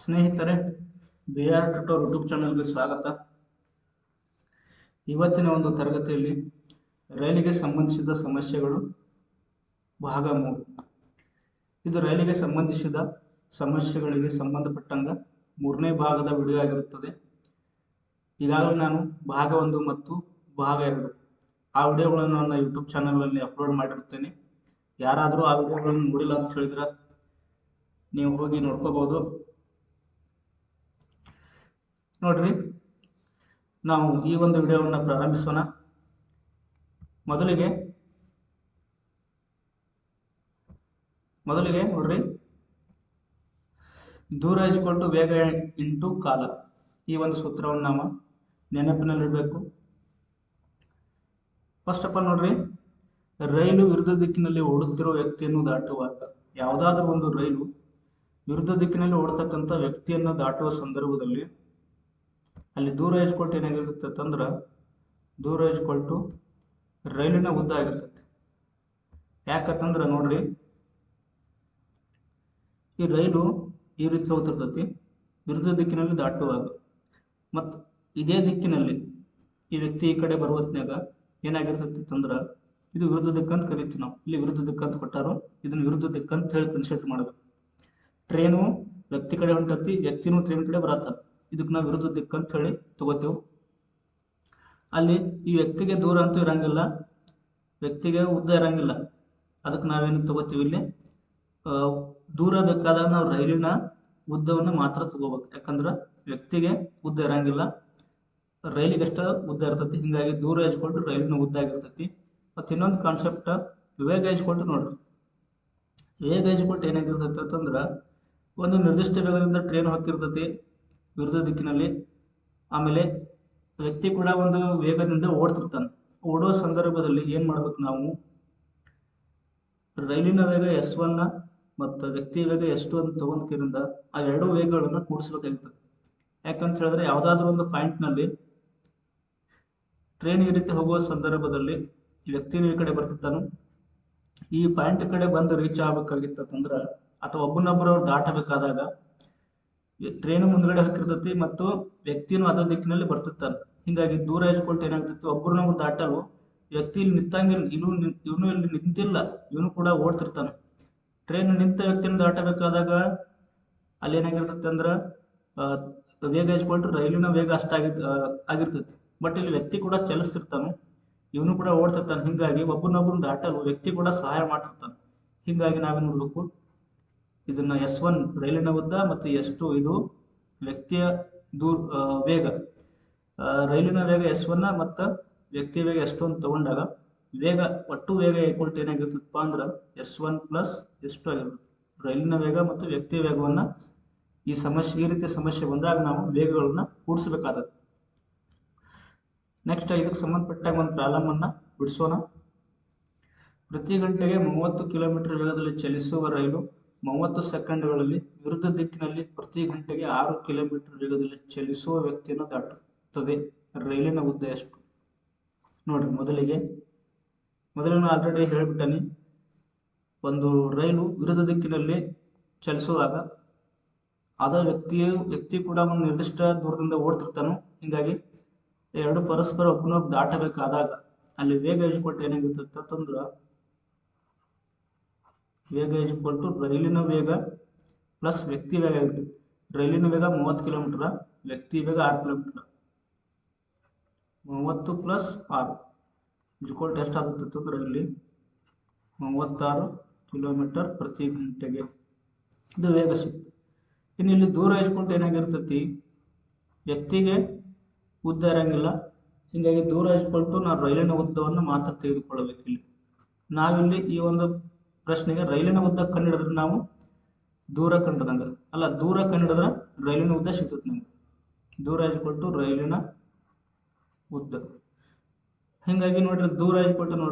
ಸ್ನೇಹಿತರೆ, BR tutor YouTube ಚಾನಲ್ಗೆ ಸ್ವಾಗತ. ಇವತ್ತಿನ ಒಂದು ತರಗತಿಯಲ್ಲಿ ರೈಲಿಗೆ ಸಂಬಂಧಿಸಿದ ಸಮಸ್ಯೆಗಳು ಭಾಗ 3. ಇದು ರೈಲಿಗೆ ಸಂಬಂಧಿಸಿದ ಸಮಸ್ಯೆಗಳಿಗೆ ಸಂಬಂಧಪಟ್ಟಂಗ 3ನೇ ಭಾಗದ ವಿಡಿಯೋ ಆಗಿರುತ್ತದೆ. ಈಗಾಗಲೇ ನಾನು ಭಾಗ 1 ಮತ್ತು ಭಾಗ 2 ಆ ವಿಡಿಯೋಗಳನ್ನು ನನ್ನ ಯೂಟ್ಯೂಬ್ ಚಾನಲ್ನಲ್ಲಿ ಅಪ್ಲೋಡ್ ಮಾಡಿರುತ್ತೇನೆ. ಯಾರಾದರೂ ಆ ವಿಡಿಯೋಗಳನ್ನು ನೋಡಿಲ್ಲ ಅಂತ ಹೇಳಿದ್ರೆ ನೀವು ಹೋಗಿ ನೋಡ್ಕೋಬಹುದು. ನೋಡ್ರಿ, ನಾವು ಈ ಒಂದು ವಿಡಿಯೋವನ್ನು ಪ್ರಾರಂಭಿಸೋಣ. ಮೊದಲಿಗೆ ನೋಡ್ರಿ, ದೂರ = ವೇಗ ಇಂಟು ಕಾಲ. ಈ ಒಂದು ಸೂತ್ರವನ್ನು ನಾವು ನೆನಪಿನಲ್ಲಿಡಬೇಕು. ಫಸ್ಟ್ ಆಫ್ ಆಲ್ ನೋಡ್ರಿ, ರೈಲು ವಿರುದ್ಧ ದಿಕ್ಕಿನಲ್ಲಿ ಓಡುತ್ತಿರುವ ವ್ಯಕ್ತಿಯನ್ನು ದಾಟುವಾಗ, ಯಾವುದಾದ್ರೂ ಒಂದು ರೈಲು ವಿರುದ್ಧ ದಿಕ್ಕಿನಲ್ಲಿ ಓಡ್ತಕ್ಕಂಥ ವ್ಯಕ್ತಿಯನ್ನು ದಾಟುವ ಸಂದರ್ಭದಲ್ಲಿ ಅಲ್ಲಿ ದೂರ = ಏನಾಗಿರ್ತೈತೆ ಅಂದ್ರೆ, ದೂರ = ರೈಲಿನ ಉದ್ದ ಆಗಿರ್ತೈತೆ. ಯಾಕಂತಂದ್ರೆ ನೋಡ್ರಿ, ಈ ರೈಲು ಈ ರೀತಿ ಹೋಗ್ತಿರ್ತೈತಿ ವಿರುದ್ಧ ದಿಕ್ಕಿನಲ್ಲಿ ದಾಟುವಾಗ, ಮತ್ತು ಇದೇ ದಿಕ್ಕಿನಲ್ಲಿ ಈ ವ್ಯಕ್ತಿ ಈ ಕಡೆ ಬರುವತ್ನಾಗ ಏನಾಗಿರ್ತೈತಿ ಅಂದ್ರೆ, ಇದು ವಿರುದ್ಧ ದಿಕ್ಕಂತ ಕರಿತೀವಿ ನಾವು. ಇಲ್ಲಿ ವಿರುದ್ಧ ದಿಕ್ಕಂತ ಕೊಟ್ಟಾರು, ಇದನ್ನ ವಿರುದ್ಧ ದಿಕ್ಕಂತ ಹೇಳಿ ಕನ್ಸಿಡರ್ ಮಾಡಬೇಕು. ಟ್ರೈನು ವ್ಯಕ್ತಿ ಕಡೆ ಹೊಂಟತಿ, ವ್ಯಕ್ತಿನೂ ಟ್ರೈನ್ ಕಡೆ ಬರತ್ತಾನ, ಇದಕ್ಕೆ ನಾವು ವಿರುದ್ಧ ದಿಕ್ಕಂತ ಹೇಳಿ ತಗೋತೇವೆ. ಅಲ್ಲಿ ಈ ವ್ಯಕ್ತಿಗೆ ದೂರ ಅಂತೂ ಇರಂಗಿಲ್ಲ, ವ್ಯಕ್ತಿಗೆ ಉದ್ದ ಇರಂಗಿಲ್ಲ. ಅದಕ್ಕೆ ನಾವೇನು ತಗೋತೀವಿ, ಇಲ್ಲಿ ದೂರ ಬೇಕಾದಾಗ ನಾವು ರೈಲಿನ ಉದ್ದವನ್ನು ಮಾತ್ರ ತಗೋಬೇಕು. ಯಾಕಂದ್ರೆ ವ್ಯಕ್ತಿಗೆ ಉದ್ದ ಇರಂಗಿಲ್ಲ, ರೈಲಿಗೆ ಅಷ್ಟ ಉದ್ದ ಇರ್ತೈತಿ. ಹಿಂಗಾಗಿ ದೂರ = ರೈಲಿನ ಉದ್ದ ಆಗಿರ್ತೈತಿ. ಮತ್ತು ಇನ್ನೊಂದು ಕಾನ್ಸೆಪ್ಟ್, ವೇಗ = ನೋಡ್ರಿ, ವೇಗ = ಏನಾಗಿರ್ತೈತಿ ಅಂತಂದ್ರೆ, ಒಂದು ನಿರ್ದಿಷ್ಟ ವೇಗದಿಂದ ಟ್ರೈನ್ ಹೋಗ್ತಿರ್ತೈತಿ ವಿರುದ್ಧ ದಿಕ್ಕಿನಲ್ಲಿ. ಆಮೇಲೆ ವ್ಯಕ್ತಿ ಕೂಡ ಒಂದು ವೇಗದಿಂದ ಓಡ್ತಿರ್ತಾನೆ. ಓಡುವ ಸಂದರ್ಭದಲ್ಲಿ ಏನು ಮಾಡ್ಬೇಕು, ನಾವು ರೈಲಿನ ವೇಗ S1 ಮತ್ತು ವ್ಯಕ್ತಿ ವೇಗ S2 ಅಂತ ತಗೊಂಡ್ಕಿರಿಂದ ಆ ಎರಡು ವೇಗಗಳನ್ನು ಕೂಡಿಸ್ಬೇಕಾಗ್ತದೆ. ಯಾಕಂತ ಹೇಳಿದ್ರೆ, ಯಾವುದಾದ್ರೂ ಒಂದು ಪಾಯಿಂಟ್ನಲ್ಲಿ ಟ್ರೈನ್ ಈ ರೀತಿ ಹೋಗುವ ಸಂದರ್ಭದಲ್ಲಿ ವ್ಯಕ್ತಿನೂ ಈ ಕಡೆ ಬರ್ತಿರ್ತಾನು, ಈ ಪಾಯಿಂಟ್ ಕಡೆ ಬಂದು ರೀಚ್ ಆಗ್ಬೇಕಾಗಿತ್ತಂದ್ರೆ, ಅಥವಾ ಒಬ್ಬನೊಬ್ಬರು ಅವ್ರು ದಾಟಬೇಕಾದಾಗ ಟ್ರೈನು ಮುಂದ್ಗಡೆ ಹೋಗಿರ್ತೈತಿ ಮತ್ತು ವ್ಯಕ್ತಿನೂ ಅದೇ ದಿಕ್ಕಿನಲ್ಲಿ ಬರ್ತಿರ್ತಾನೆ. ಹಿಂಗಾಗಿ ದೂರ = ಏನಾಗ್ತೈತಿ, ಒಬ್ಬರನ್ನೊಬ್ರು ದಾಟಲು ವ್ಯಕ್ತಿ ಇಲ್ಲಿ ನಿಂತಂಗಿಲ್ಲ, ಇವನು ಇಲ್ಲಿ ನಿಂತಿಲ್ಲ, ಇವನು ಕೂಡ ಓಡ್ತಿರ್ತಾನೆ. ಟ್ರೈನ್ ನಿಂತ ವ್ಯಕ್ತಿನ ದಾಟಬೇಕಾದಾಗ ಅಲ್ಲಿ ಏನಾಗಿರ್ತೈತಿ ಅಂದ್ರೆ, ವೇಗ = ರೈಲಿನ ವೇಗ ಆಗಿರ್ತೈತಿ. ಬಟ್ ಇಲ್ಲಿ ವ್ಯಕ್ತಿ ಕೂಡ ಚಲಿಸ್ತಿರ್ತಾನೆ, ಇವನು ಕೂಡ ಓಡ್ತಿರ್ತಾನೆ. ಹಿಂಗಾಗಿ ಒಬ್ಬರನ್ನೊಬ್ಬರು ದಾಟಲು ವ್ಯಕ್ತಿ ಕೂಡ ಸಹಾಯ ಮಾಡ್ತಿರ್ತಾನೆ. ಹಿಂಗಾಗಿ ನಾವೇನು ನೋಡ್ಬೇಕು, ಇದನ್ನ S1 ರೈಲಿನ ಉದ್ದ ಮತ್ತು S2 ಇದು ವ್ಯಕ್ತಿಯ ವೇಗ. ರೈಲಿನ ವೇಗ S1 ಮತ್ತು ವ್ಯಕ್ತಿಯ ವೇಗ S2 ಅಂತ ತಗೊಂಡಾಗ ವೇಗ, ಒಟ್ಟು ವೇಗ = ಏನಾಗಿರ್ತದಪ್ಪ ಅಂದ್ರೆ S1 + S2 ಆಗಿರ್ತದೆ. ರೈಲಿನ ವೇಗ ಮತ್ತು ವ್ಯಕ್ತಿಯ ವೇಗವನ್ನ ಈ ರೀತಿಯ ಸಮಸ್ಯೆ ಬಂದಾಗ ನಾವು ವೇಗಗಳನ್ನ ಕೂಡಿಸಬೇಕಾಗುತ್ತೆ. ನೆಕ್ಸ್ಟ್ ಇದಕ್ಕೆ ಸಂಬಂಧಪಟ್ಟಾಗ ಒಂದು ಪ್ರಾಬ್ಲಮ್ ಅನ್ನ ಬಿಡಿಸೋಣ. ಪ್ರತಿ ಗಂಟೆಗೆ 30 ಕಿಲೋಮೀಟರ್ ವೇಗದಲ್ಲಿ ಚಲಿಸುವ ರೈಲು 30 ಸೆಕೆಂಡ್ಗಳಲ್ಲಿ ವಿರುದ್ಧ ದಿಕ್ಕಿನಲ್ಲಿ ಪ್ರತಿ ಗಂಟೆಗೆ 6 ಕಿಲೋಮೀಟರ್ ವೇಗದಲ್ಲಿ ಚಲಿಸುವ ವ್ಯಕ್ತಿಯನ್ನು ದಾಟುತ್ತದೆ. ರೈಲಿನ ಉದ್ದ ಎಷ್ಟು? ನೋಡ್ರಿ, ಮೊದಲಿಗೆ ನಾನು ಆಲ್ರೆಡಿ ಹೇಳಿಬಿಟ್ಟನಿ, ಒಂದು ರೈಲು ವಿರುದ್ಧ ದಿಕ್ಕಿನಲ್ಲಿ ಚಲಿಸುವಾಗ ಅದ ವ್ಯಕ್ತಿ ಕೂಡ ಒಂದು ನಿರ್ದಿಷ್ಟ ದೂರದಿಂದ ಓಡ್ತಿರ್ತಾನು. ಹಿಂಗಾಗಿ ಎರಡು ಪರಸ್ಪರ ಒಬ್ಬನೊಬ್ಬ ದಾಟಬೇಕಾದಾಗ ಅಲ್ಲಿ ವೇಗ = ಏನಾಗಿರ್ತೈತೆ ಅಂತಂದ್ರೆ, ವೇಗ = ರೈಲಿನ ವೇಗ ಪ್ಲಸ್ ವ್ಯಕ್ತಿ ವೇಗ ಆಗಿರ್ತೈತಿ. ರೈಲಿನ ವೇಗ 30 ಕಿಲೋಮೀಟರ್, ವ್ಯಕ್ತಿ ವೇಗ 6 ಕಿಲೋಮೀಟರ್. 30 + 6 ಎಷ್ಟಾಗುತ್ತೆ ಅಂದ್ರೆ, ಇಲ್ಲಿ 36 ಕಿಲೋಮೀಟರ್ ಪ್ರತಿ ಗಂಟೆಗೆ ಇದು ವೇಗ ಸಿಗ್ತದೆ. ಇನ್ನು ಇಲ್ಲಿ ದೂರ = ಏನಾಗಿರ್ತೈತಿ, ವ್ಯಕ್ತಿಗೆ ಉದ್ದ ಇರಂಗಿಲ್ಲ. ಹಿಂಗಾಗಿ ದೂರ = ನಾವು ರೈಲಿನ ಉದ್ದವನ್ನು ಮಾತ್ರ ತೆಗೆದುಕೊಳ್ಳಬೇಕು. ಇಲ್ಲಿ ನಾವಿಲ್ಲಿ ಈ ಒಂದು ಪ್ರಶ್ನೆಗೆ ರೈಲಿನ ಉದ್ದ ಕಂಡಿಡಿದ್ರೆ ನಾವು ದೂರ ಕಂಡದಂಗ ಅಲ್ಲ, ದೂರ ಕಂಡಿಡಿದ್ರೆ ರೈಲಿನ ಉದ್ದ ಸಿಗ್ತದೆ ನಮ್ಗೆ. ದೂರ = ರೈಲಿನ ಉದ್ದ. ಹಿಂಗಾಗಿ ನೋಡ್ರಿ,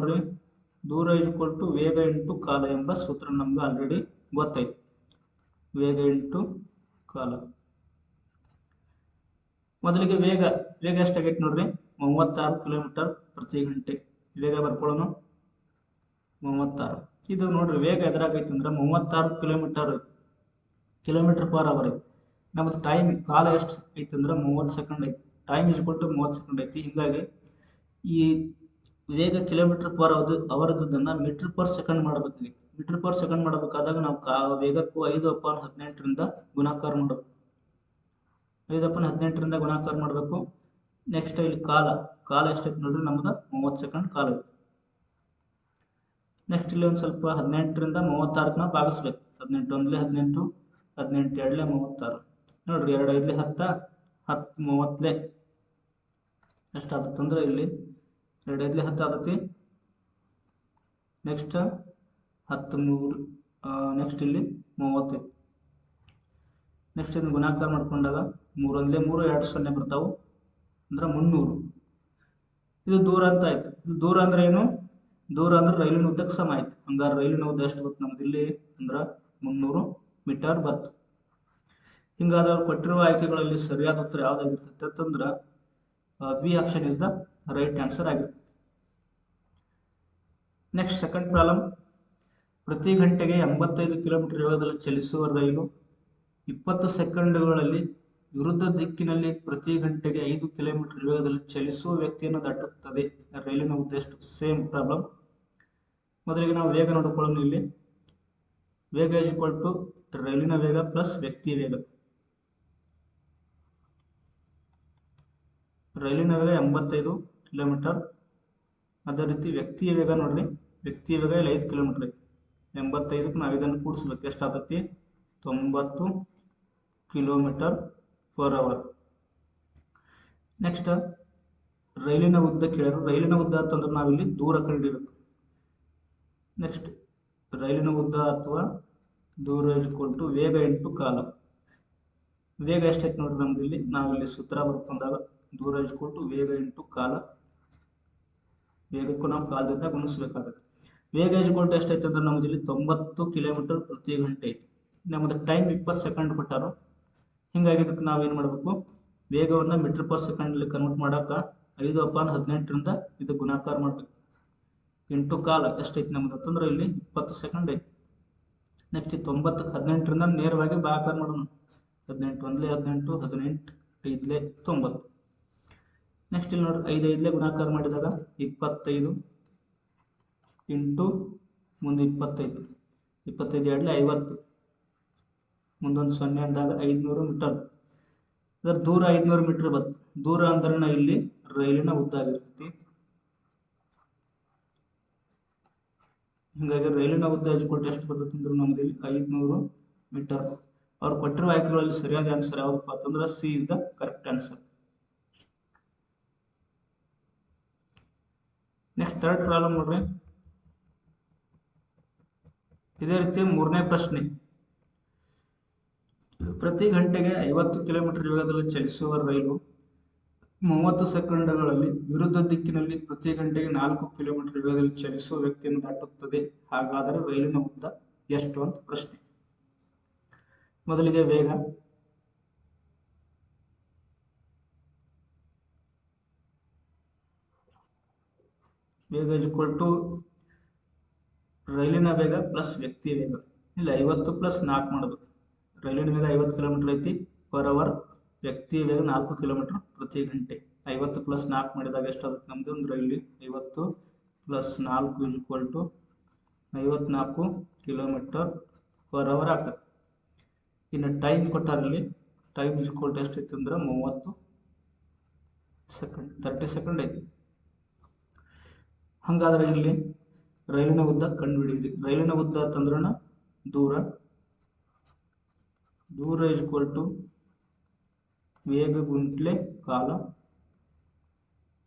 ದೂರ = ವೇಗ ಇಂಟು ಕಾಲ ಎಂಬ ಸೂತ್ರ ನಮ್ಗೆ ಆಲ್ರೆಡಿ ಗೊತ್ತೈತಿ. ವೇಗ ಇಂಟು ಕಾಲ. ಮೊದಲಿಗೆ ವೇಗ ಎಷ್ಟಾಗೈತಿ ನೋಡ್ರಿ, 36 ಕಿಲೋಮೀಟರ್ ಪ್ರತಿ ಗಂಟೆ. ವೇಗ ಬರ್ಕೊಳ್ಳೋಣ, 36. ಇದು ನೋಡ್ರಿ, ವೇಗ ಎದುರಾಗೈತಿ ಅಂದ್ರೆ 36 ಕಿಲೋಮೀಟರ್/h. ನಮ್ಮದು ಟೈಮ್ ಕಾಲ ಎಷ್ಟು ಐತಿ ಅಂದ್ರೆ 30 ಸೆಕೆಂಡ್ ಐತಿ. Time is equal to 30 second ಐತಿ. ಹೀಗಾಗಿ ಈ ವೇಗ ಕಿಲೋಮೀಟರ್ ಪರ್ ಅವರದನ್ನ ಮೀಟರ್ ಪರ್ ಸೆಕೆಂಡ್ ಮಾಡಬೇಕಾಗಿತ್ತು. ಮೀಟರ್ ಪರ್ ಸೆಕೆಂಡ್ ಮಾಡಬೇಕಾದಾಗ ನಾವು ವೇಗಕ್ಕೂ 5/18ರಿಂದ ಗುಣಾಕಾರ ಮಾಡಬೇಕು. 5/18ರಿಂದ ಗುಣಾಕಾರ ಮಾಡಬೇಕು. ನೆಕ್ಸ್ಟ್ ಇಲ್ಲಿ ಕಾಲ ಎಷ್ಟೈತಿ ನೋಡ್ರಿ, ನಮ್ದು 30 ಸೆಕೆಂಡ್ ಕಾಲ ಐತಿ. ನೆಕ್ಸ್ಟ್ ಇಲ್ಲಿ ಒಂದು ಸ್ವಲ್ಪ 18ರಿಂದ 36ನ ಭಾಗಿಸ್ಬೇಕು. 18 ಒಂದ್ಲೆ 18, 18 ಎರಡ್ಲೆ 36 ನೋಡ್ರಿ, 2 5ಲೆ 10, 10 30ಲೆ ಎಷ್ಟಾಗುತ್ತಂದ್ರೆ ಇಲ್ಲಿ 2 5ಲೆ 10 ಆಗತಿ. ನೆಕ್ಸ್ಟ್ 10 3, ನೆಕ್ಸ್ಟ್ ಇಲ್ಲಿ 30. ನೆಕ್ಸ್ಟ್ ಇದನ್ನು ಗುಣಾಕಾರ ಮಾಡ್ಕೊಂಡಾಗ 3 ಒಂದ್ಲೆ 3, 2 0 ಬರ್ತಾವು ಅಂದ್ರೆ 300. ಇದು ದೂರ ಅಂತ ಆಯ್ತು. ಇದು ದೂರ ಅಂದ್ರೆ ಏನು? ದೂರ ಅಂದ್ರೆ ರೈಲಿನ ಉದ್ದಕ್ಕೆ ಸಮ ಆಯ್ತು. ಹಂಗಾರೆ ರೈಲಿನ ಉದ್ದ ಎಷ್ಟು ಬತ್ತು ನಮ್ದು ಇಲ್ಲಿ ಅಂದ್ರೆ 300 ಮೀಟರ್ ಬತ್ತು. ಹಿಂಗಾದ್ರೆ ಅವ್ರು ಕೊಟ್ಟಿರುವ ಆಯ್ಕೆಗಳಲ್ಲಿ ಸರಿಯಾದ ಉತ್ತರ ಯಾವ್ದಾಗಿರ್ತೈತೆ ಅಂತಂದ್ರೆ B option is the right answer ಆಗಿರ್ತೈತೆ. Next second problem. ಪ್ರತಿ ಗಂಟೆಗೆ 85 ಕಿಲೋಮೀಟರ್ ವೇಗದಲ್ಲಿ ಚಲಿಸುವ ರೈಲು 20 ಸೆಕೆಂಡುಗಳಲ್ಲಿ ವಿರುದ್ಧ ದಿಕ್ಕಿನಲ್ಲಿ ಪ್ರತಿ ಗಂಟೆಗೆ 5 ಕಿಲೋಮೀಟರ್ ವೇಗದಲ್ಲಿ ಚಲಿಸುವ ವ್ಯಕ್ತಿಯನ್ನು ದಾಟುತ್ತದೆ. ರೈಲಿನ ಉದ್ದ ಎಷ್ಟು? Same problem. ಮೊದಲಿಗೆ ನಾವು ವೇಗ ನೋಡಿಕೊಳ್ಳೋಣ. ಇಲ್ಲಿ ವೇಗ ಇಸ್ ಈಕ್ವಲ್ ಟು ರೈಲಿನ ವೇಗ ಪ್ಲಸ್ ವ್ಯಕ್ತಿಯ ವೇಗ. ರೈಲಿನ ವೇಗ 85 ಕಿಲೋಮೀಟರ್. ಅದೇ ರೀತಿ ವ್ಯಕ್ತಿಯ ವೇಗ ನೋಡ್ರಿ, ವ್ಯಕ್ತಿಯ ವೇಗ ಇಲ್ಲಿ 5 ಕಿಲೋಮೀಟರ್ ಐತಿ. 85ಕ್ಕೆ ನಾವು ಇದನ್ನು ಕೂಡಿಸ್ಬೇಕು, ಎಷ್ಟಾಗತ್ತಿ? 90 ಕಿಲೋಮೀಟರ್ ಪರ್ ಅವರ್. ನೆಕ್ಸ್ಟ್ ರೈಲಿನ ಉದ್ದ ಕೇಳಿದ್ರು. ರೈಲಿನ ಉದ್ದ ಅಂತಂದ್ರೆ ನಾವಿಲ್ಲಿ ದೂರ ಕಂಡಿಡಬೇಕು. ನೆಕ್ಸ್ಟ್ ರೈಲಿನ ಉದ್ದ ಅಥವಾ ದೂರ ಇಸ್ ಈಕ್ವಲ್ ಟು ವೇಗ ಇಂಟು ಕಾಲ. ವೇಗ ಎಷ್ಟೈತೆ ನೋಡ್ರಿ ನಮ್ದು ಇಲ್ಲಿ, ನಾವಿಲ್ಲಿ ಸೂತ್ರ ಬರ್ಕೊಂಡಾಗ ದೂರ ಇಸ್ ಈಕ್ವಲ್ ಟು ವೇಗ ಇಂಟು ಕಾಲ. ವೇಗಕ್ಕೂ ನಾವು ಕಾಲದಿಂದ ಗುಣಿಸ್ಬೇಕಾಗುತ್ತೆ. ವೇಗ ಇಸ್ ಈಕ್ವಲ್ ಟು ಎಷ್ಟೈತೆ ಅಂದ್ರೆ ನಮ್ದು ಇಲ್ಲಿ 90 ಕಿಲೋಮೀಟರ್ ಪ್ರತಿ ಗಂಟೆ ಐತಿ. ನಮ್ದು ಟೈಮ್ 20 ಸೆಕೆಂಡ್ ಕೊಟ್ಟಾರು. ಹಿಂಗಾಗಿ ಇದಕ್ಕೆ ನಾವೇನು ಮಾಡಬೇಕು? ವೇಗವನ್ನು ಮೀಟರ್ ಪರ್ ಸೆಕೆಂಡ್ ಕನ್ವರ್ಟ್ ಮಾಡೋಕೆ 5/18ರಿಂದ ಇದು ಗುಣಾಕಾರ ಮಾಡಬೇಕು. ಇಂಟು ಕಾಲ ಎಷ್ಟೈತಿ ನಮ್ದು ಅಂತಂದ್ರೆ ಇಲ್ಲಿ 20 ಸೆಕೆಂಡ್ ಐತಿ. ನೆಕ್ಸ್ಟ್ 90ಕ್ಕೆ 18ರಿಂದ ನೇರವಾಗಿ ಭಾಗಾಕಾರ ಮಾಡೋಣ. 18 ಒಂದ್ಲೆ 18, 18 5ಲೆ 90. ನೆಕ್ಸ್ಟ್ ಇಲ್ಲಿ ನೋಡ್ರಿ, 5 5ಲೆ ಗುಣಾಕಾರ ಮಾಡಿದಾಗ 25 ಇಂಟು ಮುಂದೆ 25, 25 ಎರಡ್ಲೆ 50, ಮುಂದೊಂದು 0 ಅಂದಾಗ 500 ಮೀಟರ್. ಇದರ ದೂರ 500 ಮೀಟರ್ ಬತ್ತು. ದೂರ ಅಂದ್ರೆ ಇಲ್ಲಿ ರೈಲಿನ ಉದ್ದ ಆಗಿರ್ತೈತಿ. ಹಿಂಗಾಗಿ ರೈಲಿನ ಉದ್ದ ಕೊಟ್ಟು ಎಷ್ಟು ಬರ್ತೈತಿ ಅಂದ್ರೆ ನಮ್ದು ಇಲ್ಲಿ 500 ಮೀಟರ್. ಅವ್ರು ಕೊಟ್ಟಿರುವ ಆಯ್ಕೆಗಳಲ್ಲಿ ಸರಿಯಾದ ಆನ್ಸರ್ ಯಾವ್ದಪ್ಪ ಅಂತಂದ್ರೆ C is the correct answer. Next third problem ನೋಡ್ರಿ. ಇದೇ ರೀತಿ ಮೂರನೇ ಪ್ರಶ್ನೆ. ಪ್ರತಿ ಗಂಟೆಗೆ 50 ಕಿಲೋಮೀಟರ್ ವೇಗದಲ್ಲಿ ಚಲಿಸುವ ರೈಲು 30 ಸೆಕೆಂಡುಗಳಲ್ಲಿ ವಿರುದ್ಧ ದಿಕ್ಕಿನಲ್ಲಿ ಪ್ರತಿ ಗಂಟೆಗೆ 4 ಕಿಲೋಮೀಟರ್ ವೇಗದಲ್ಲಿ ಚಲಿಸುವ ವ್ಯಕ್ತಿಯನ್ನು ದಾಟುತ್ತದೆ. ಹಾಗಾದರೆ ರೈಲಿನ ಉದ್ದ ಎಷ್ಟು ಅಂತ ಪ್ರಶ್ನೆ. ಮೊದಲಿಗೆ ವೇಗ. ವೇಗ ಇಸ್ ಈಕ್ವಲ್ ಟು ರೈಲಿನ ವೇಗ ಪ್ಲಸ್ ವ್ಯಕ್ತಿಯ ವೇಗ. ಇಲ್ಲಿ 50 ಪ್ಲಸ್ 4 ಮಾಡಬೇಕು. ರೈಲಿನ ವೇಗ 50 ಕಿಲೋಮೀಟರ್ ಐತಿ ಪರ್ ಅವರ್. ವ್ಯಕ್ತಿಯ ವೇಗ 4 ಕಿಲೋಮೀಟರ್ ಪ್ರತಿ ಗಂಟೆ. 50 ಪ್ಲಸ್ 4 ಮಾಡಿದಾಗ ಎಷ್ಟಾಗುತ್ತೆ ನಮ್ದು ಅಂದ್ರೆ ಇಲ್ಲಿ 50 plus 4 is equal to 54 kilometre per hour ಆಗ್ತದೆ. ಇನ್ನು ಟೈಮ್ ಕೊಟ್ಟಾರಲ್ಲಿ ಟೈಮ್ ಇಸ್ ಈಕ್ವಲ್ ಟು ಎಷ್ಟೈತಿ ಅಂದ್ರೆ 30 ಸೆಕೆಂಡ್, 30 ಸೆಕೆಂಡ್ ಐತಿ. ಹಂಗಾದ್ರೆ ಇಲ್ಲಿ ರೈಲಿನ ಉದ್ದ ಕಂಡುಹಿಡಿಯಿರಿ. ರೈಲಿನ ಉದ್ದ ಅಂತಂದ್ರನ ದೂರ ಇಸ್ ಈಕ್ವಲ್ ಟು ವೇಗ ಗುಂಟ್ಲೆ ಕಾಲ.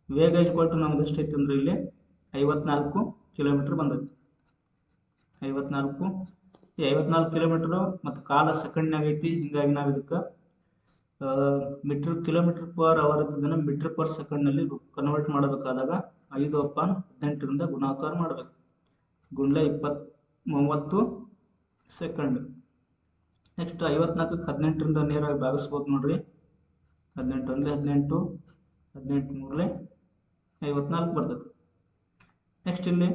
ವೇಗ ಇಸ್ ಈಕ್ವಲ್ ಟು ನಮ್ದು ಎಷ್ಟೈತಿ ಅಂದ್ರೆ ಇಲ್ಲಿ 54 ಕಿಲೋಮೀಟರ್ ಬಂದೈತಿ. 54 ಕಿಲೋಮೀಟರ್ ಮತ್ತು ಕಾಲ ಸೆಕೆಂಡ್ನಾಗ ಐತಿ. ಹಿಂಗಾಗಿ ನಾವು ಇದಕ್ಕೆ ಕಿಲೋಮೀಟರ್ ಪರ್ ಅವರ್ ಇದನ್ನ ಮೀಟರ್ ಪರ್ ಸೆಕೆಂಡ್ನಲ್ಲಿ ಕನ್ವರ್ಟ್ ಮಾಡಬೇಕಾದಾಗ 5/18ರಿಂದ ಗುಣಾಕಾರ ಮಾಡಬೇಕು. ಗುಂಡ್ಲೆ 30 ಸೆಕೆಂಡ್. ನೆಕ್ಸ್ಟ್ 54ಕ್ಕೆ 18ರಿಂದ ನೇರವಾಗಿ ಭಾಗಿಸ್ಬೋದು ನೋಡ್ರಿ. 18 ಒಂದ್ಲೆ 18, 18 ಮೂರ್ಲೆ 54 ಬರ್ತದೆ. ನೆಕ್ಸ್ಟ್ ಇಲ್ಲಿ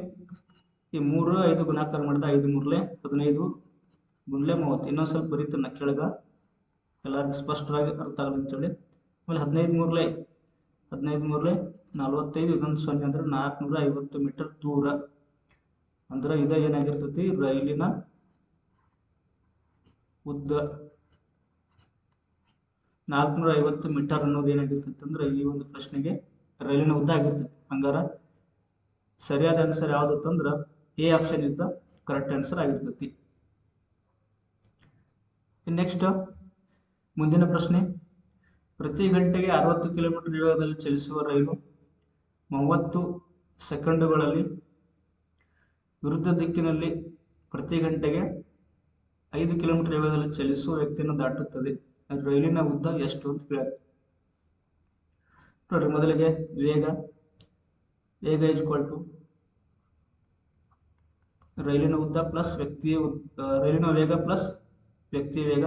ಈ 3 5 ಗುಣಾಕಾರ ಮಾಡಿದ 5 ಮೂರ್ಲೆ 15 ಗುಂಡ್ಲೆ 30. ಇನ್ನೊಂದು ಸ್ವಲ್ಪ ಬರೀತಾನೆ ಕೆಳಗ ಎಲ್ಲರಿಗೂ ಸ್ಪಷ್ಟವಾಗಿ ಅರ್ಥ ಆಗಲಿ ಅಂತೇಳಿ. ಆಮೇಲೆ 15 ಮೂರಲೆ 45, ಇದೊಂದು 0 ಅಂದ್ರೆ 450 ಮೀಟರ್ ದೂರ ಅಂದ್ರೆ ಇದು ಏನಾಗಿರ್ತೈತಿ, ರೈಲಿನ ಉದ್ದ 450 ಮೀಟರ್ ಅನ್ನೋದು ಏನಾಗಿರ್ತೈತಿ ಅಂದ್ರೆ ಈ ಒಂದು ಪ್ರಶ್ನೆಗೆ ರೈಲಿನ ಉದ್ದ ಆಗಿರ್ತೈತಿ. ಹಂಗಾರ ಸರಿಯಾದ ಆನ್ಸರ್ ಯಾವ್ದು ಅಂದ್ರೆ A option is the correct answer ಆಗಿರ್ತೈತಿ. ನೆಕ್ಸ್ಟ್ ಮುಂದಿನ ಪ್ರಶ್ನೆ, ಪ್ರತಿ ಗಂಟೆಗೆ 60 ಕಿಲೋಮೀಟರ್ ವೇಗದಲ್ಲಿ ಚಲಿಸುವ ರೈಲು 30 ಸೆಕೆಂಡುಗಳಲ್ಲಿ ವಿರುದ್ಧ ದಿಕ್ಕಿನಲ್ಲಿ ಪ್ರತಿ ಗಂಟೆಗೆ 5 ಕಿಲೋಮೀಟರ್ ವೇಗದಲ್ಲಿ ಚಲಿಸುವ ವ್ಯಕ್ತಿಯನ್ನು ದಾಟುತ್ತದೆ. ರೈಲಿನ ಉದ್ದ ಎಷ್ಟು ಅಂತ ಕೇಳ ನೋಡ್ರಿ. ಮೊದಲಿಗೆ ವೇಗ = ರೈಲಿನ ಉದ್ದ ಪ್ಲಸ್ ರೈಲಿನ ವೇಗ ಪ್ಲಸ್ ವ್ಯಕ್ತಿಯ ವೇಗ.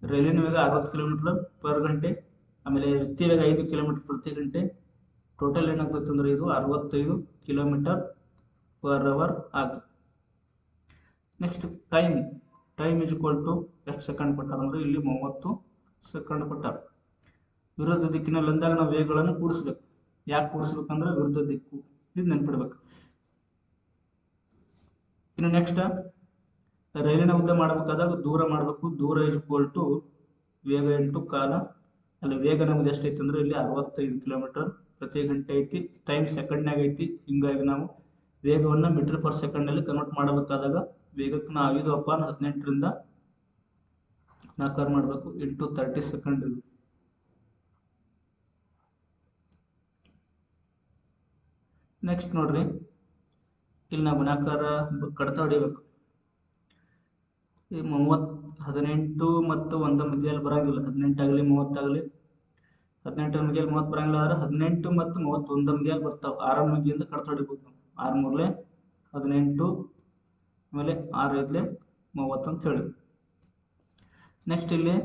ರೈಲಿನ ವೇಗ 60 ಕಿಲೋಮೀಟರ್ ಪರ್ ಗಂಟೆ, ಆಮೇಲೆ ವ್ಯಕ್ತಿ ವೇಗ 5 ಕಿಲೋಮೀಟರ್ ಪ್ರತಿ ಗಂಟೆ. ಟೋಟಲ್ ಏನಾಗ್ತದೆ ಅಂದ್ರೆ ಇದು 65 ಕಿಲೋಮೀಟರ್ ಪರ್ ಅವರ್ ಆಗ್ತದೆ. ನೆಕ್ಸ್ಟ್ ಟೈಮ್ = ಎಷ್ಟು ಸೆಕೆಂಡ್ ಕೊಟ್ಟಾರ ಅಂದ್ರೆ ಇಲ್ಲಿ 30 ಸೆಕೆಂಡ್ ಕೊಟ್ಟಾರ. ವಿರುದ್ಧ ದಿಕ್ಕಿನಲ್ಲಿ ಅಂದಾಗ ನಾವು ವೇಗಗಳನ್ನು ಕೂಡಿಸ್ಬೇಕು. ಯಾಕೆ ಕೂಡಿಸ್ಬೇಕಂದ್ರೆ ವಿರುದ್ಧ ದಿಕ್ಕು, ಇದು ನೆನ್ಪಿಡ್ಬೇಕು. ಇನ್ನು ನೆಕ್ಸ್ಟ್ ರೈಲಿನ ಉದ್ದ ಮಾಡಬೇಕಾದಾಗ ದೂರ ಮಾಡಬೇಕು. ದೂರ = ವೇಗ ಇಂಟು ಕಾಲ. ಅಲ್ಲಿ ವೇಗ ನಮ್ದು ಎಷ್ಟೈತಿ ಅಂದ್ರೆ ಇಲ್ಲಿ 65 ಕಿಲೋಮೀಟರ್ ಪ್ರತಿ ಗಂಟೆ ಐತಿ, ಟೈಮ್ ಸೆಕೆಂಡ್ನಾಗ ಐತಿ. ಹಿಂಗಾಗಿ ನಾವು ವೇಗವನ್ನು ಮೀಟರ್ ಪರ್ ಸೆಕೆಂಡ್ ಅಲ್ಲಿ ಕನ್ವರ್ಟ್ ಮಾಡಬೇಕಾದಾಗ ವೇಗಕ್ಕೆ ನಾವು 5/18 ಮಾಡಬೇಕು ಇಂಟು 30 ಸೆಕೆಂಡ್. ನೆಕ್ಸ್ಟ್ ನೋಡ್ರಿ, ಇಲ್ಲಿ ನಾವು ಗುಣಾಕಾರ ಕಡ್ತಾ ಹೊಡಿಬೇಕು. ಈ 18 ಮತ್ತು 1 ಮಿಗಿಯಲ್ಲಿ ಬರಂಗಿಲ್ಲ. 18 ಆಗಲಿ 30 ಆಗಲಿ, 18 ಮಿಗಿಯಲ್ಲಿ 30 ಬರಂಗಿಲ್ಲ. ಆದ್ರೆ 18 ಮತ್ತು 31 ಮಿಗಿಯಲ್ಲಿ ಬರ್ತಾವೆ. 6 ಮಿಗಿಯಿಂದ ಕಡ್ತಾ ಹೊಡಿಬೋದು ನಾವು. 6 3 18, ಆಮೇಲೆ 6 5 30 ಅಂತ ಹೇಳಿ. ನೆಕ್ಸ್ಟ್ ಇಲ್ಲಿ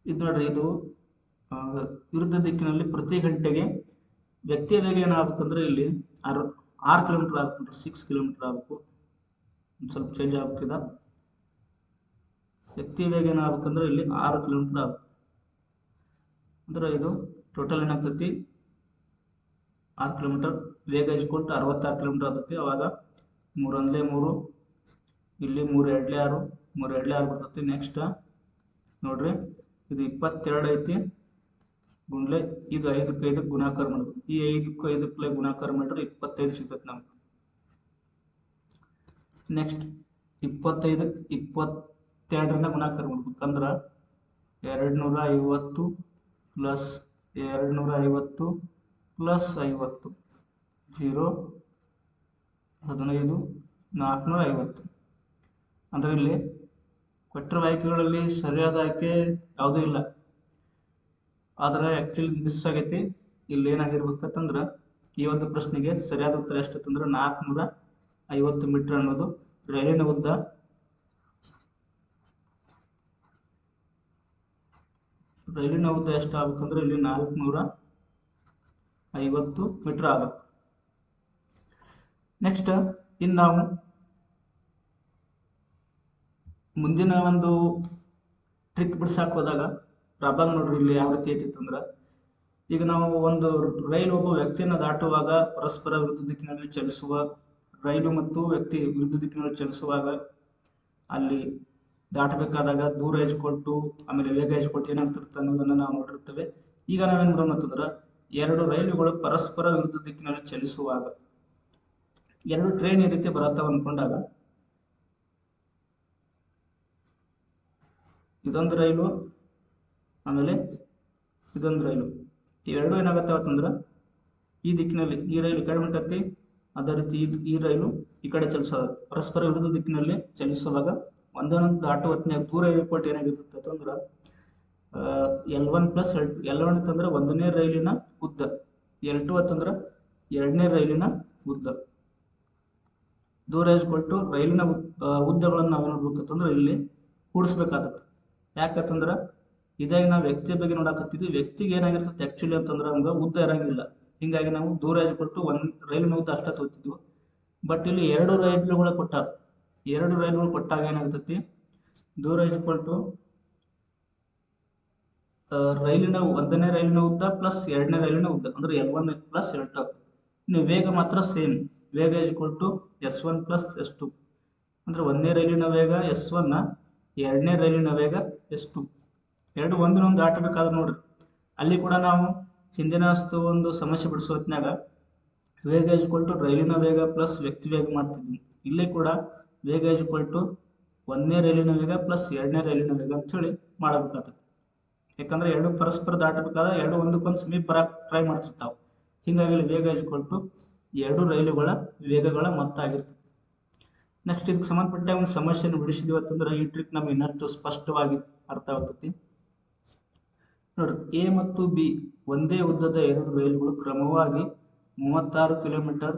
ಇದು ನೋಡ್ರಿ, ಇದು ವಿರುದ್ಧ ದಿಕ್ಕಿನಲ್ಲಿ ಪ್ರತಿ ಗಂಟೆಗೆ ವ್ಯಕ್ತಿಯ ವೇಗ ಏನಾಗಬೇಕಂದ್ರೆ ಇಲ್ಲಿ 6 ಕಿಲೋಮೀಟರ್ ಆಗ್ಬೇಕು, 6 ಕಿಲೋಮೀಟರ್ ಆಗಬೇಕು. ಸ್ವಲ್ಪ ಚೇಂಜ್ ಆಗ್ಬೇಕಿದ. ವ್ಯಕ್ತಿ ವೇಗ ಏನಾಗಬೇಕಂದ್ರೆ ಇಲ್ಲಿ 6 ಕಿಲೋಮೀಟರ್ ಆಗಬೇಕು. ಅಂದ್ರೆ ಇದು ಟೋಟಲ್ ಏನಾಗ್ತೈತಿ 6 ಕಿಲೋಮೀಟರ್. ವೇಗ = 66 ಕಿಲೋಮೀಟರ್ ಆಗ್ತೈತಿ. ಅವಾಗ 3 1 3, ಇಲ್ಲಿ 3 2 6, 3 2 6 ಬರ್ತೈತಿ. ನೆಕ್ಸ್ಟ್ ನೋಡ್ರಿ, ಇದು 22 ಐತಿ ಗುಂಡ್ಲೆ ಇದು 5ಕ್ಕೆ 5ಕ್ಕೆ ಗುಣಾಕಾರ ಮಾಡ್ಬೇಕು. ಈ 5ಕ್ಕೆ 5ಕ್ಕೆ ಗುಣಾಕಾರ ಮಾಡಿದ್ರೆ 25 ಸಿಗ್ತೈತಿ ನಮ್ಗೆ. ನೆಕ್ಸ್ಟ್ 25ಕ್ಕೆ 22ರಿಂದ ಗುಣಾಕಾರ ಮಾಡ್ಬೇಕಂದ್ರೆ 250 ಪ್ಲಸ್ 250 ಪ್ಲಸ್ 50 0 15 450. ಅಂದ್ರೆ ಇಲ್ಲಿ ಕೊಟ್ಟಿರುವ ಆಯ್ಕೆಗಳಲ್ಲಿ ಸರಿಯಾದ ಆಯ್ಕೆ ಯಾವುದೂ ಇಲ್ಲ. ಆದರೆ ಆ್ಯಕ್ಚುಲಿ ಮಿಸ್ ಆಗೈತಿ. ಇಲ್ಲಿ ಏನಾಗಿರ್ಬೇಕಂತಂದ್ರೆ ಈ ಒಂದು ಪ್ರಶ್ನೆಗೆ ಸರಿಯಾದ ಉತ್ತರ ಎಷ್ಟಂದ್ರೆ 450 ಮೀಟರ್ ಅನ್ನೋದು ರೈಲಿನ ಉದ್ದ. ರೈಲಿನ ಉದ್ದ ಎಷ್ಟು ಆಗ್ಬೇಕಂದ್ರೆ ಇಲ್ಲಿ 450 ಮೀಟರ್ ಆಗ್ಬೇಕು. ನೆಕ್ಸ್ಟ್ ಇನ್ನು ನಾವು ಮುಂದಿನ ಒಂದು ಟ್ರಿಕ್ ಬಿಡ್ಸಾಕ್ ಹೋದಾಗ ಪ್ರಾಬ್ಲಮ್ ನೋಡ್ರಿ ಇಲ್ಲಿ ಯಾವ ರೀತಿ ಐತಿತ್ತು ಅಂದ್ರೆ, ಈಗ ನಾವು ಒಂದು ರೈಲು ಒಬ್ಬ ವ್ಯಕ್ತಿಯನ್ನು ದಾಟುವಾಗ ಪರಸ್ಪರ ವಿರುದ್ಧ ದಿಕ್ಕಿನಲ್ಲಿ ಚಲಿಸುವ ರೈಲು ಮತ್ತು ವ್ಯಕ್ತಿ ವಿರುದ್ಧ ದಿಕ್ಕಿನಲ್ಲಿ ಚಲಿಸುವಾಗ ಅಲ್ಲಿ ದಾಟಬೇಕಾದಾಗ ದೂರ = ಆಮೇಲೆ ವೇಗ = ಏನಾಗ್ತಿರುತ್ತೆ ಅನ್ನೋದನ್ನು ನಾವು ನೋಡಿರ್ತೇವೆ. ಈಗ ನಾವೇನು ಮಾಡೋಣ ಅಂತಂದ್ರೆ, 2 ರೈಲುಗಳು ಪರಸ್ಪರ ವಿರುದ್ಧ ದಿಕ್ಕಿನಲ್ಲಿ ಚಲಿಸುವಾಗ 2 ಟ್ರೈನ್ ಈ ರೀತಿ ಬರತ್ತಾವ ಅನ್ಕೊಂಡಾಗ ಇದೊಂದು ರೈಲು ಆಮೇಲೆ ಇದೊಂದು ರೈಲು, ಇವೆರಡು ಏನಾಗತ್ತಂದ್ರೆ ಈ ದಿಕ್ಕಿನಲ್ಲಿ ಈ ರೈಲು ಈ ಕಡೆ ಹೊಂಟತಿ, ಅದೇ ರೀತಿ ಈ ರೈಲು ಈ ಕಡೆ ಚಲಿಸೋದು. ಪರಸ್ಪರ ವಿರುದ್ಧ ದಿಕ್ಕಿನಲ್ಲಿ ಚಲಿಸುವಾಗ ಒಂದೊಂದು ದಾಟುವ ಹೊತ್ತಿನಾಗ ದೂರ = ಏನಾಗಿರುತ್ತೆ ಅಂತಂದ್ರೆ L1 ಪ್ಲಸ್ L2. L1 ಅಂತಂದ್ರೆ 1ನೇ ರೈಲಿನ ಉದ್ದ, L2 ಅಂತಂದ್ರೆ 2ನೇ ರೈಲಿನ ಉದ್ದ. ದೂರ = ರೈಲಿನ ಉದ್ದಗಳನ್ನು ನಾವು ನೋಡ್ಬೇಕಂತಂದ್ರೆ ಇಲ್ಲಿ ಕೂಡಿಸ್ಬೇಕಾಗತ್ತೆ. ಯಾಕಂತಂದ್ರೆ ಇದಾಗ ನಾವು ವ್ಯಕ್ತಿಯ ಬಗ್ಗೆ ನೋಡಕತ್ತಿದ್ವಿ. ವ್ಯಕ್ತಿಗೆ ಏನಾಗಿರ್ತದೆ ಆ್ಯಕ್ಚುಲಿ ಅಂತಂದ್ರೆ ನಮ್ಗೆ ಉದ್ದ ಇರಂಗಿಲ್ಲ. ಹಿಂಗಾಗಿ ನಾವು ದೂರ = 1 ರೈಲಿನ ಉದ್ದ ಅಷ್ಟೇ ತೋತಿದ್ವಿ. ಬಟ್ ಇಲ್ಲಿ 2 ರೈಲುಗಳು ಕೊಟ್ಟಾರ. 2 ರೈಲುಗಳು ಕೊಟ್ಟಾಗ ಏನಾಗ್ತೈತಿ, ದೂರ ಈಕ್ವಲ್ ಟು ರೈಲಿನ ಒಂದನೇ ರೈಲಿನ ಉದ್ದ ಪ್ಲಸ್ ಎರಡನೇ ರೈಲಿನ ಉದ್ದ ಅಂದ್ರೆ L1 ಪ್ಲಸ್ L2. ಇನ್ನು ವೇಗ ಮಾತ್ರ ಸೇಮ್, ವೇಗ equal to S1 plus S2 ಅಂದ್ರೆ ಒಂದನೇ ರೈಲಿನ ವೇಗ S1, ಎರಡನೇ ರೈಲಿನ ವೇಗ S2. ಎರಡು ಒಂದಿನೊಂದು ದಾಟಬೇಕಾದ್ರೆ ನೋಡ್ರಿ, ಅಲ್ಲಿ ಕೂಡ ನಾವು ಹಿಂದಿನ ಒಂದು ಸಮಸ್ಯೆ ಬಿಡಿಸೋ ಹೊತ್ನ್ಯಾಗ ವೇಗ ಈಕ್ವಲ್ ಟು ರೈಲಿನ ವೇಗ ಪ್ಲಸ್ ವ್ಯಕ್ತಿ ವೇಗ ಮಾಡ್ತಿದ್ವಿ. ಇಲ್ಲಿ ಕೂಡ ವೇಗ ಈಕ್ವಲ್ ಟು ಒಂದನೇ ರೈಲಿನ ವೇಗ ಪ್ಲಸ್ ಎರಡನೇ ರೈಲಿನ ವೇಗ ಅಂತ ಹೇಳಿ ಮಾಡಬೇಕಾಗ್ತದೆ. ಯಾಕಂದ್ರೆ ಎರಡು ಪರಸ್ಪರ ದಾಟಬೇಕಾದ್ರೆ ಎರಡು ಒಂದಕ್ಕೊಂದು ಸಮೀಪ ಬರಕ್ಕೆ ಟ್ರೈ ಮಾಡ್ತಿರ್ತಾವೆ. ಹೀಗಾಗಿ ಇಲ್ಲಿ ವೇಗ ಈಕ್ವಲ್ ಟು ಎರಡು ರೈಲುಗಳ ವೇಗಗಳ ಮೊತ್ತ ಆಗಿರ್ತದೆ. ನೆಕ್ಸ್ಟ್ ಇದಕ್ಕೆ ಸಂಬಂಧಪಟ್ಟ ಒಂದು ಸಮಸ್ಯೆಯನ್ನು ಬಿಡಿಸಿದ್ವಿ ಅಂತಂದ್ರೆ ಈ ಟ್ರಿಕ್ ನಮಗೆ ಇನ್ನಷ್ಟು ಸ್ಪಷ್ಟವಾಗಿ ಅರ್ಥ ಆಗ್ತೈತಿ. ನೋಡ್ರಿ, ಎ ಮತ್ತು ಬಿ ಒಂದೇ ಉದ್ದದ ಎರಡು ರೈಲುಗಳು ಕ್ರಮವಾಗಿ 36 ಕಿಲೋಮೀಟರ್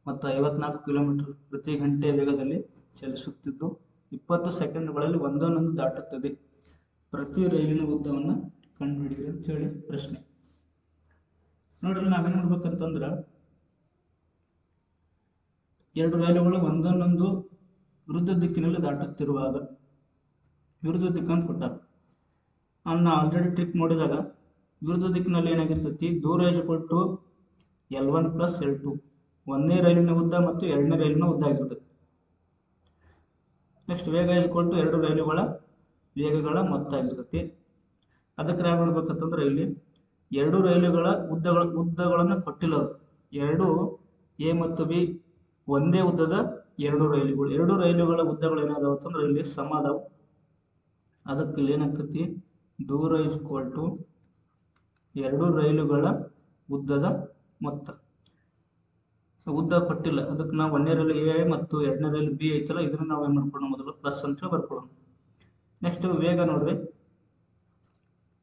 ಮತ್ತು 54 ಕಿಲೋಮೀಟರ್ ಪ್ರತಿ ಗಂಟೆ ವೇಗದಲ್ಲಿ ಚಲಿಸುತ್ತಿದ್ದು 20 ಸೆಕೆಂಡ್ಗಳಲ್ಲಿ ಒಂದನ್ನೊಂದು ದಾಟುತ್ತದೆ. ಪ್ರತಿ ರೈಲಿನ ಉದ್ದವನ್ನು ಕಂಡುಹಿಡಿಯಿರಿ ಅಂತ ಹೇಳಿ ಪ್ರಶ್ನೆ. ನೋಡ್ರಿ, ನಾವೇನ್ ಮಾಡ್ಬೇಕಂತಂದ್ರ ಎರಡು ರೈಲುಗಳು ಒಂದನ್ನೊಂದು ವಿರುದ್ಧ ದಿಕ್ಕಿನಲ್ಲಿ ದಾಟುತ್ತಿರುವಾಗ ವಿರುದ್ಧ ದಿಕ್ಕನ್ನು ಕೊಟ್ಟಾರ. ನಾವು ಆಲ್ರೆಡಿ ಟ್ರಿಕ್ ನೋಡಿದಾಗ ವಿರುದ್ಧ ದಿಕ್ಕಿನಲ್ಲಿ ಏನಾಗಿರ್ತೈತಿ, ದೂರ equal to L1 plus L2 ಒಂದನೇ ರೈಲಿನ ಉದ್ದ ಮತ್ತು ಎರಡನೇ ರೈಲಿನ ಉದ್ದ ಆಗಿರ್ತದೆ. ನೆಕ್ಸ್ಟ್ ವೇಗ ಈಕ್ವಲ್ ಟು ಎರಡು ರೈಲುಗಳ ವೇಗಗಳ ಮೊತ್ತ ಆಗಿರ್ತೈತಿ. ಅದಕ್ಕೆ ನಾವು ಮಾಡ್ಬೇಕಂತಂದ್ರೆ ಇಲ್ಲಿ ಎರಡು ರೈಲುಗಳ ಉದ್ದಗಳನ್ನು ಕೊಟ್ಟಿಲ್ಲ. ಎರಡು ಎ ಮತ್ತು ಬಿ ಒಂದೇ ಉದ್ದದ ಎರಡು ರೈಲುಗಳ ಉದ್ದಗಳು ಏನಾದವು ಅಂತಂದ್ರೆ ಇಲ್ಲಿ ಸಮ ಅದಾವು. ಅದಕ್ಕೆ ಇಲ್ಲಿ ಏನಾಗ್ತೈತಿ, ದೂರ ಈಕ್ವಲ್ ಟು ಎರಡು ರೈಲುಗಳ ಉದ್ದದ ಮೊತ್ತ. ಉದ್ದ ಕೊಟ್ಟಿಲ್ಲ, ಅದಕ್ಕೆ ನಾವು ಒಂದನೇ ರೈಲು ಎ ಮತ್ತು ಎರಡನೇ ರೈಲು ಬಿ ಐತಲ್ಲ, ಇದನ್ನ ನಾವು ಏನ್ ಮಾಡ್ಕೊಳ್ಳೋಣ, ಮೊದಲು ಪ್ಲಸ್ ಅಂತ ಬರ್ಕೊಳ್ಳೋಣ. ನೆಕ್ಸ್ಟ್ ವೇಗ ನೋಡ್ರಿ,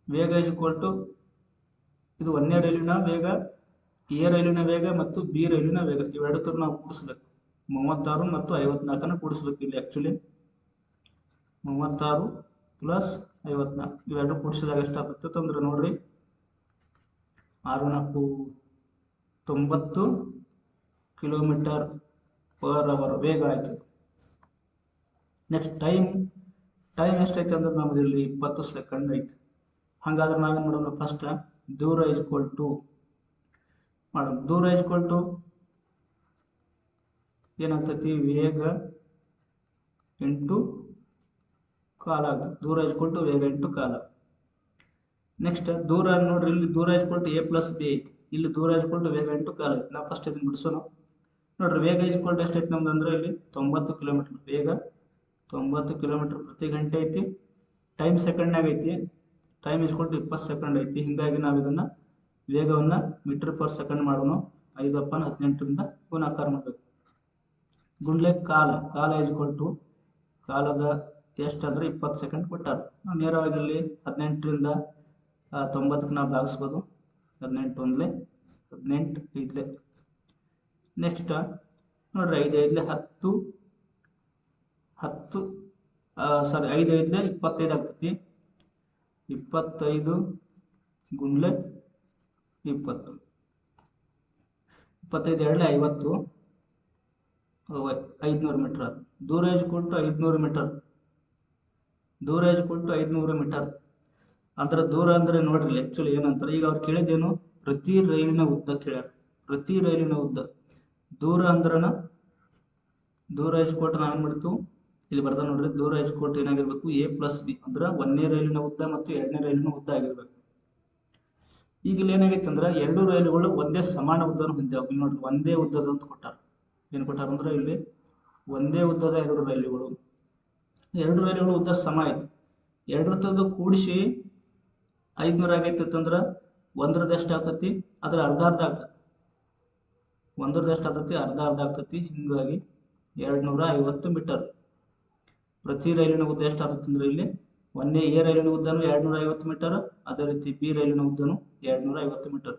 ವೇಗ ಈಕ್ವಲ್ ಟು ಇದು ಒಂದನೇ ರೈಲಿನ ವೇಗ, ಎ ರೈಲಿನ ವೇಗ ಮತ್ತು ಬಿ ರೈಲಿನ ವೇಗ ಇವೆರಡಕ್ಕೂ ನಾವು ಕೂಡಿಸ್ಬೇಕು. 36 ಮತ್ತು 54 ಕೂಡಿಸ್ಬೇಕು. ಇಲ್ಲಿ ಆಕ್ಚುಲಿ 36 ಪ್ಲಸ್ 54 ಇವೆರಡು ಕೂಡಿಸಿದಾಗ ಎಷ್ಟಾಗ್ತದೆ ಅಂದ್ರೆ ನೋಡ್ರಿ, 6 4 90 ಕಿಲೋಮೀಟರ್ ಪರ್ ಅವರ್ ವೇಗ ಆಯ್ತದೆ. ನೆಕ್ಸ್ಟ್ ಟೈಮ್ ಎಷ್ಟೈತೆ ಅಂದ್ರೆ ನಮ್ದು ಇಲ್ಲಿ 20 ಸೆಕೆಂಡ್ ಐತಿ. ಹಾಗಾದ್ರೆ ನಾವೇನ್ ಮಾಡೋಣ, ಫಸ್ಟ್ ದೂರ ಈಕ್ವಲ್ ಟು ಮಾಡೋಣ. ದೂರ ಈಕ್ವಲ್ ಟು ಏನಾಗ್ತೈತಿ, ವೇಗ ಇಂಟು ಕಾಲ ಆಗ್ತದೆ. ದೂರ ಈಕ್ವಲ್ ಟು ವೇಗ ಇಂಟು ಕಾಲ. ನೆಕ್ಸ್ಟ್ ದೂರ ನೋಡ್ರಿ, ಇಲ್ಲಿ ದೂರ equal to A plus B ಐತಿ, ಇಲ್ಲಿ ದೂರ ಈಕ್ವಲ್ ಟು ವೇಗ ಇಂಟು ಕಾಲ ಐತಿ. ನಾವು ಫಸ್ಟ್ ಇದನ್ನ ಬಿಡಿಸೋಣ. ನೋಡ್ರಿ, ವೇಗ ಈಕ್ವಲ್ ಟು ಎಷ್ಟೈತಿ ನಮ್ದು ಅಂದ್ರೆ ಇಲ್ಲಿ 90 ಕಿಲೋಮೀಟರ್, ವೇಗ 90 ಕಿಲೋಮೀಟರ್ ಪ್ರತಿ ಗಂಟೆ ಐತಿ. ಟೈಮ್ ಸೆಕೆಂಡ್ನಾಗ ಐತಿ, ಟೈಮ್ ಈಕ್ವಲ್ ಟು 20 ಸೆಕೆಂಡ್ ಐತಿ. ಹಿಂಗಾಗಿ ನಾವು ಇದನ್ನ ವೇಗವನ್ನ ಮೀಟರ್ ಪರ್ ಸೆಕೆಂಡ್ ಮಾಡೋಣ. 5/18ರಿಂದ ಗುಣಾಕಾರ ಮಾಡಬೇಕು. ಗುಂಡ್ಲೆ ಕಾಲ ಈಕ್ವಲ್ ಟು ಕಾಲದ ಎಷ್ಟಂದ್ರೆ 20 ಸೆಕೆಂಡ್ ಕೊಟ್ಟಾರ. ನಾವು ನೇರವಾಗಿ ಇಲ್ಲಿ 18ರಿಂದ 90ಕ್ಕೆ ನಾವು ಭಾಗಿಸ್ಬೋದು. 18 ಒಂದ್ಲೆ 18 ಐದ್ಲೆ. ನೆಕ್ಸ್ಟ್ ನೋಡ್ರಿ, 5 5 10 10 ಸಾರಿ 5 5 25 ಆಗ್ತೈತಿ. 25 ಗುಂಡ್ಲೆ 20, 25 2 50, 500 ಮೀಟರ್. ದೂರ ಈಕ್ವಲ್ ಟು 500 ಮೀಟರ್. ದೂರ ಈಕ್ವಲ್ ಟು 500 ಮೀಟರ್ ಅಂದ್ರೆ ದೂರ ಅಂದ್ರೆ ನೋಡ್ರಿ, ಆಕ್ಚುಲಿ ಏನಂತಾರೆ, ಈಗ ಅವ್ರು ಕೇಳಿದ್ದೇನು, ಪ್ರತಿ ರೈಲಿನ ಉದ್ದ ಕೇಳ್ಯಾರ. ಪ್ರತಿ ರೈಲಿನ ಉದ್ದ. ದೂರ ಅಂದ್ರನ ದೂರ ಈಕ್ವಲ್ ಟು ನಾವೇನ್ ಮಾಡ್ತೀವಿ, ಇಲ್ಲಿ ಬರ್ದ ನೋಡ್ರಿ, ದೂರ ಈಕ್ವಲ್ ಟು ಏನಾಗಿರ್ಬೇಕು, ಎ ಪ್ಲಸ್ ಬಿ ಅಂದ್ರೆ ಒಂದನೇ ರೈಲಿನ ಉದ್ದ ಮತ್ತು ಎರಡನೇ ರೈಲಿನ ಉದ್ದ ಆಗಿರ್ಬೇಕು. ಈಗ ಇಲ್ಲಿ ಏನಾಗೈತೆ ಅಂದ್ರೆ ಎರಡು ರೈಲುಗಳು ಒಂದೇ ಸಮಾನ ಉದ್ದವನ್ನು ಹೊಂದ್ಯಾವ. ಇಲ್ಲಿ ನೋಡ್ರಿ, ಒಂದೇ ಉದ್ದದ ಅಂತ ಕೊಟ್ಟಾರ. ಏನು ಕೊಟ್ಟಾರ ಅಂದ್ರೆ ಇಲ್ಲಿ ಒಂದೇ ಉದ್ದದ ಎರಡು ರೈಲುಗಳು ಉದ್ದ ಸಮ ಐತಿ. ಎರಡರದ್ದು ಕೂಡಿಸಿ 500 ಆಗೈತಿ ಅಂತಂದ್ರೆ ಒಂದ್ರದ್ದು ಎಷ್ಟು ಆಗ್ತತಿ, ಅದ್ರ ಅರ್ಧ ಆಗ್ತತಿ. ಒಂದ್ರದ್ದು ಎಷ್ಟು ಆಗ್ತತಿ, ಅರ್ಧ ಆಗ್ತತಿ. ಹಿಂಗಾಗಿ 250 ಮೀಟರ್. ಪ್ರತಿ ರೈಲಿನ ಉದ್ದ ಎಷ್ಟು ಆಗ್ತತಿ ಅಂದ್ರೆ ಇಲ್ಲಿ ಒಂದೇ ಎ ರೈಲಿನ ಉದ್ದನು 250 ಮೀಟರ್, ಅದೇ ರೀತಿ ಬಿ ರೈಲಿನ ಉದ್ದನು 250 ಮೀಟರ್.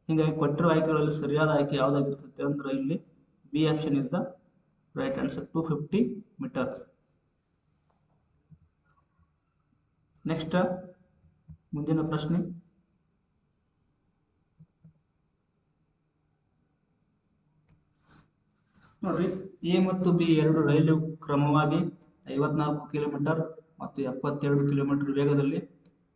ಹಿಂಗಾಗಿ ಕೊಟ್ಟಿರುವ ಆಯ್ಕೆಗಳಲ್ಲಿ ಸರಿಯಾದ ಆಯ್ಕೆ ಯಾವ್ದಾಗಿರ್ತೈತೆ ಅಂದ್ರೆ ಇಲ್ಲಿ B option is the right answer, 250 metre. Next ಮುಂದಿನ ಪ್ರಶ್ನೆ, ನೋಡ್ರಿ, ಎ ಮತ್ತು ಬಿ ಎರಡು ರೈಲು ಕ್ರಮವಾಗಿ 54 ಕಿಲೋಮೀಟರ್ ಮತ್ತು 72 ಕಿಲೋಮೀಟರ್ ವೇಗದಲ್ಲಿ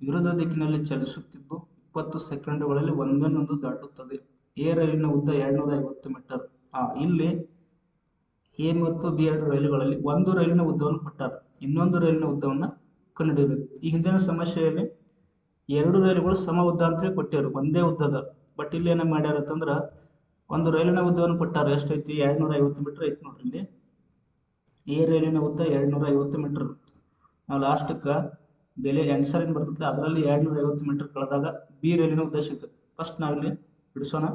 ವಿರುದ್ಧ ದಿಕ್ಕಿನಲ್ಲಿ ಚಲಿಸುತ್ತಿದ್ದು 20 ಸೆಕೆಂಡುಗಳಲ್ಲಿ ಒಂದನ್ನೊಂದು ದಾಟುತ್ತದೆ. ಎ ರೈಲಿನ ಉದ್ದ 250 ಮೀಟರ್. ಇಲ್ಲಿ ಎ ಮತ್ತು ಬಿ ಎರಡು ರೈಲುಗಳಲ್ಲಿ ಒಂದು ರೈಲಿನ ಉದ್ದವನ್ನು ಕೊಟ್ಟಾರ, ಇನ್ನೊಂದು ರೈಲಿನ ಉದ್ದವನ್ನು ಕಂಡುಹಿಡಿಯಬೇಕು. ಈ ಹಿಂದಿನ ಸಮಸ್ಯೆಯಲ್ಲಿ ಎರಡು ರೈಲುಗಳು ಸಮ ಉದ್ದ ಅಂತೇಳಿ ಕೊಟ್ಟಾರು, ಒಂದೇ ಉದ್ದದ. ಬಟ್ ಇಲ್ಲಿ ಏನ ಮಾಡ್ಯಾರ ಅಂತಂದ್ರ ಒಂದು ರೈಲಿನ ಉದ್ದವನ್ನು ಕೊಟ್ಟಾರ, ಎಷ್ಟೈತಿ 250 ಮೀಟರ್ ಐತಿ ನೋಡ್ರಿ. ಇಲ್ಲಿ ಎ ರೈಲಿನ ಉದ್ದ 250 ಮೀಟರ್. ನಾವು ಲಾಸ್ಟಕ್ಕೆ ಬೆಲೆ ಆನ್ಸರ್ ಏನು ಬರ್ತದೆ ಅದರಲ್ಲಿ 250 ಮೀಟರ್ ಕಳೆದಾಗ ಬಿ ರೈಲಿನ ಉದ್ದ ಸಿಗ್ತದೆ. ಫಸ್ಟ್ ನಾವಿಲ್ಲಿ ಬಿಡಿಸೋಣ.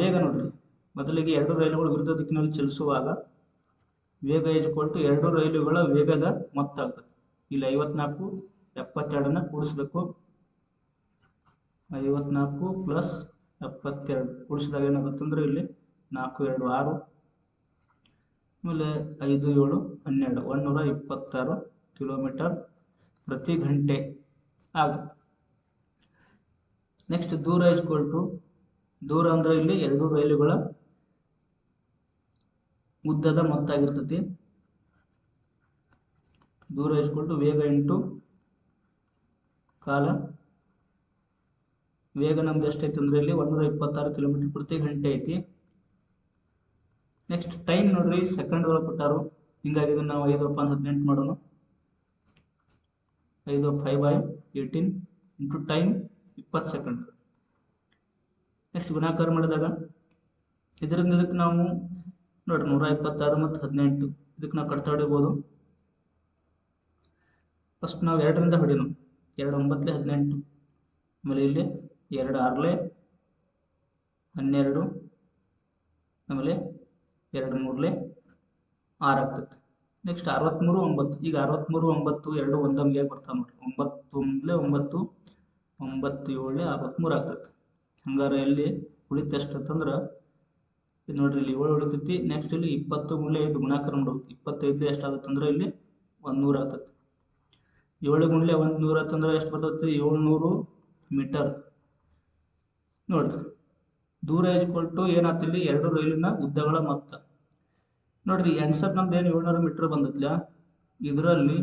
ವೇಗ ನೋಡ್ರಿ, ಮೊದಲಿಗೆ ಎರಡು ರೈಲುಗಳು ವಿರುದ್ಧ ದಿಕ್ಕಿನಲ್ಲಿ ಚಲಿಸುವಾಗ ವೇಗ ಈಜ್ಕೊಟ್ಟು ಎರಡು ರೈಲುಗಳ ವೇಗದ ಮೊತ್ತ ಆಗ್ತದೆ. ಇಲ್ಲಿ 54 72 ಕೂಡಿಸ್ಬೇಕು. 54 ಪ್ಲಸ್ 72 ಕೂಡಿಸಿದಾಗ ಏನಾಗುತ್ತೆ ಅಂದ್ರೆ ಇಲ್ಲಿ 4 2 6, ಆಮೇಲೆ 5 7 12 126 ಕಿಲೋಮೀಟರ್ ಪ್ರತಿ ಗಂಟೆ ಆಗುತ್ತೆ. ನೆಕ್ಸ್ಟ್ ದೂರ ಈಜ್ಕೊಟ್ಟು, ದೂರ ಅಂದ್ರೆ ಇಲ್ಲಿ ಎರಡು ರೈಲುಗಳ ಉದ್ದದ ಮೊತ್ತ ಆಗಿರ್ತತಿ. ದೂರ ಈಜ್ಕೊಟ್ಟು ವೇಗ ಇಂಟು ಕಾಲ. ವೇಗ ನಮ್ದು ಎಷ್ಟೈತಿ ಅಂದ್ರೆ ಇಲ್ಲಿ 126 ಕಿಲೋಮೀಟರ್ ಪ್ರತಿ ಗಂಟೆ ಐತಿ. ನೆಕ್ಸ್ಟ್ ಟೈಮ್ ನೋಡ್ರಿ, ಸೆಕೆಂಡ್ ಒಳಗೆ ಕೊಟ್ಟಾರು, ಹಿಂಗಾಗಿ ಇದನ್ನ ನಾವು 5/18 ಮಾಡೋಣ. 5/5/18 ಇಂಟು ಟೈಮ್ 20 ಸೆಕೆಂಡ್. ನೆಕ್ಸ್ಟ್ ಗುಣಾಕಾರ ಮಾಡಿದಾಗ ಇದರಿಂದ ಇದಕ್ಕೆ ನಾವು ನೋಡ್ರಿ 126 ಮತ್ತು 18 ಇದಕ್ಕೆ ನಾವು ಕಟ್ತಾ ಹೊಡಿಬೋದು. ಫಸ್ಟ್ ನಾವು 2ರಿಂದ ಹೊಡಿನು. 2 9 18, ಆಮೇಲೆ ಇಲ್ಲಿ 2 6 12, ಆಮೇಲೆ 2 3 6 ಆಗ್ತದೆ. ನೆಕ್ಸ್ಟ್ 63 9. ಈಗ 63 9 ಎರಡು ಒಂದೊಂದಿಗೆ ಬರ್ತಾವೆ ನೋಡ್ರಿ. 9 9 9 7 63 ಆಗ್ತದೆ. ಹಂಗಾರೆ ಇಲ್ಲಿ ಉಳಿತು ಎಷ್ಟು ಅಂತಂದ್ರೆ ಇದು ನೋಡ್ರಿ, ಇಲ್ಲಿ 7 ಉಳಿತೈತಿ. ನೆಕ್ಸ್ಟ್ ಇಲ್ಲಿ 20 × 5 ಗುಣಾಕಾರ ಮಾಡ್ಬೇಕು. 25 ಎಷ್ಟಾಗುತ್ತೆ ಅಂದ್ರೆ ಇಲ್ಲಿ 100 ಆಗ್ತದೆ. 7 × 100 ಅಂತಂದ್ರೆ ಎಷ್ಟು ಬರ್ತೈತಿ? 700 ಮೀಟರ್. ನೋಡ್ರಿ, ದೂರ ಈಜ್ಕೊಟ್ಟು ಏನಾಗ್ತಿಲ್ಲಿ ಎರಡು ರೈಲಿನ ಉದ್ದಗಳ ಮೊತ್ತ. ನೋಡ್ರಿ, ಆನ್ಸರ್ ನಮ್ದು ಏನು 700 ಮೀಟರ್ ಬಂದತ್ಲ, ಇದರಲ್ಲಿ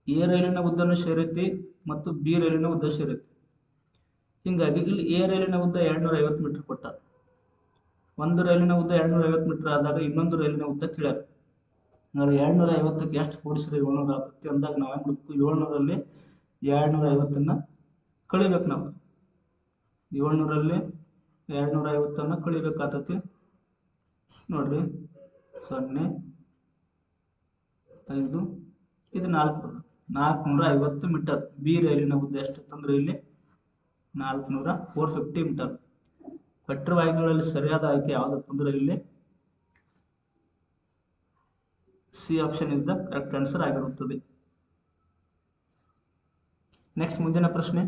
ಎ ರೈಲಿನ ಉದ್ದನೂ ಸೇರೈತಿ ಮತ್ತು ಬಿ ರೈಲಿನ ಉದ್ದ ಸೇರೈತಿ. ಹಿಂಗಾಗಿ ಇಲ್ಲಿ ಎ ರೈಲಿನ ಉದ್ದ 250 ಮೀಟರ್ ಕೊಟ್ಟ. ಒಂದು ರೈಲಿನ ಉದ್ದ 250 ಮೀಟರ್ ಆದಾಗ ಇನ್ನೊಂದು ರೈಲಿನ ಉದ್ದ ಕೇಳ್ಯಾರ. ನಾವು 250ಕ್ಕೆ ಎಷ್ಟು ಕೂಡಿಸಿದ್ರೆ 700 ಆಗ್ತೈತಿ ಅಂದಾಗ ನಾವು ಏನು ಮಾಡಬೇಕು? 700ರಲ್ಲಿ 250 ಕಳಿಬೇಕು. ನಾವು 700ರಲ್ಲಿ 250 ಕಳಿಬೇಕಾಗ್ತೈತಿ. ನೋಡ್ರಿ, 0 5 ಇದು 4 450 ಮೀಟರ್. ಬಿ ರೈಲಿನ ಉದ್ದ ಎಷ್ಟಂದ್ರೆ ಇಲ್ಲಿ 450 ಮೀಟರ್. ಕೊಟ್ಟಿರುವ ಆಯ್ಕೆಗಳಲ್ಲಿ ಸರಿಯಾದ ಆಯ್ಕೆ ಯಾವುದಂತಂದ್ರೆ ಇಲ್ಲಿ C option is the correct answer ಆಗಿರುತ್ತದೆ. ನೆಕ್ಸ್ಟ್ ಮುಂದಿನ ಪ್ರಶ್ನೆ.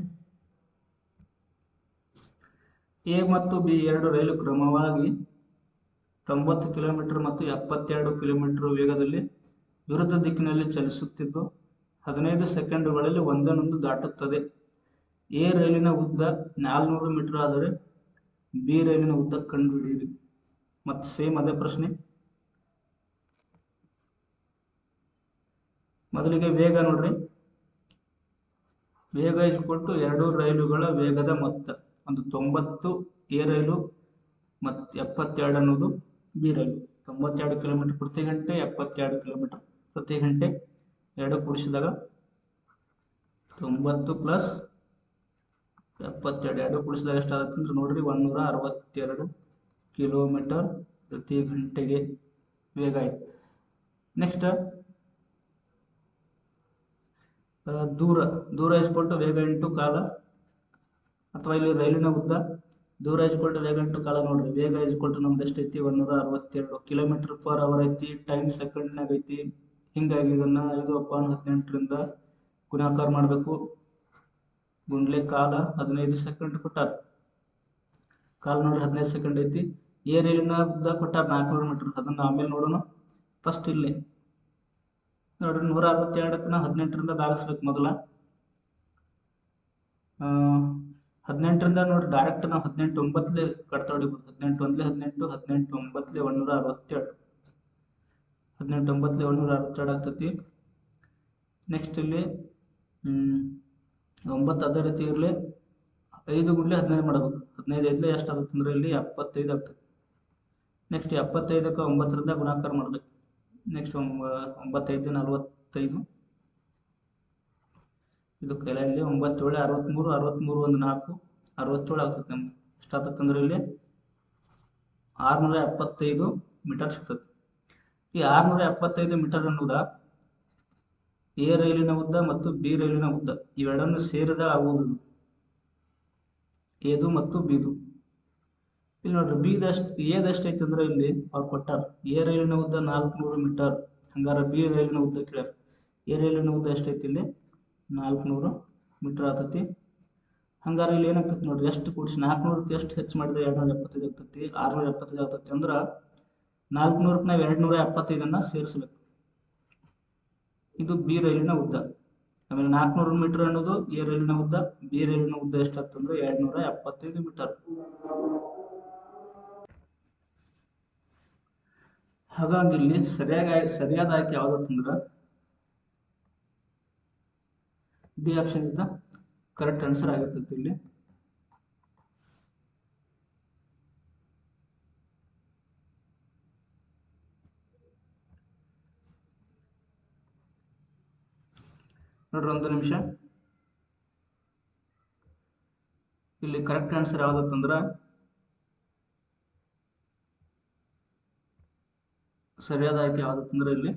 ಎ ಮತ್ತು ಬಿ ಎರಡು ರೈಲು ಕ್ರಮವಾಗಿ 90 ಕಿಲೋಮೀಟರ್ ಮತ್ತು 72 ಕಿಲೋಮೀಟರ್ ವೇಗದಲ್ಲಿ ವಿರುದ್ಧ ದಿಕ್ಕಿನಲ್ಲಿ ಚಲಿಸುತ್ತಿದ್ದು 15 ಸೆಕೆಂಡುಗಳಲ್ಲಿ ಒಂದನ್ನೊಂದು ದಾಟುತ್ತದೆ. ಎ ರೈಲಿನ ಉದ್ದ 400 ಮೀಟರ್ ಆದರೆ ಬಿ ರೈಲಿನ ಉದ್ದ ಕಂಡುಹಿಡಿಯಿರಿ. ಮತ್ತು ಸೇಮ್ ಅದೇ ಪ್ರಶ್ನೆ. ಮೊದಲಿಗೆ ವೇಗ ನೋಡ್ರಿ, ವೇಗ ಇಸ್ಕೊಟ್ಟು ಎರಡು ರೈಲುಗಳ ವೇಗದ ಮೊತ್ತ. ಒಂದು 90 ಎ ರೈಲು ಮತ್ತು 72 ಅನ್ನೋದು ಬಿ ರೈಲು. 92 ಕಿಲೋಮೀಟರ್ ಪ್ರತಿ ಗಂಟೆ, 72 ಕಿಲೋಮೀಟರ್ ಪ್ರತಿ ಗಂಟೆ. ಎರಡು ಕೂಡಿಸಿದಾಗ 90 ಪ್ಲಸ್ 72 ಎರಡು ಕೂಡಿಸಿದಾಗ ಎಷ್ಟಾಗುತ್ತೆ ಅಂದ್ರೆ ನೋಡ್ರಿ 162 ಕಿಲೋಮೀಟರ್ ಪ್ರತಿ ಗಂಟೆಗೆ ವೇಗ ಆಯ್ತು. ನೆಕ್ಸ್ಟ್ ದೂರ ಇಸ್ಕೊಟ್ಟು ವೇಗ ಇಂಟು ಕಾಲ, ಅಥವಾ ಇಲ್ಲಿ ರೈಲಿನ ಉದ್ದ. ದೂರ ಇಸ್ಕೊಟ್ಟು ವೇಗ ಇಂಟು ಕಾಲ. ನೋಡ್ರಿ, ವೇಗ ಇಸ್ಕೊಟ್ಟು ನಮ್ದು ಎಷ್ಟೈತಿ 162 ಕಿಲೋಮೀಟರ್ ಪರ್ ಅವರ್ ಐತಿ. ಟೈಮ್ ಸೆಕೆಂಡ್ನಾಗ ಐತಿ. ಹಿಂಗಾಗಿ ಇದನ್ನ 5/18ರಿಂದ ಗುಣಾಕಾರ ಮಾಡಬೇಕು. ಗುಂಡ್ಲೆ ಕಾಲ 15 ಸೆಕೆಂಡ್ ಕೊಟ್ಟಾರ. ಕಾಲ ನೋಡ್ರಿ 15 ಸೆಕೆಂಡ್ ಐತಿ. ಎ ರೈಲಿನ ಉದ್ದ ಕೊಟ್ಟಾರ 400 ಮೀಟರ್. ಅದನ್ನ ಆಮೇಲೆ ನೋಡೋಣ. ಫಸ್ಟ್ ಇಲ್ಲಿ ನೋಡ್ರಿ 162ಕ್ಕೆ 18ರಿಂದ ಭಾಗಿಸ್ಬೇಕು. ಮೊದಲ 18ರಿಂದ ನೋಡ್ರಿ ಡೈರೆಕ್ಟ್ ನಾವು 18 9 ಕಟ್ತಾ ಹೊಡಿಬೋದು. 18 1 18 18 9 162 18 9 162 ಆಗ್ತೈತಿ. ನೆಕ್ಸ್ಟ್ ಇಲ್ಲಿ 9 ಅದೇ ರೀತಿ ಇರಲಿ 5 ಗುಂಡ್ಲೆ 15 ಮಾಡಬೇಕು. 15 ಐದಲೇ ಎಷ್ಟು ಆಗುತ್ತೆ ಅಂದರೆ ಇಲ್ಲಿ 75 ಆಗ್ತದೆ. ನೆಕ್ಸ್ಟ್ 75ಕ್ಕೆ 9ರಿಂದ ಗುಣಾಕಾರ ಮಾಡಬೇಕು. ನೆಕ್ಸ್ಟ್ 9 45 ಇದಕ್ಕೆ ಎಲ್ಲ ಇಲ್ಲಿ 9 7 63 63 1 4 67 ಆಗ್ತದೆ. ನಮ್ಗೆ ಎಷ್ಟಾಗ್ತದೆ ಅಂದ್ರೆ ಇಲ್ಲಿ 675 ಮೀಟರ್ ಸಿಗ್ತದೆ. ಈ 675 ಮೀಟರ್ ಅನ್ನೋದ ಎ ರೈಲಿನ ಉದ್ದ ಮತ್ತು ಬಿ ರೈಲಿನ ಉದ್ದ ಇವೆರಡನ್ನು ಸೇರಿದಾಗ ಆಗುವುದು ಎದು ಮತ್ತು ಬಿದು. ಇಲ್ಲಿ ನೋಡ್ರಿ ಬಿದಷ್ಟು ಎದಷ್ಟು ಐತೆ ಅಂದ್ರೆ ಇಲ್ಲಿ ಅವ್ರು ಕೊಟ್ಟಾರ ಎ ರೈಲಿನ ಉದ್ದ 400 ಮೀಟರ್. ಹಂಗಾರೆ ಬಿ ರೈಲಿನ ಉದ್ದ ಕೇಳ್ಯಾರ. ಎ ರೈಲಿನ ಉದ್ದ ಎಷ್ಟೈತಿ ಇಲ್ಲಿ 400 ಮೀಟರ್ ಆಗ್ತೈತಿ. ಹಂಗಾರೆ ಇಲ್ಲಿ ಏನಾಗ್ತೈತಿ ನೋಡ್ರಿ, ಎಷ್ಟು ಕೂಡಿಸಿ 400ಕ್ಕೆ ಎಷ್ಟು ಹೆಚ್ಚು ಮಾಡಿದ್ರೆ 275 ಆಗ್ತೈತಿ. 675 ಆಗ್ತೈತಿ ಅಂದ್ರೆ 400ಕ್ಕೆ ನಾವು 275 ಸೇರಿಸ್ಬೇಕು. ಇದು ಬಿ ರೈಲಿನ ಉದ್ದ. ಆಮೇಲೆ 400 ಮೀಟರ್ ಅನ್ನೋದು ಎ ರೈಲಿನ ಉದ್ದ. ಬಿ ರೈಲಿನ ಉದ್ದ ಎಷ್ಟಾಗ್ತಂದ್ರೆ 275 ಮೀಟರ್. ಹಾಗಾಗಿ ಇಲ್ಲಿ ಸರಿಯಾದ ಆಯ್ಕೆ ಯಾವ್ದಂದ್ರೆ D option is the correct answer ಆಗಿರ್ತೈತಿ. ಇಲ್ಲಿ ನೋಡ್ರಿ, ಒಂದು ನಿಮಿಷ. ಇಲ್ಲಿ ಕರೆಕ್ಟ್ ಆನ್ಸರ್ ಯಾವ್ದಂದ್ರೆ ಸರಿಯಾದ ಆಯ್ಕೆ ಯಾವ್ದಂದ್ರೆ ಇಲ್ಲಿ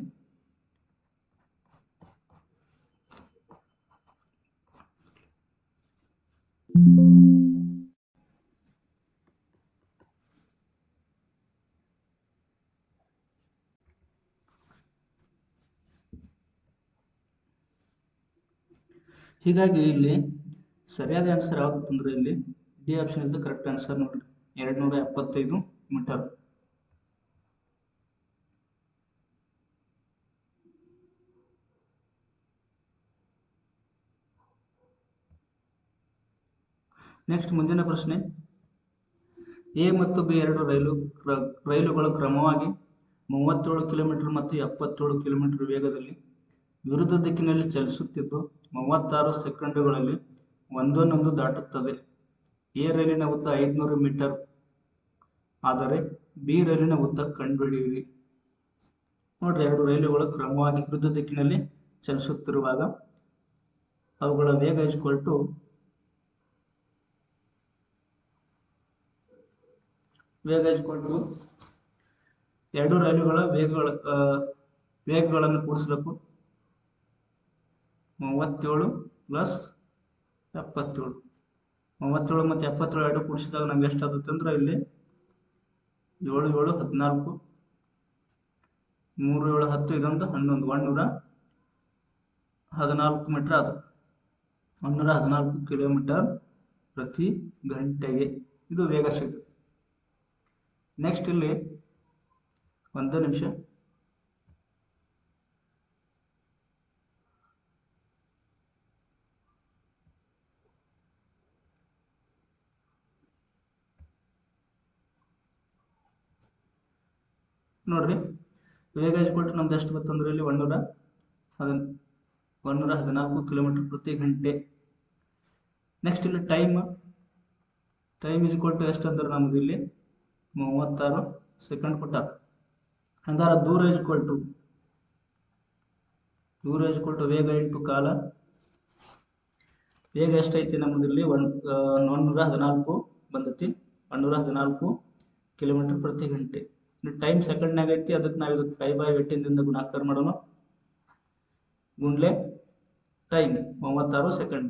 ಹೀಗಾಗಿ ಇಲ್ಲಿ ಸರಿಯಾದ ಆನ್ಸರ್ ಯಾವ್ದಂದ್ರೆ ಇಲ್ಲಿ D option is the correct answer. ನೋಡ್ರಿ 275 ಮೀಟರ್. ನೆಕ್ಸ್ಟ್ ಮುಂದಿನ ಪ್ರಶ್ನೆ, ಎ ಮತ್ತು ಬಿ ಎರಡು ರೈಲುಗಳು ಕ್ರಮವಾಗಿ 37 ಕಿಲೋಮೀಟರ್ ಮತ್ತು 77 ಕಿಲೋಮೀಟರ್ ವೇಗದಲ್ಲಿ ವಿರುದ್ಧ ದಿಕ್ಕಿನಲ್ಲಿ ಚಲಿಸುತ್ತಿದ್ದು 36 ಸೆಕೆಂಡುಗಳಲ್ಲಿ ಒಂದನ್ನೊಂದು ದಾಟುತ್ತದೆ. ಎ ರೈಲಿನ ಉದ್ದ 500 ಮೀಟರ್ ಆದರೆ ಬಿ ರೈಲಿನ ಉದ್ದ ಕಂಡುಹಿಡಿಯಿರಿ. ನೋಡ್ರಿ, ಎರಡು ರೈಲುಗಳು ಕ್ರಮವಾಗಿ ವಿರುದ್ಧ ದಿಕ್ಕಿನಲ್ಲಿ ಚಲಿಸುತ್ತಿರುವಾಗ ಅವುಗಳ ವೇಗ ಎರಡು ರೈಲುಗಳ ವೇಗಗಳನ್ನು ಕೂಡಿಸಬೇಕು. 37 ಪ್ಲಸ್ 77. 37 ಮತ್ತು 77 ಎರಡು ಕೂಡಿಸಿದಾಗ ನಮ್ಗೆ ಎಷ್ಟಾಗುತ್ತೆ ಅಂದ್ರೆ ಇಲ್ಲಿ 7 7 14 3 7 10 ಇದೊಂದು 11 114 ಮೀಟರ್ ಅದು 114 ಕಿಲೋಮೀಟರ್ ಪ್ರತಿ ಗಂಟೆಗೆ ಇದು ವೇಗ ಸಿಗುತ್ತೆ. ನೆಕ್ಸ್ಟ್ ಇಲ್ಲಿ ಒಂದು ನಿಮಿಷ. ನೋಡ್ರಿ, ವೇಗ ನಮ್ದು ಎಷ್ಟು ಗೊತ್ತಂದ್ರೆ ಇಲ್ಲಿ 114 ಕಿಲೋಮೀಟರ್ ಪ್ರತಿ ಗಂಟೆ. ನೆಕ್ಸ್ಟ್ ಇಲ್ಲಿ ಟೈಮ್ ಎಷ್ಟು ಅಂದ್ರೆ ನಮ್ದು ಇಲ್ಲಿ 36 ಸೆಕೆಂಡ್ ಕೊಟ್ಟ. ಹಂಗಾರೆ ದೂರ ವೇಗ ಇಂಟು ಕಾಲ. ವೇಗ ಎಷ್ಟೈತಿ ನಮ್ದು ಇಲ್ಲಿ 114 ಬಂದೈತಿ. 114 ಕಿಲೋಮೀಟರ್ ಪ್ರತಿ ಗಂಟೆ. ಟೈಮ್ ಸೆಕೆಂಡ್ನಾಗ ಐತಿ, ಅದಕ್ಕೆ ನಾವು ಇದಕ್ಕೆ 5/18 ಗುಣಾಕಾರ ಮಾಡೋಣ. ಗುಂಡ್ಲೆ ಟೈಮ್ 36 ಸೆಕೆಂಡ್.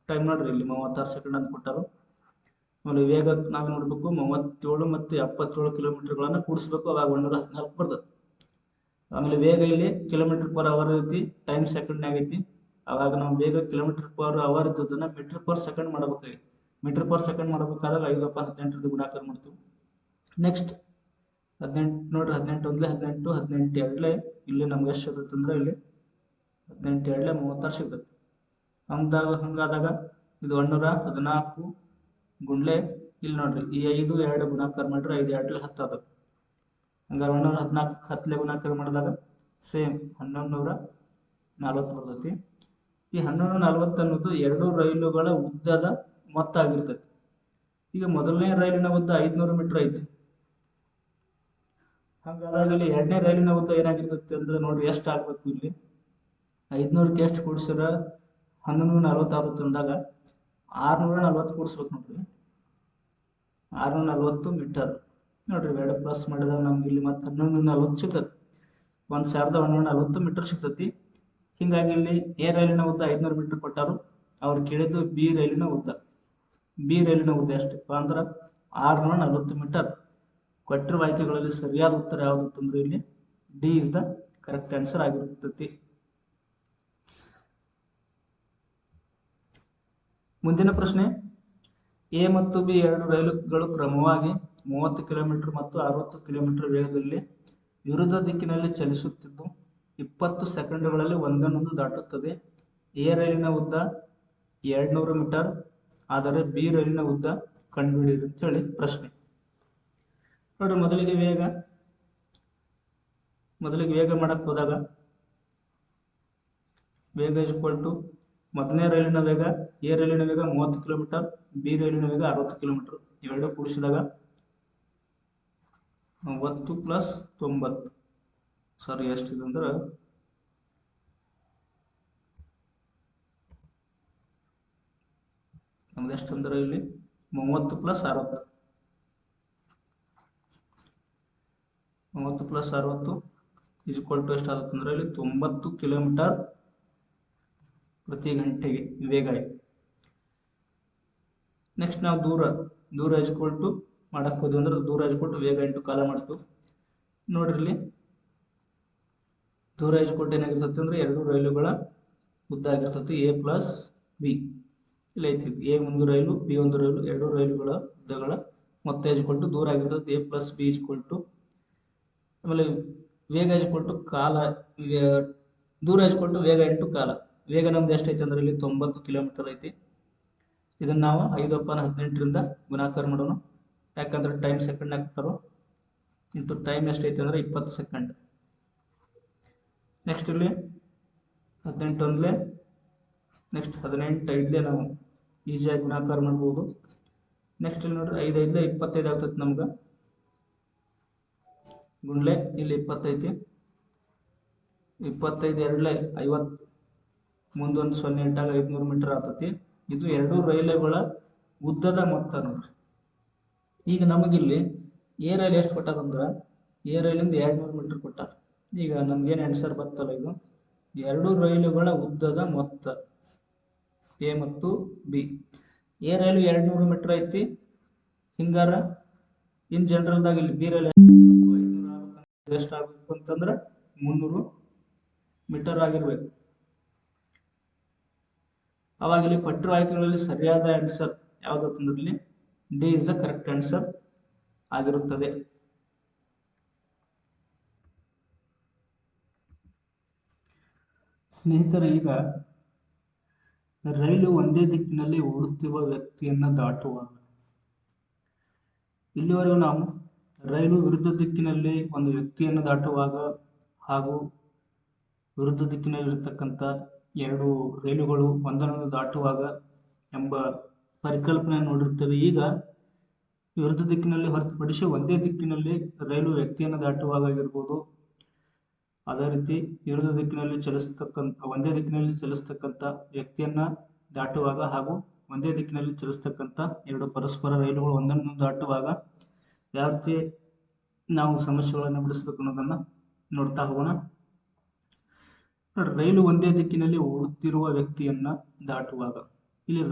ಟೈಮ್ ನೋಡ್ರಿ ಇಲ್ಲಿ 36 ಸೆಕೆಂಡ್ ಅಂತ ಕೊಟ್ಟಾರು. ಆಮೇಲೆ ವೇಗ ನಾವು ನೋಡ್ಬೇಕು 37 ಮತ್ತು 77 ಕಿಲೋಮೀಟರ್ಗಳನ್ನು ಕೂಡಿಸ್ಬೇಕು, ಅವಾಗ 114 ಬರ್ತದೆ. ಆಮೇಲೆ ವೇಗ ಇಲ್ಲಿ ಕಿಲೋಮೀಟರ್ ಪರ್ ಅವರ್ ಐತಿ, ಟೈಮ್ ಸೆಕೆಂಡ್ನಾಗ ಐತಿ. ಅವಾಗ ನಾವು ವೇಗ ಕಿಲೋಮೀಟರ್ ಪರ್ ಅವರ್ ಇದ್ದದನ್ನ ಮೀಟರ್ ಪರ್ ಸೆಕೆಂಡ್ ಮಾಡಬೇಕಾಗಿತ್ತು. ಮೀಟರ್ ಪರ್ ಸೆಕೆಂಡ್ ಮಾಡಬೇಕಾದಾಗ 5/18 ಗುಣಾಕಾರ ಮಾಡ್ತೀವಿ. ನೆಕ್ಸ್ಟ್ 18 ನೋಡ್ರಿ, 18 ಒಂದ್ಲೆ 18 18 ಎರಡ್ಲೆ ಇಲ್ಲಿ ನಮ್ಗೆ ಎಷ್ಟು ಸಿಗುತ್ತೆ ಅಂದ್ರೆ ಇಲ್ಲಿ 18 ಎರಡ್ಲೆ 36 ಸಿಗುತ್ತೆ. ಹಂಗಾದಾಗ ಇದು 114 ಗುಂಡ್ಲೆ ಇಲ್ಲಿ ನೋಡ್ರಿ ಈ 5 2 ಗುಣಾಕಾರ ಮಾಡ್ರೆ 5 2 10 ಆದ. ಹಂಗಾರೆ 114 10 ಗುಣಾಕಾರ ಮಾಡಿದಾಗ ಸೇಮ್ 11 40 ಬರ್ತೈತಿ. ಈ 1140 ಅನ್ನೋದು ಎರಡು ರೈಲುಗಳ ಉದ್ದದ ಮೊತ್ತ ಆಗಿರ್ತೈತಿ. ಈಗ ಮೊದಲನೇ ರೈಲಿನ ಉದ್ದ 500 ಮೀಟರ್ ಐತಿ. ಹಾಗಾದಾಗ ಇಲ್ಲಿ ಎರಡನೇ ರೈಲಿನ ಉದ್ದ ಏನಾಗಿರ್ತೈತಿ ಅಂದ್ರೆ ನೋಡಿ ಎಷ್ಟು ಆಗ್ಬೇಕು ಇಲ್ಲಿ 500ಕ್ಕೆ ಎಷ್ಟು ಕೂಡಿಸಿರ 1140 ಆಗುತ್ತೆ ಅಂದಾಗ 640 ಕೂಡಿಸ್ಬೇಕು ನೋಡ್ರಿ. 640 ಮೀಟರ್ ನೋಡ್ರಿ. ಎರಡು ಪ್ಲಸ್ ಮಾಡಿದಾಗ ನಮ್ಗೆ ಇಲ್ಲಿ ಮತ್ತೆ 1140 ಸಿಗ್ತೈತಿ. 1140 ಮೀಟರ್ ಸಿಗ್ತೈತಿ. ಹಿಂಗಾಗಿ ಇಲ್ಲಿ ಎ ರೈಲಿನ ಉದ್ದ 500 ಮೀಟರ್ ಕೊಟ್ಟಾರು. ಅವ್ರು ಕೇಳಿದ್ದು ಬಿ ರೈಲಿನ ಉದ್ದ. ಬಿ ರೈಲಿನ ಉದ್ದ ಎಷ್ಟಪ್ಪ ಅಂದ್ರೆ 640 ಮೀಟರ್. ಕೊಟ್ಟಿರುವ ಆಯ್ಕೆಗಳಲ್ಲಿ ಸರಿಯಾದ ಉತ್ತರ ಯಾವುದು ಅಂತಂದ್ರೆ ಇಲ್ಲಿ D is the correct answer ಆಗಿರುತ್ತದೆ. ಮುಂದಿನ ಪ್ರಶ್ನೆ, ಎ ಮತ್ತು ಬಿ ಎರಡು ರೈಲುಗಳು ಕ್ರಮವಾಗಿ 30 ಕಿಲೋಮೀಟರ್ ಮತ್ತು 60 ಕಿಲೋಮೀಟರ್ ವೇಗದಲ್ಲಿ ವಿರುದ್ಧ ದಿಕ್ಕಿನಲ್ಲಿ ಚಲಿಸುತ್ತಿದ್ದು 20 ಸೆಕೆಂಡುಗಳಲ್ಲಿ ಒಂದನ್ನೊಂದು ದಾಟುತ್ತದೆ. ಎ ರೈಲಿನ ಉದ್ದ 200 ಮೀಟರ್ ಆದರೆ ಬಿ ರೈಲಿನ ಉದ್ದ ಕಂಡುಹಿಡಿಯಿರಿ ಅಂತ ಹೇಳಿ ಪ್ರಶ್ನೆ. ನೋಡ್ರಿ, ಮೊದಲಿಗೆ ವೇಗ ಮಾಡಕ್ ಹೋದಾಗ ವೇಗ ಇಕ್ವಲ್ ಮೊದಲನೇ ರೈಲಿನ ವೇಗ ಎ ರೈಲಿನ ವೇಗ 30 ಕಿಲೋಮೀಟರ್, ಬಿ ರೈಲಿನ ವೇಗ 60 ಕಿಲೋಮೀಟರ್. ಇವೆರಡು ಕೂಡಿಸಿದಾಗ 90 ಪ್ಲಸ್ 90 ಸಾರಿ ಎಷ್ಟಿದೆ ಅಂದ್ರೆ ನಮ್ದು ಎಷ್ಟಂದ್ರೆ ಇಲ್ಲಿ 30 ಪ್ಲಸ್ 60 ಇಸ್ ಈಕ್ವಲ್ ಟು ಎಷ್ಟಾಗುತ್ತೆ ಅಂದ್ರೆ ಇಲ್ಲಿ 90 ಕಿಲೋಮೀಟರ್ ಪ್ರತಿ ಗಂಟೆಗೆ ವೇಗ ಇದೆ. ನೆಕ್ಸ್ಟ್ ನಾವು ದೂರ ಇಸ್ ಈಕ್ವಲ್ ಟು ಮಾಡಕ್ ಹೋದ್ವಿ ಅಂದ್ರೆ ದೂರ ಇಸ್ ಈಕ್ವಲ್ ಟು ವೇಗ ಇಂಟು ಕಾಲ ಮಾಡ್ತು. ನೋಡ್ರಿ, ಇಲ್ಲಿ ದೂರ ಇಸ್ ಈಕ್ವಲ್ ಟು ಏನಾಗಿರ್ತೈತಿ ಅಂದ್ರೆ ಎರಡು ರೈಲುಗಳ ಉದ್ದ ಆಗಿರ್ತೈತಿ ಎ ಪ್ಲಸ್ ಬಿ. ಇಲ್ಲಿ ಐತಿ ಎ ಒಂದು ರೈಲು ಬಿ ಒಂದು ರೈಲು, ಎರಡು ರೈಲುಗಳ ಉದ್ದಗಳ ಮೊತ್ತ ಇಸ್ ಈಕ್ವಲ್ ಟು ದೂರ ಆಗಿರ್ತೈತಿ A plus B is equal to ಆಮೇಲೆ ವೇಗ ಇಸ್ ಈಕ್ವಲ್ ಟು ಕಾಲ. ದೂರ ಇಸ್ ಈಕ್ವಲ್ ಟು ವೇಗ ಇಂಟು ಕಾಲ. ವೇಗ ನಮ್ದು ಎಷ್ಟೈತಿ ಅಂದ್ರೆ ಇಲ್ಲಿ 90 ಕಿಲೋಮೀಟರ್ ಐತಿ. ಇದನ್ನ ನಾವು 5/18 ಗುಣಾಕಾರ ಮಾಡೋಣ. ಯಾಕಂದ್ರೆ ಟೈಮ್ ಸೆಕೆಂಡ್ ಹಾಕ್ತಾರೋ ಇಂಟು ಟೈಮ್ ಎಷ್ಟೈತಿ ಅಂದ್ರೆ 20 ಸೆಕೆಂಡ್. ನೆಕ್ಸ್ಟ್ ಇಲ್ಲಿ 18 ಒಂದ್ಲೆ ನೆಕ್ಸ್ಟ್ 18 ಐದ್ಲೆ ನಾವು ಈಸಿಯಾಗಿ ಗುಣಾಕಾರ ಮಾಡ್ಬೋದು. ನೆಕ್ಸ್ಟ್ ಇಲ್ಲಿ ನೋಡ್ರಿ 5 5 25 ಆಗ್ತೈತಿ ನಮ್ಗೆ. ಗುಂಡ್ಲೆ ಇಲ್ಲಿ 20 ಐತಿ. 25 2 50 ಮುಂದೊಂದು 0 ಇಟ್ಟಾಗ 500 ಮೀಟರ್ ಆಗ್ತೈತಿ. ಇದು ಎರಡು ರೈಲುಗಳ ಉದ್ದದ ಮೊತ್ತ ನೋಡ್ರಿ. ಈಗ ನಮಗಿಲ್ಲಿ ಎ ರೈಲ್ ಎಷ್ಟು ಕೊಟ್ಟಾರಂದ್ರೆ ಎ ರೈಲಿಂದ 200 ಮೀಟರ್ ಕೊಟ್ಟಾರ. ಈಗ ನಮ್ಗೇನು ಆನ್ಸರ್ ಬರ್ತಲ್ಲ, ಇದು ಎರಡು ರೈಲುಗಳ ಉದ್ದದ ಮೊತ್ತ ಎ ಮತ್ತು ಬಿ. ಎ ರೈಲು 200 ಮೀಟರ್ ಐತಿ. ಹಿಂಗಾರ ಇನ್ ಜನರಲ್ದಾಗ ಇಲ್ಲಿ ಬಿ ರೈಲ್ ಎಷ್ಟು ಆಗ್ಬೇಕು ಅಂತಂದ್ರೆ 300 ಮೀಟರ್ ಆಗಿರ್ಬೇಕು. ಅವಾಗ ಇಲ್ಲಿ ಕೊಟ್ಟಿರುವ ಆಯ್ಕೆಗಳಲ್ಲಿ ಸರಿಯಾದ ಆನ್ಸರ್ ಯಾವ್ದಂದ್ರೆ ಇಲ್ಲಿ D is the correct answer ಆಗಿರುತ್ತದೆ. ಸ್ನೇಹಿತರೆ, ಈಗ ರೈಲು ಒಂದೇ ದಿಕ್ಕಿನಲ್ಲಿ ಓಡುತ್ತಿರುವ ವ್ಯಕ್ತಿಯನ್ನ ದಾಟುವಾಗ, ಇಲ್ಲಿವರೆಗೂ ನಾವು ರೈಲು ವಿರುದ್ಧ ದಿಕ್ಕಿನಲ್ಲಿ ಒಂದು ವ್ಯಕ್ತಿಯನ್ನು ದಾಟುವಾಗ ಹಾಗೂ ವಿರುದ್ಧ ದಿಕ್ಕಿನಲ್ಲಿರ್ತಕ್ಕಂಥ ಎರಡು ರೈಲುಗಳು ಒಂದನ್ನು ದಾಟುವಾಗ ಎಂಬ ಪರಿಕಲ್ಪನೆ ನೋಡಿರ್ತೇವೆ. ಈಗ ವಿರುದ್ಧ ದಿಕ್ಕಿನಲ್ಲಿ ಹೊರತುಪಡಿಸಿ ಒಂದೇ ದಿಕ್ಕಿನಲ್ಲಿ ರೈಲು ವ್ಯಕ್ತಿಯನ್ನು ದಾಟುವಾಗ ಆಗಿರ್ಬೋದು, ಅದೇ ರೀತಿ ವಿರುದ್ಧ ದಿಕ್ಕಿನಲ್ಲಿ ಒಂದೇ ದಿಕ್ಕಿನಲ್ಲಿ ಚಲಿಸ್ತಕ್ಕಂಥ ವ್ಯಕ್ತಿಯನ್ನ ದಾಟುವಾಗ ಹಾಗೂ ಒಂದೇ ದಿಕ್ಕಿನಲ್ಲಿ ಚಲಿಸ್ತಕ್ಕಂಥ ಎರಡು ಪರಸ್ಪರ ರೈಲುಗಳು ಒಂದನ್ನು ದಾಟುವಾಗ ಯಾವ ರೀತಿ ನಾವು ಸಮಸ್ಯೆಗಳನ್ನು ಬಿಡಿಸ್ಬೇಕು ಅನ್ನೋದನ್ನ ನೋಡ್ತಾ ಹೋಗೋಣ. ರೈಲು ಒಂದೇ ದಿಕ್ಕಿನಲ್ಲಿ ಓಡುತ್ತಿರುವ ವ್ಯಕ್ತಿಯನ್ನ ದಾಟುವಾಗ ಇಲ್ಲಿ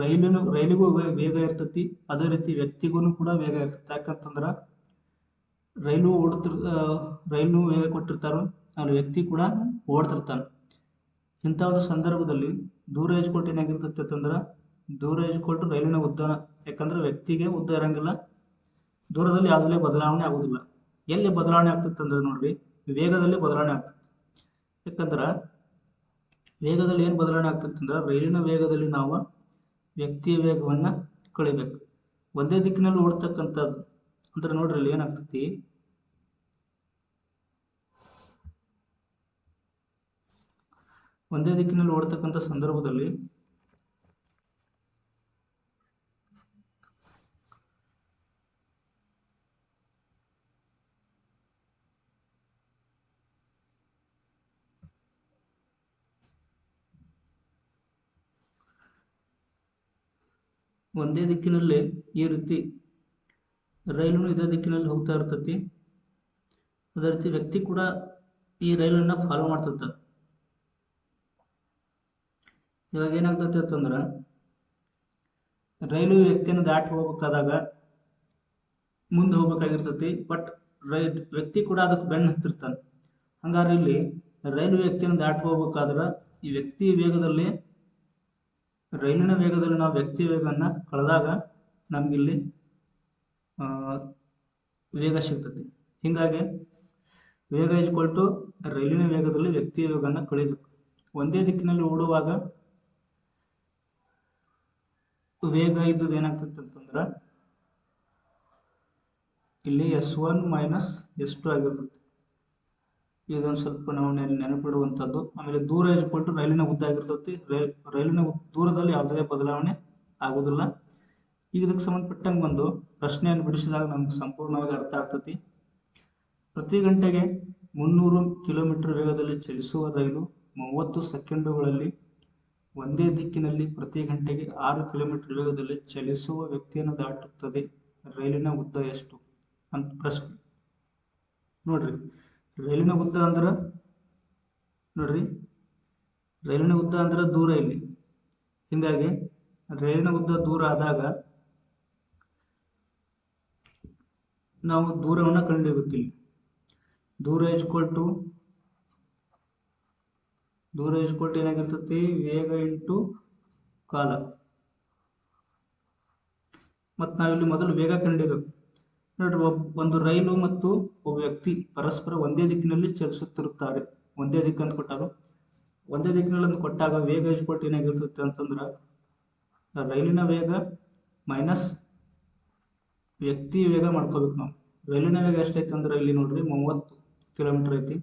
ರೈಲಿಗೂ ವೇಗ ಇರ್ತತಿ, ಅದೇ ರೀತಿ ವ್ಯಕ್ತಿಗೂ ಕೂಡ ವೇಗ ಇರ್ತತಿ. ಯಾಕಂತಂದ್ರ ರೈಲು ವೇಗ ಕೊಟ್ಟಿರ್ತಾರೋ ಅಲ್ಲಿ ವ್ಯಕ್ತಿ ಕೂಡ ಓಡ್ತಿರ್ತಾನೆ. ಇಂಥ ಒಂದು ಸಂದರ್ಭದಲ್ಲಿ ದೂರ ಇಸ್ಕೊಟ್ಟು ಏನಾಗಿರ್ತೈತಿ ಅಂತಂದ್ರ ದೂರ ಇಸ್ಕೊಟ್ಟು ರೈಲಿನ ಉದ್ದ, ಯಾಕಂದ್ರೆ ವ್ಯಕ್ತಿಗೆ ಉದ್ದ ಇರಂಗಿಲ್ಲ, ದೂರದಲ್ಲಿ ಯಾವುದೇ ಬದಲಾವಣೆ ಆಗುದಿಲ್ಲ. ಎಲ್ಲಿ ಬದಲಾವಣೆ ಆಗ್ತೈತೆ ಅಂದ್ರೆ ನೋಡ್ರಿ ವೇಗದಲ್ಲಿ ಬದಲಾವಣೆ ಆಗ್ತೈತಿ. ಯಾಕಂದ್ರ ವೇಗದಲ್ಲಿ ಏನು ಬದಲಾವಣೆ ಆಗ್ತೈತಿ ಅಂದ್ರೆ ರೈಲಿನ ವೇಗದಲ್ಲಿ ನಾವು ವ್ಯಕ್ತಿಯ ವೇಗವನ್ನ ಕಳಿಬೇಕು. ಒಂದೇ ದಿಕ್ಕಿನಲ್ಲಿ ಓಡ್ತಕ್ಕಂಥದ್ದು ಅಂದ್ರೆ ನೋಡ್ರಿ ಇಲ್ಲಿ ಏನಾಗ್ತೈತಿ, ಒಂದೇ ದಿಕ್ಕಿನಲ್ಲಿ ಓಡತಕ್ಕಂಥ ಸಂದರ್ಭದಲ್ಲಿ ಒಂದೇ ದಿಕ್ಕಿನಲ್ಲಿ ಈ ರೀತಿ ರೈಲು ಇದೇ ದಿಕ್ಕಿನಲ್ಲಿ ಹೋಗ್ತಾ ಇರ್ತೈತಿ. ಅದೇ ರೀತಿ ವ್ಯಕ್ತಿ ಕೂಡ ಈ ರೈಲನ್ನ ಫಾಲೋ ಮಾಡ್ತಿರ್ತಾರೆ. ಇವಾಗ ಏನಾಗ್ತೈತಿ ಅಂತಂದ್ರೆ ರೈಲು ವ್ಯಕ್ತಿಯನ್ನು ದಾಟಿ ಹೋಗ್ಬೇಕಾದಾಗ ಮುಂದೆ ಹೋಗ್ಬೇಕಾಗಿರ್ತೈತಿ, ಬಟ್ ವ್ಯಕ್ತಿ ಕೂಡ ಅದಕ್ಕೆ ಬೆನ್ನು ಹತ್ತಿರ್ತಾನೆ. ಹಂಗಾರೆ ಇಲ್ಲಿ ರೈಲು ವ್ಯಕ್ತಿಯನ್ನು ದಾಟಿ ಹೋಗ್ಬೇಕಾದ್ರೆ ಈ ವ್ಯಕ್ತಿ ವೇಗದಲ್ಲಿ ರೈಲಿನ ವೇಗದಲ್ಲಿ ನಾವು ವ್ಯಕ್ತಿ ವೇಗವನ್ನ ಕಳೆದಾಗ ನಮ್ಗಿಲ್ಲಿ ವೇಗ ಸಿಗ್ತೈತಿ. ಹಿಂಗಾಗಿ ವೇಗ ಈಕ್ವಲ್ ಟು ರೈಲಿನ ವೇಗದಲ್ಲಿ ವ್ಯಕ್ತಿಯ ವೇಗವನ್ನು ಕಳಿಬೇಕು. ಒಂದೇ ದಿಕ್ಕಿನಲ್ಲಿ ಓಡುವಾಗ ವೇಗ ಇದ್ದದ್ದು ಏನಾಗ್ತೈತೆ ಅಂತಂದ್ರೆ ಇಲ್ಲಿ S1 ಮೈನಸ್ S2 ಆಗಿರ್ತೈತಿ. ಇದೊಂದು ಸ್ವಲ್ಪ ನಾವು ನೆನಪಿಡುವಂಥದ್ದು. ಆಮೇಲೆ ದೂರ ಈಕ್ವಲ್ ಟು ರೈಲಿನ ಉದ್ದ ಆಗಿರ್ತೈತಿ. ರೈಲಿನ ದೂರದಲ್ಲಿ ಯಾವುದೇ ಬದಲಾವಣೆ ಆಗುವುದಿಲ್ಲ. ಈಗ ಇದಕ್ಕೆ ಸಂಬಂಧಪಟ್ಟಂಗೆ ಒಂದು ಪ್ರಶ್ನೆಯನ್ನು ಬಿಡಿಸಿದಾಗ ನಮ್ಗೆ ಸಂಪೂರ್ಣವಾಗಿ ಅರ್ಥ ಆಗ್ತೈತಿ. ಪ್ರತಿ ಗಂಟೆಗೆ 300 ಕಿಲೋಮೀಟರ್ ವೇಗದಲ್ಲಿ ಚಲಿಸುವ ರೈಲು 30 ಸೆಕೆಂಡುಗಳಲ್ಲಿ ಒಂದೇ ದಿಕ್ಕಿನಲ್ಲಿ ಪ್ರತಿ ಗಂಟೆಗೆ 6 ಕಿಲೋಮೀಟರ್ ವೇಗದಲ್ಲಿ ಚಲಿಸುವ ವ್ಯಕ್ತಿಯನ್ನು ದಾಟುತ್ತದೆ. ರೈಲಿನ ಉದ್ದ ಎಷ್ಟು ಅಂತ ಪ್ರಶ್ನೆ. ನೋಡ್ರಿ, ರೈಲಿನ ಉದ್ದ ಅಂದ್ರೆ ರೈಲಿನ ಉದ್ದ ಅಂದ್ರೆ ದೂರ ಇಲ್ಲಿ. ಹಿಂಗಾಗಿ ರೈಲಿನ ಉದ್ದ ದೂರ ಆದಾಗ ನಾವು ದೂರವನ್ನು ಕಂಡುಹಿಡಿಯಬೇಕು. ಇಲ್ಲಿ ದೂರ ಈಕ್ವಲ್ ಟು ಏನಾಗಿರ್ತೈತಿ, ವೇಗ ಇಂಟು ಕಾಲ. ಮತ್ತು ನಾವಿಲ್ಲಿ ಮೊದಲು ವೇಗ ಕಂಡುಹಿಡಿಯಬೇಕು. ನೋಡ್ರಿ, ಒಂದು ರೈಲು ಮತ್ತು ಒಬ್ಬ ವ್ಯಕ್ತಿ ಪರಸ್ಪರ ಒಂದೇ ದಿಕ್ಕಿನಲ್ಲಿ ಚಲಿಸುತ್ತಿರುತ್ತಾರೆ. ಒಂದೇ ದಿಕ್ಕು ಅಂತ ಕೊಟ್ಟಾಗ ಒಂದೇ ದಿಕ್ಕಿನಲ್ಲಿ ಕೊಟ್ಟಾಗ ವೇಗ ಈಕ್ವಲ್ ಟು ಏನಾಗಿರ್ತೈತಿ ಅಂತಂದ್ರೆ ರೈಲಿನ ವೇಗ ಮೈನಸ್ ವ್ಯಕ್ತಿ ವೇಗ ಮಾಡ್ಕೋಬೇಕು ನಾವು. ರೈಲಿನ ವೇಗ ಎಷ್ಟೈತಿ ಅಂದ್ರೆ ಇಲ್ಲಿ ನೋಡ್ರಿ 30 ಕಿಲೋಮೀಟರ್ ಐತಿ,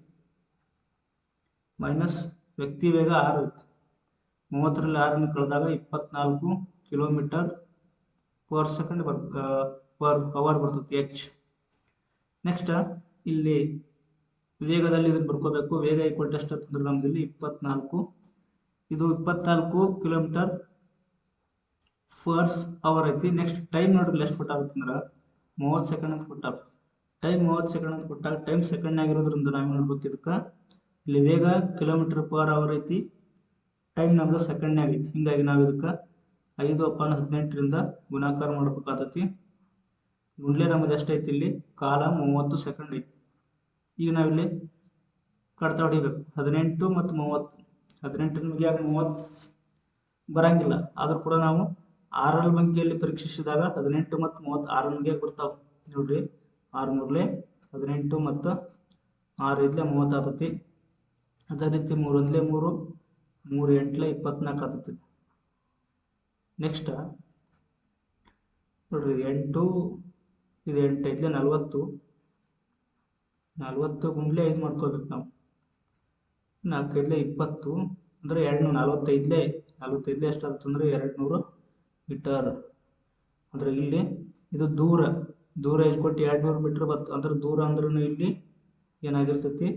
ಮೈನಸ್ ವ್ಯಕ್ತಿ ವೇಗ 6 ಐತಿ. 30ರಲ್ಲಿ 6 ಕಳೆದಾಗ 24 kilometre per second per hour ಬರ್ತೈತಿ H. ನೆಕ್ಸ್ಟ್ ಇಲ್ಲಿ ವೇಗದಲ್ಲಿ ಇದನ್ನು ಬರ್ಕೋಬೇಕು. ವೇಗ ಈಕ್ವಲ್ ಟು ಎಷ್ಟು ಅಂತಂದ್ರೆ ನಮ್ದು ಇಲ್ಲಿ 24, ಇದು 24 ಕಿಲೋಮೀಟರ್ ಪರ್ಸ್ ಅವರ್ ಐತಿ. ನೆಕ್ಸ್ಟ್ ಟೈಮ್ ನೋಡ್ರಿ ಎಷ್ಟು ಕೊಟ್ಟಾಗುತ್ತಂದ್ರೆ 30 ಸೆಕೆಂಡ್ ಅಂತ ಕೊಟ್ಟಾರ. ಟೈಮ್ 30 ಸೆಕೆಂಡ್ ಅಂತ ಕೊಟ್ಟಾಗ ಟೈಮ್ ಸೆಕೆಂಡ್ ಆಗಿರೋದ್ರಿಂದ ನಾವು ನೋಡ್ಬೇಕು ಇದಕ್ಕೆ. ಇಲ್ಲಿ ವೇಗ ಕಿಲೋಮೀಟರ್ ಪರ್ ಅವರ್ ಐತಿ, ಟೈಮ್ ನಮ್ದು ಸೆಕೆಂಡ್ ಆಗೈತಿ. ಹಿಂಗಾಗಿ ನಾವು ಇದಕ್ಕೆ 5/18ರಿಂದ ಗುಣಾಕಾರ ಮಾಡ್ಬೇಕಾಗತ್ತೈತಿ. ಗುಂಡ್ಲೆ ನಮ್ದು ಎಷ್ಟೈತಿ, ಇಲ್ಲಿ ಕಾಲ 30 ಸೆಕೆಂಡ್ ಐತಿ. ಈಗ ನಾವಿಲ್ಲಿ ಕಡ್ತಾ ಹೊಡಿಬೇಕು 18 ಮತ್ತು 30. 18 ನಮಗೆ 30 ಬರಂಗಿಲ್ಲ, ಆದ್ರೂ ಕೂಡ ನಾವು 6ರ ಸಂಖ್ಯೆಯಲ್ಲಿ ಪರೀಕ್ಷಿಸಿದಾಗ 18 ಮತ್ತು 30 6 ಸಂಖ್ಯೆ ಬರ್ತಾವ. ನೋಡ್ರಿ, 6 3 18 ಮತ್ತು 6 5 30 ಆಗ್ತೈತಿ. ಅದೇ ರೀತಿ 3 1 3 3 8 24 ಆಗ್ತೈತಿ. ನೆಕ್ಸ್ಟ್ ನೋಡ್ರಿ, 8 ಇದು 8 5 40, 40 ಗುಂಡ್ಲೆ 5 ಮಾಡ್ಕೋಬೇಕು ನಾವು. 4 5 20 ಅಂದ್ರೆ 245 45 ಎಷ್ಟಾಗುತ್ತೆ ಅಂದ್ರೆ 200 ಮೀಟರ್. ಅಂದ್ರೆ ಇಲ್ಲಿ ಇದು ದೂರ ಈಕ್ವಲ್ ಟು 200 ಮೀಟರ್ ಬರ್ತದೆ. ಅಂದ್ರೆ ದೂರ ಅಂದ್ರೂ ಇಲ್ಲಿ ಏನಾಗಿರ್ತೈತಿ,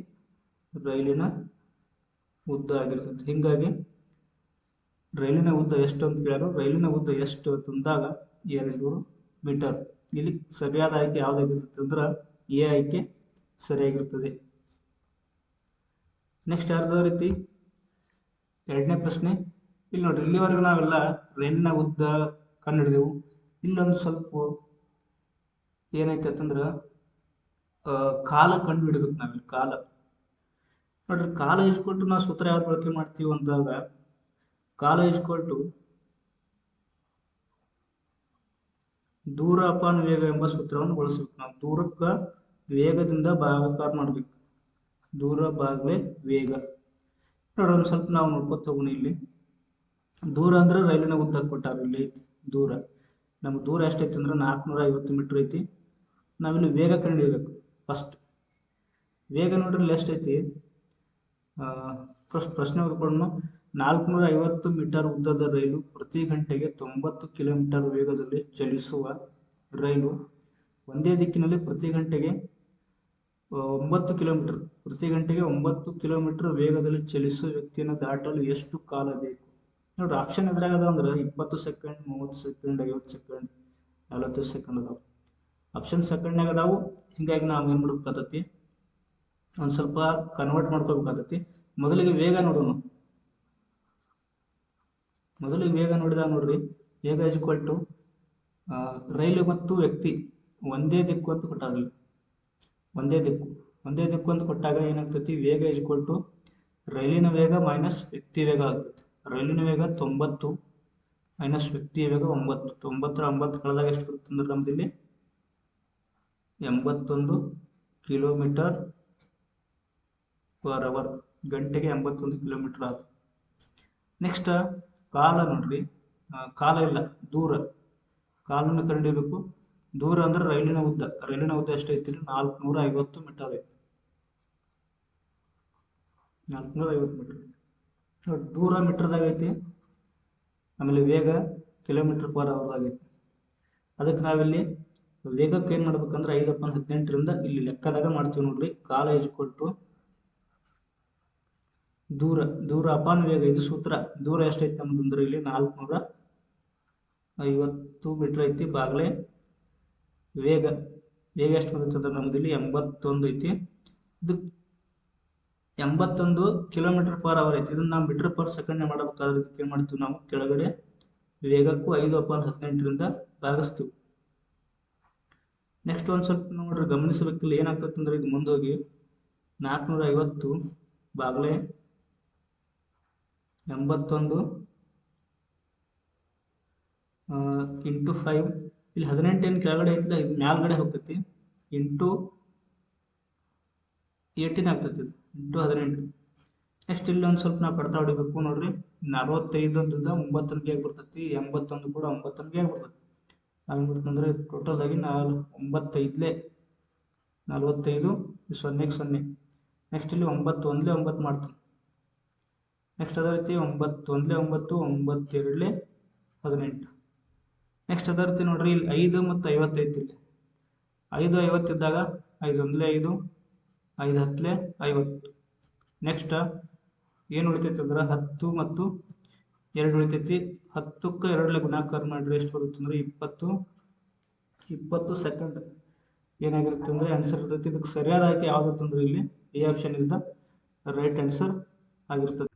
ರೈಲಿನ ಉದ್ದ ಆಗಿರ್ತೈತಿ. ಹಿಂಗಾಗಿ ರೈಲಿನ ಉದ್ದ ಎಷ್ಟು ಅಂತ ಕೇಳಾರು. ರೈಲಿನ ಉದ್ದ ಎಷ್ಟು ಅಂತಂದಾಗ 200 ಮೀಟರ್. ಇಲ್ಲಿ ಸರಿಯಾದ ಆಯ್ಕೆ ಯಾವ್ದಾಗಿರ್ತೈತಿ ಅಂದ್ರೆ ಎ ಆಯ್ಕೆ ಸರಿಯಾಗಿರ್ತದೆ. ನೆಕ್ಸ್ಟ್ ಯಾರ್ದೋ ರೀತಿ 2ನೇ ಪ್ರಶ್ನೆ. ಇಲ್ಲಿ ನೋಡ್ರಿ, ಇಲ್ಲಿವರೆಗೂ ನಾವೆಲ್ಲ ರೈಲಿನ ಉದ್ದ ಕಂಡುಹಿಡಿದೆವು. ಇಲ್ಲೊಂದು ಸ್ವಲ್ಪ ಏನೈತೆ ಅಂತಂದ್ರೆ ಕಾಲ ಕಂಡು ಹಿಡಿಬೇಕು ನಾವಿಲ್ಲಿ. ಕಾಲ ನೋಡ್ರಿ, ಕಾಲ ಈಸ್ಕೊಟ್ಟು ನಾವು ಸೂತ್ರ ಯಾವ್ದು ಬಳಕೆ ಮಾಡ್ತೀವಿ ಅಂದಾಗ ಕಾಲ ಈಸ್ಕೊಟ್ಟು ದೂರ ಅಪಾನ್ ವೇಗ ಎಂಬ ಸೂತ್ರವನ್ನು ಬಳಸಬೇಕು ನಾವು. ದೂರಕ್ಕೆ ವೇಗದಿಂದ ಭಾಗಾಕಾರ ಮಾಡ್ಬೇಕು. ದೂರ ಭಾಗವೇ ವೇಗ. ನೋಡ್ರಿ, ಒಂದು ಸ್ವಲ್ಪ ನಾವು ನೋಡ್ಕೊತ ಹೋಗೋಣ. ಇಲ್ಲಿ ದೂರ ಅಂದ್ರೆ ರೈಲಿನ ಉದ್ದ ಕೊಟ್ಟಾರ. ಇಲ್ಲಿ ಐತಿ ದೂರ. ನಮ್ಗೆ ದೂರ ಎಷ್ಟೈತಿ ಅಂದ್ರೆ 450 ಮೀಟರ್ ಐತಿ. ನಾವಿಲ್ಲಿ ವೇಗ ಕಂಡುಹಿಡಿಯಬೇಕು. ಫಸ್ಟ್ ವೇಗ ನೋಡ್ರಿ ಇಲ್ಲಿ ಎಷ್ಟೈತಿ, ಫಸ್ಟ್ ಪ್ರಶ್ನೆ ಓದ್ಕೊಳ್ಳೋಣ. 450 ಮೀಟರ್ ಉದ್ದದ ರೈಲು ಪ್ರತಿ ಗಂಟೆಗೆ 90 ಕಿಲೋಮೀಟರ್ ವೇಗದಲ್ಲಿ ಚಲಿಸುವ ರೈಲು ಒಂದೇ ದಿಕ್ಕಿನಲ್ಲಿ ಪ್ರತಿ ಗಂಟೆಗೆ 9 ಕಿಲೋಮೀಟರ್ ವೇಗದಲ್ಲಿ ಚಲಿಸುವ ವ್ಯಕ್ತಿಯನ್ನು ದಾಟಲು ಎಷ್ಟು ಕಾಲ ಬೇಕು? ನೋಡ್ರಿ, ಆಪ್ಷನ್ ಎದ್ರಾಗ ಅದಾವ ಅಂದ್ರೆ 20 ಸೆಕೆಂಡ್, 30 ಸೆಕೆಂಡ್, 50 ಸೆಕೆಂಡ್, 40 ಸೆಕೆಂಡ್ ಅದಾವ. ಆಪ್ಷನ್ ಸೆಕೆಂಡ್ನಾಗ ಅದಾವು. ಹಿಂಗಾಗಿ ನಾವು ಏನು ಮಾಡ್ಬೇಕಾಗತ್ತಿ, ಒಂದು ಸ್ವಲ್ಪ ಕನ್ವರ್ಟ್ ಮಾಡ್ಕೋಬೇಕಾಗತ್ತಿ. ಮೊದಲಿಗೆ ವೇಗ ನೋಡೋಣ. ಮೊದಲಿಗೆ ವೇಗ ನೋಡಿದಾಗ ನೋಡ್ರಿ, ವೇಗ ಇಸ್ ಈಕ್ವಲ್ ಟು ರೈಲು ಮತ್ತು ವ್ಯಕ್ತಿ ಒಂದೇ ದಿಕ್ಕು ಅಂತ ಕೊಟ್ಟಾರ. ಒಂದೇ ದಿಕ್ಕು ಅಂತ ಕೊಟ್ಟಾಗ ಏನಾಗ್ತೈತಿ, ವೇಗ ಇಸ್ ಈಕ್ವಲ್ ಟು ರೈಲಿನ ವೇಗ ಮೈನಸ್ ವ್ಯಕ್ತಿ ವೇಗ ಆಗ್ತೈತಿ. ರೈಲಿನ ವೇಗ 90 ಮೈನಸ್ ವ್ಯಕ್ತಿಯ ವೇಗ 9. 90 ಕಳೆದಾಗ ಎಷ್ಟು ಬರುತ್ತೆ ಅಂದ್ರೆ ನಮ್ದಿಲ್ಲಿ 81 ಕಿಲೋಮೀಟರ್ ಪರ್ ಅವರ್. ಗಂಟೆಗೆ 81 ಕಿಲೋಮೀಟರ್ ಆಯ್ತು. ನೆಕ್ಸ್ಟ್ ಕಾಲ ನೋಡ್ರಿ, ಕಾಲ ಇಲ್ಲ, ದೂರ. ಕಾಲನ್ನು ಕಂಡುಹಿಡಿಯಬೇಕು. ದೂರ ಅಂದ್ರೆ ರೈಲಿನ ಉದ್ದ ಎಷ್ಟೈತಿ? 450 ಮೀಟರ್ ಐತಿ. 450 ಮೀಟರ್. ದೂರ ಮೀಟರ್ದಾಗ ಐತಿ. ಆಮೇಲೆ ವೇಗ ಕಿಲೋಮೀಟರ್ ಪರ್ ಅವರ್ ಆಗೈತಿ. ಅದಕ್ಕೆ ನಾವಿಲ್ಲಿ ವೇಗಕ್ಕೆ ಏನು ಮಾಡ್ಬೇಕಂದ್ರೆ 5/18 ಇಲ್ಲಿ ಲೆಕ್ಕದಾಗ ಮಾಡ್ತೀವಿ ನೋಡ್ರಿ. ಕಾಲ ಇಸ್ ಈಕ್ವಲ್ ಟು ದೂರ ಅಪಾನ್ ವೇಗ. ಇದು ಸೂತ್ರ. ದೂರ ಎಷ್ಟೈತಿ ನಮ್ದಂದ್ರೆ ಇಲ್ಲಿ 450 ಮೀಟರ್ ಐತಿ. ಬಾಗ್ಲೆ ವೇಗ ಎಷ್ಟು ಬರ್ತದೆ ನಮ್ದಿಲ್ಲಿ 81 ಐತಿ. ಇದು 81 ಕಿಲೋಮೀಟರ್ ಪರ್ ಅವರ್ ಐತಿ. ಇದನ್ನ ನಾವು ಮೀಟರ್ ಪರ್ ಸೆಕೆಂಡ್ ಮಾಡಬೇಕಾದ್ರೆ ಇದಕ್ಕೆ ಏನು ಮಾಡ್ತೀವಿ, ನಾವು ಕೆಳಗಡೆ ವೇಗಕ್ಕೂ 5/18 ಭಾಗಿಸ್ತೀವಿ. ನೆಕ್ಸ್ಟ್ ಒಂದು ಸ್ವಲ್ಪ ನೋಡ್ರಿ, ಗಮನಿಸಬೇಕಿಲ್ಲ. ಏನಾಗ್ತದೆ ಅಂದ್ರೆ ಇದು ಮುಂದೋಗಿ 450 ಬಾಗ್ಲೆ 81 ಇಂಟು 5. ಇಲ್ಲಿ 18 ಏನು ಕೆಳಗಡೆ ಐತಿಲ್ಲ, ಇದು ಮ್ಯಾಲ್ಗಡೆ ಹೋಗ್ತೈತಿ. ಇಂಟು 18 ಆಗ್ತೈತಿ. ಇದು ಇಂಟು 18. ನೆಕ್ಸ್ಟ್ ಇಲ್ಲಿ ಒಂದು ಸ್ವಲ್ಪ ನಾವು ಕಡ್ತಾ ಹೊಡಿಬೇಕು ನೋಡ್ರಿ. 45 9 ಬರ್ತೈತಿ. 81 ಕೂಡ 9 ಬರ್ತೈತಿ. ನಾವೇನು ಬರ್ತಂದ್ರೆ ಟೋಟಲ್ ಆಗಿ 95 45 0 0. ನೆಕ್ಸ್ಟ್ ಇಲ್ಲಿ 9 1 9 ಮಾಡ್ತೀವಿ. ನೆಕ್ಸ್ಟ್ ಅದೇ ರೀತಿ 9 1 9 9 2 18. ನೆಕ್ಸ್ಟ್ ಅದೇ ರೀತಿ ನೋಡ್ರಿ, ಇಲ್ಲಿ 5 ಮತ್ತು 50 ಐತಿ. ಇಲ್ಲಿ 5 50 ಇದ್ದಾಗ 5 1 5 5 10 50. ನೆಕ್ಸ್ಟ್ ಏನು ಉಳಿತೈತಿ ಅಂದ್ರೆ 10 ಮತ್ತು 2 ಉಳಿತೈತಿ. 10ಕ್ಕೆ 2 ಗುಣಾಕಾರ ಮಾಡಿದ್ರೆ ಎಷ್ಟು ಬರುತ್ತೆ ಅಂದ್ರೆ 20 ಸೆಕೆಂಡ್ ಏನಾಗಿರುತ್ತೆ ಅಂದ್ರೆ ಆನ್ಸರ್ ಇರ್ತೈತಿ. ಇದಕ್ಕೆ ಸರಿಯಾದ ಆಯ್ಕೆ ಯಾವ್ದು ಅಂದ್ರೆ ಇಲ್ಲಿ A option is the right answer ಆಗಿರ್ತದೆ.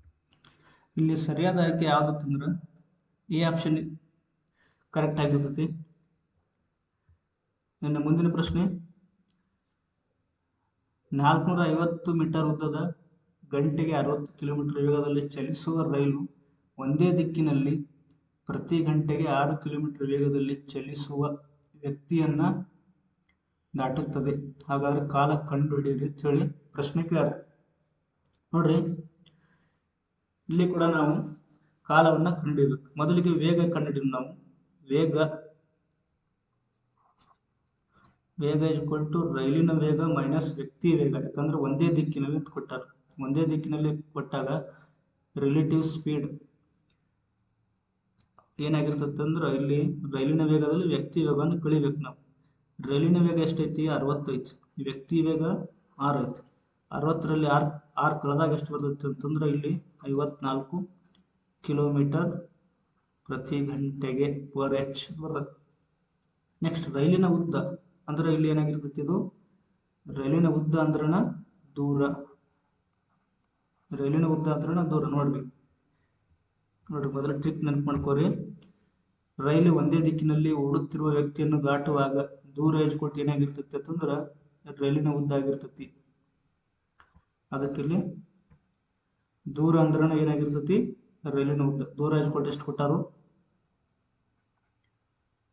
ಇಲ್ಲಿ ಸರಿಯಾದ ಆಯ್ಕೆ ಯಾವ್ದಂದ್ರೆ ಎ ಆಪ್ಷನ್ ಕರೆಕ್ಟ್ ಆಗಿರ್ತೈತಿ. ನನ್ನ ಮುಂದಿನ ಪ್ರಶ್ನೆ, 450 ಮೀಟರ್ ಉದ್ದದ ಗಂಟೆಗೆ 60 ಕಿಲೋಮೀಟರ್ ವೇಗದಲ್ಲಿ ಚಲಿಸುವ ರೈಲು ಒಂದೇ ದಿಕ್ಕಿನಲ್ಲಿ ಪ್ರತಿ ಗಂಟೆಗೆ 6 ಕಿಲೋಮೀಟರ್ ವೇಗದಲ್ಲಿ ಚಲಿಸುವ ವ್ಯಕ್ತಿಯನ್ನ ದಾಟುತ್ತದೆ. ಹಾಗಾದ್ರೆ ಕಾಲ ಕಂಡು ಹಿಡಿಯಿರಿ ಅಂತ ಹೇಳಿ ಪ್ರಶ್ನೆ ಕೇಳ ನೋಡ್ರಿ. ಇಲ್ಲಿ ಕೂಡ ನಾವು ಕಾಲವನ್ನ ಕಂಡುಹಿಡಿಯಬೇಕು. ಮೊದಲಿಗೆ ವೇಗ ಕಂಡುಹಿಡಿದು ನಾವು ವೇಗ ಇಸ್ ಈಕ್ವಲ್ ಟು ರೈಲಿನ ವೇಗ ಮೈನಸ್ ವ್ಯಕ್ತಿ ವೇಗ. ಯಾಕಂದ್ರೆ ಒಂದೇ ದಿಕ್ಕಿನಲ್ಲಿ ಕೊಟ್ಟಾರ. ಒಂದೇ ದಿಕ್ಕಿನಲ್ಲಿ ಕೊಟ್ಟಾಗ ರಿಲೇಟಿವ್ ಸ್ಪೀಡ್ ಏನಾಗಿರ್ತದೆ ಅಂದ್ರೆ ಇಲ್ಲಿ ರೈಲಿನ ವೇಗದಲ್ಲಿ ವ್ಯಕ್ತಿ ವೇಗವನ್ನು ಕಳಿಬೇಕು ನಾವು. ರೈಲಿನ ವೇಗ ಎಷ್ಟೈತಿ? 60 ಐತಿ. ವ್ಯಕ್ತಿ ವೇಗ 6 ಐತಿ. 60ರಲ್ಲಿ 6 ಕಳೆದಾಗ ಎಷ್ಟು ಬರ್ತೈತಿ ಅಂತಂದ್ರೆ ಇಲ್ಲಿ 54 ಕಿಲೋಮೀಟರ್ ಪ್ರತಿ ಗಂಟೆಗೆ ಪರ್ ಎಚ್ ಬರ್ತದೆ. ನೆಕ್ಸ್ಟ್ ರೈಲಿನ ಉದ್ದ ಅಂದ್ರೆ ಇಲ್ಲಿ ಏನಾಗಿರ್ತೈತಿ, ಇದು ರೈಲಿನ ಉದ್ದ ಅಂದ್ರನ ದೂರ. ರೈಲಿನ ಉದ್ದ ಅಂದ್ರನ ದೂರ. ನೋಡ್ರಿ ಮೊದಲ ಟ್ರಿಕ್ ನೆನಪು ಮಾಡ್ಕೋರಿ. ರೈಲು ಒಂದೇ ದಿಕ್ಕಿನಲ್ಲಿ ಓಡುತ್ತಿರುವ ವ್ಯಕ್ತಿಯನ್ನು ದಾಟುವಾಗ ದೂರ ಕೊಟ್ಟು ಏನಾಗಿರ್ತೈತಿ ಅಂತಂದ್ರೆ ರೈಲಿನ ಉದ್ದ ಆಗಿರ್ತೈತಿ. ಅದಕ್ಕಿಲ್ಲಿ ದೂರ ಅಂದ್ರನ ಏನಾಗಿರ್ತೈತಿ, ರೈಲಿನ ಉದ್ದ. ದೂರ ಕೊಟ್ಟು ಎಷ್ಟು ಕೊಟ್ಟಾರು?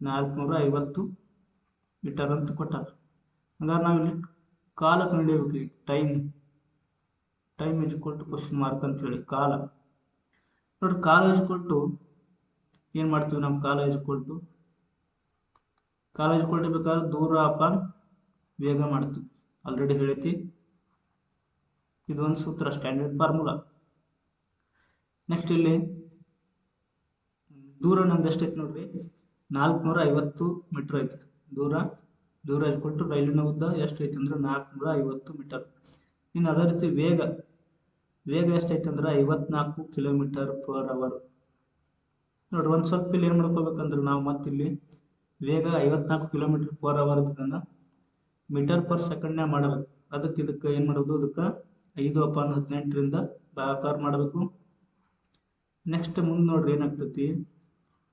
450 ಮೀಟರ್ ಅಂತ ಕೊಟ್ಟಾರ. ಹಂಗಾರೆ ನಾವಿಲ್ಲಿ ಕಾಲ ಕಂಡುಹಿಡಿಯಬೇಕು. Time is equal to question mark ಅಂತ ಹೇಳಿ ಕಾಲ ನೋಡ್ರಿ. ಕಾಲ ಇಸ್ ಈಕ್ವಲ್ ಟು ಏನು ಮಾಡ್ತೀವಿ ನಾವು? ಕಾಲ ಇಸ್ ಈಕ್ವಲ್ ಟು ಬೇಕಾದ್ರೆ ದೂರ ಅಪಾನ್ ವೇಗ ಮಾಡ್ತೀವಿ. ಆಲ್ರೆಡಿ ಹೇಳೈತಿ. ಇದೊಂದು ಸೂತ್ರ, ಸ್ಟ್ಯಾಂಡರ್ಡ್ ಫಾರ್ಮುಲಾ. ನೆಕ್ಸ್ಟ್ ಇಲ್ಲಿ ದೂರ ನಮ್ದು ಎಷ್ಟೈತೆ ನೋಡ್ರಿ, 450 ಮೀಟರ್ ಐತೆ ದೂರ. ದೂರ ಇಸ್ಕೊಟ್ಟು ರೈಲಿನ ಉದ್ದ ಎಷ್ಟೈತೆ ಅಂದ್ರೆ 450 ಮೀಟರ್. ಇನ್ನು ಅದೇ ರೀತಿ ವೇಗ ಎಷ್ಟೈತೆ ಅಂದ್ರೆ 54 ಕಿಲೋಮೀಟರ್ ಪರ್ ಅವರ್. ನೋಡ್ರಿ ಒಂದು ಸ್ವಲ್ಪ ಇಲ್ಲಿ ಏನು ಮಾಡ್ಕೋಬೇಕಂದ್ರೆ ನಾವು ಮತ್ತಿಲ್ಲಿ ವೇಗ 54 ಕಿಲೋಮೀಟರ್ ಪರ್ ಅವರ್ ಇದನ್ನು ಮೀಟರ್ ಪರ್ ಸೆಕೆಂಡ್ನಾಗ ಮಾಡಬೇಕು. ಇದಕ್ಕೆ ಏನು ಮಾಡೋದು, ಅದಕ್ಕೆ 5/18ರಿಂದ ಭಾಗಾಕಾರ ಮಾಡಬೇಕು. ನೆಕ್ಸ್ಟ್ ಮುಂದೆ ನೋಡ್ರಿ ಏನಾಗ್ತೈತಿ,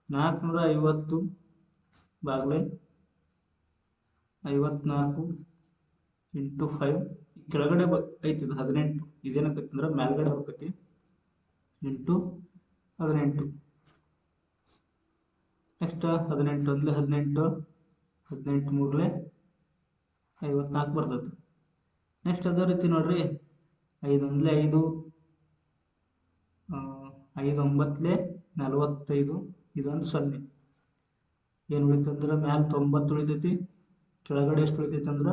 450 ಬಾಗ್ಲೆ 54 × 5 ಕೆಳಗಡೆ ಐತಿ 18. ಇದೇನಾಗೈತಿ ಅಂದ್ರೆ ಮೇಲ್ಗಡೆ ಹೋಗ್ತೈತಿ × 18. ನೆಕ್ಸ್ಟ್ 18 ಒಂದ್ಲೆ 18, 18 ಮೂರ್ಲೆ 54 ಬರ್ತೈತಿ. ನೆಕ್ಸ್ಟ್ ಅದೇ ರೀತಿ ನೋಡ್ರಿ 5 ಒಂದ್ಲೆ 5, 5 9ಲೆ 45, ಇದೊಂದು 0. ಏನು ಉಳಿತಂದ್ರೆ ಮ್ಯಾಲ 90 ಉಳಿತೈತಿ, ಕೆಳಗಡೆ ಎಷ್ಟು ಉಳಿತೈತಿ ಅಂದ್ರೆ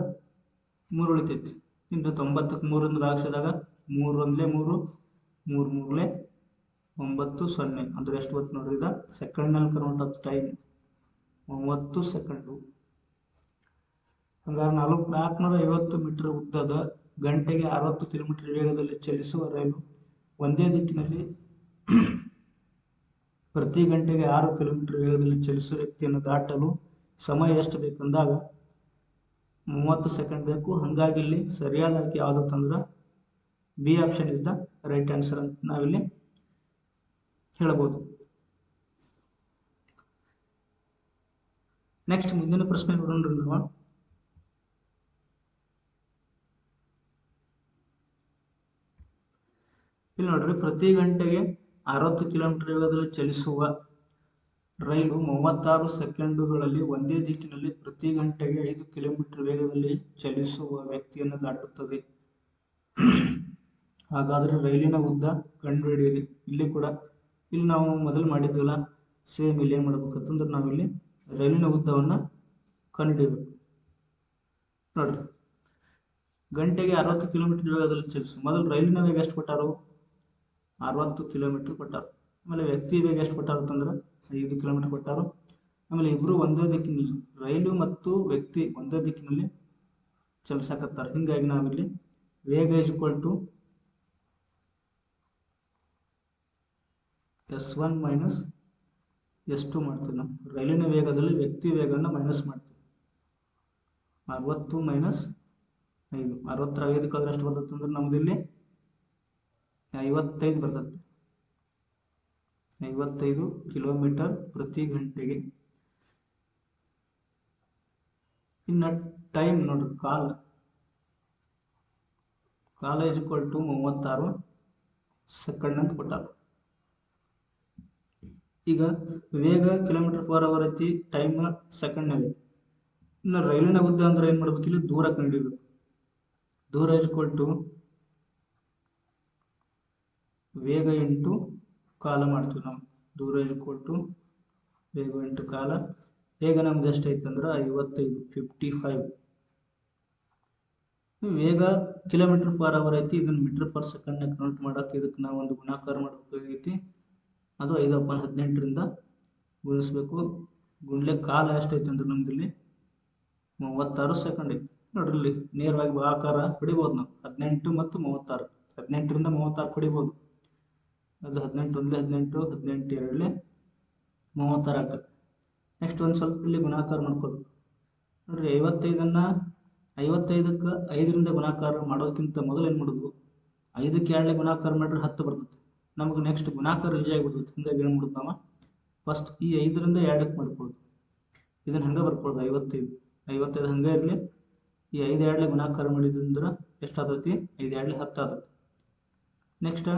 3 ಉಳಿತೈತಿ. ಇನ್ನು 90ಕ್ಕೆ 3 ಭಾಗಿಸಿದಾಗ 3 ಒಂದ್ಲೆ 3, 3 ಮೂರ್ಲೆ 9, 0 ಅಂದ್ರೆ ಎಷ್ಟು ಬರ್ತದೆ ನೋಡ್ರಿ, ಇದು ಸೆಕೆಂಡ್ನಲ್ಲಿ ಕನ್ವರ್ಟ್ ಆದ ಟೈಮ್ 30 ಸೆಕೆಂಡು. ಹಂಗಾರೆ 450 ಮೀಟರ್ ಉದ್ದದ ಗಂಟೆಗೆ 60 ಕಿಲೋಮೀಟರ್ ವೇಗದಲ್ಲಿ ಚಲಿಸುವ ರೈಲು ಒಂದೇ ದಿಕ್ಕಿನಲ್ಲಿ ಪ್ರತಿ ಗಂಟೆಗೆ 6 ಕಿಲೋಮೀಟರ್ ವೇಗದಲ್ಲಿ ಚಲಿಸುವ ವ್ಯಕ್ತಿಯನ್ನು ದಾಟಲು ಸಮಯ ಎಷ್ಟು ಬೇಕಂದಾಗ 30 ಸೆಕೆಂಡ್ ಬೇಕು. ಹಾಗಾಗಿ ಇಲ್ಲಿ ಸರಿಯಾದ ಆಯ್ಕೆ ಯಾವುದಂತಂದ್ರೆ B option is the right answer ಅಂತ ನಾವಿಲ್ಲಿ ಹೇಳ್ಬೋದು. ನೆಕ್ಸ್ಟ್ ಮುಂದಿನ ಪ್ರಶ್ನೆ ನೋಡೋಣ್ರಿ ನಾವು. ಇಲ್ಲಿ ನೋಡ್ರಿ, ಪ್ರತಿ ಗಂಟೆಗೆ 60 ಕಿಲೋಮೀಟರ್ ವೇಗದಲ್ಲಿ ಚಲಿಸುವ ರೈಲು 36 ಸೆಕೆಂಡುಗಳಲ್ಲಿ ಒಂದೇ ದಿಕ್ಕಿನಲ್ಲಿ ಪ್ರತಿ ಗಂಟೆಗೆ 5 ಕಿಲೋಮೀಟರ್ ವೇಗದಲ್ಲಿ ಚಲಿಸುವ ವ್ಯಕ್ತಿಯನ್ನು ದಾಟುತ್ತದೆ. ಹಾಗಾದ್ರೆ ರೈಲಿನ ಉದ್ದ ಕಂಡುಹಿಡಿಯಿರಿ. ಇಲ್ಲಿ ನಾವು ಮೊದಲು ಮಾಡಿದ್ವಲ್ಲ ಸೇಮ್ ಇಲ್ಲಿ ಏನು ಮಾಡ್ಬೇಕಂತಂದ್ರೆ ನಾವಿಲ್ಲಿ ರೈಲಿನ ಉದ್ದವನ್ನು ಕಂಡುಹಿಡಿಯಬೇಕು. ನೋಡ್ರಿ, ಗಂಟೆಗೆ 60 ಕಿಲೋಮೀಟರ್ ವೇಗದಲ್ಲಿ ಚಲಿಸು. ಮೊದಲು ರೈಲಿನ ವೇಗ ಎಷ್ಟು ಕೊಟ್ಟಾರು, 60 ಕಿಲೋಮೀಟರ್ ಕೊಟ್ಟಾರು. ಆಮೇಲೆ ವ್ಯಕ್ತಿ ವೇಗ ಎಷ್ಟು ಕೊಟ್ಟಾರು ಅಂತಂದ್ರೆ 5 ಕಿಲೋಮೀಟರ್ ಕೊಟ್ಟಾರು. ಆಮೇಲೆ ಇಬ್ಬರು ಒಂದೇ ದಿಕ್ಕಿನಲ್ಲಿ, ರೈಲು ಮತ್ತು ವ್ಯಕ್ತಿ ಒಂದೇ ದಿಕ್ಕಿನಲ್ಲಿ ಚಲಿಸಕತ್ತಾರೆ. ಹಿಂಗಾಗಿ ನಾವಿಲ್ಲಿ ವೇಗ = S1 - S2 ಮಾಡ್ತೀವಿ. ನಾವು ರೈಲಿನ ವೇಗದಲ್ಲಿ ವ್ಯಕ್ತಿ ವೇಗವನ್ನು ಮೈನಸ್ ಮಾಡ್ತೀವಿ. 60 - 5, 60 5 ಕಳೆದ್ರೆ ಎಷ್ಟು ಬರ್ತದೆ ಅಂದ್ರೆ ನಮ್ದು ಇಲ್ಲಿ 55 ಬರ್ತದೆ. 55 ಕಿಲೋಮೀಟರ್ ಪ್ರತಿ ಗಂಟೆಗೆ. ಇನ್ನು ಟೈಮ್ ನೋಡ್ರಿ, ಕಾಲ = 36 ಸೆಕೆಂಡ್ ಅಂತ ಕೊಟ್ಟಾರ. ಈಗ ವೇಗ ಕಿಲೋಮೀಟರ್ ಪರ್ ಅವರ್ ಐತಿ, ಟೈಮ್ ಸೆಕೆಂಡ್ನಲ್ಲಿ. ಇನ್ನು ರೈಲಿನ ಉದ್ದ ಅಂದ್ರೆ ಏನು ಮಾಡ್ಬೇಕು, ಇಲ್ಲಿ ದೂರ ಕಂಡುಹಿಡಿಬೇಕು. ದೂರ = ವೇಗ × ಕಾಲ ಮಾಡ್ತೀವಿ ನಾವು. ದೂರ = ವೇಗ × ಕಾಲ. ವೇಗ ನಮ್ದು ಎಷ್ಟೈತೆ ಅಂದ್ರೆ 55. ವೇಗ ಕಿಲೋಮೀಟರ್ ಪರ್ ಅವರ್ ಐತಿ, ಇದನ್ನು ಮೀಟರ್ ಪರ್ ಸೆಕೆಂಡ್ನಾಗ ಕನ್ವರ್ಟ್ ಮಾಡೋಕೆ ಇದಕ್ಕೆ ನಾವು ಒಂದು ಗುಣಾಕಾರ ಮಾಡಬೇಕಾಗೈತಿ. ಅದು 5/18ರಿಂದ ಗುಣಿಸ್ಬೇಕು. ಗುಂಡ್ಲೆ ಕಾಲ ಎಷ್ಟೈತೆ ಅಂದ್ರೆ ನಮ್ದು ಇಲ್ಲಿ 36 ಸೆಕೆಂಡ್ ಐತಿ. ನೋಡ್ರಿ, ಇಲ್ಲಿ ನೇರವಾಗಿ ಭಾಗಾಕಾರ ಹೊಡಿಬೋದು ನಾವು. 18 ಮತ್ತು 36, 18ರಿಂದ 36 ಹೊಡಿಬೋದು. ಅದು 18 ಒಂದ್ಲೆ 18, 18 ಎರಡ್ಲೆ 36 ಆಗ್ತದೆ. ನೆಕ್ಸ್ಟ್ ಒಂದು ಸ್ವಲ್ಪ ಇಲ್ಲಿ ಗುಣಾಕಾರ ಮಾಡ್ಕೋಬೇಕು. ನೋಡ್ರಿ, 55ನ್ನು 55ಕ್ಕೆ 5ರಿಂದ ಗುಣಾಕಾರ ಮಾಡೋದಕ್ಕಿಂತ ಮೊದಲು ಏನು ಮಾಡೋದು, 5ಕ್ಕೆ 2ಲೆ ಗುಣಾಕಾರ ಮಾಡಿದ್ರೆ 10 ಬರ್ತದೆ. ನಮಗೆ ನೆಕ್ಸ್ಟ್ ಗುಣಾಕಾರ ಈಜಿ ಆಗಿಬಿಡ್ತದೆ. ಹಿಂಗಾಗಿ ಏನು ಮಾಡೋದು, ನಾವು ಫಸ್ಟ್ ಈ 5ರಿಂದ 2ಕ್ಕೆ ಮಾಡ್ಕೊಳ್ಳೋದು. ಇದನ್ನು ಹಂಗೆ ಬರ್ಕೊಳ್ಳೋದು 55 ಹಂಗೆ ಇರಲಿ. ಈ 5 2ಲೆ ಗುಣಾಕಾರ ಮಾಡಿದ್ರೆ ಎಷ್ಟಾಗ್ತೈತಿ, 5 2ಲೆ 10 ಆಗ್ತೈತಿ. ನೆಕ್ಸ್ಟ್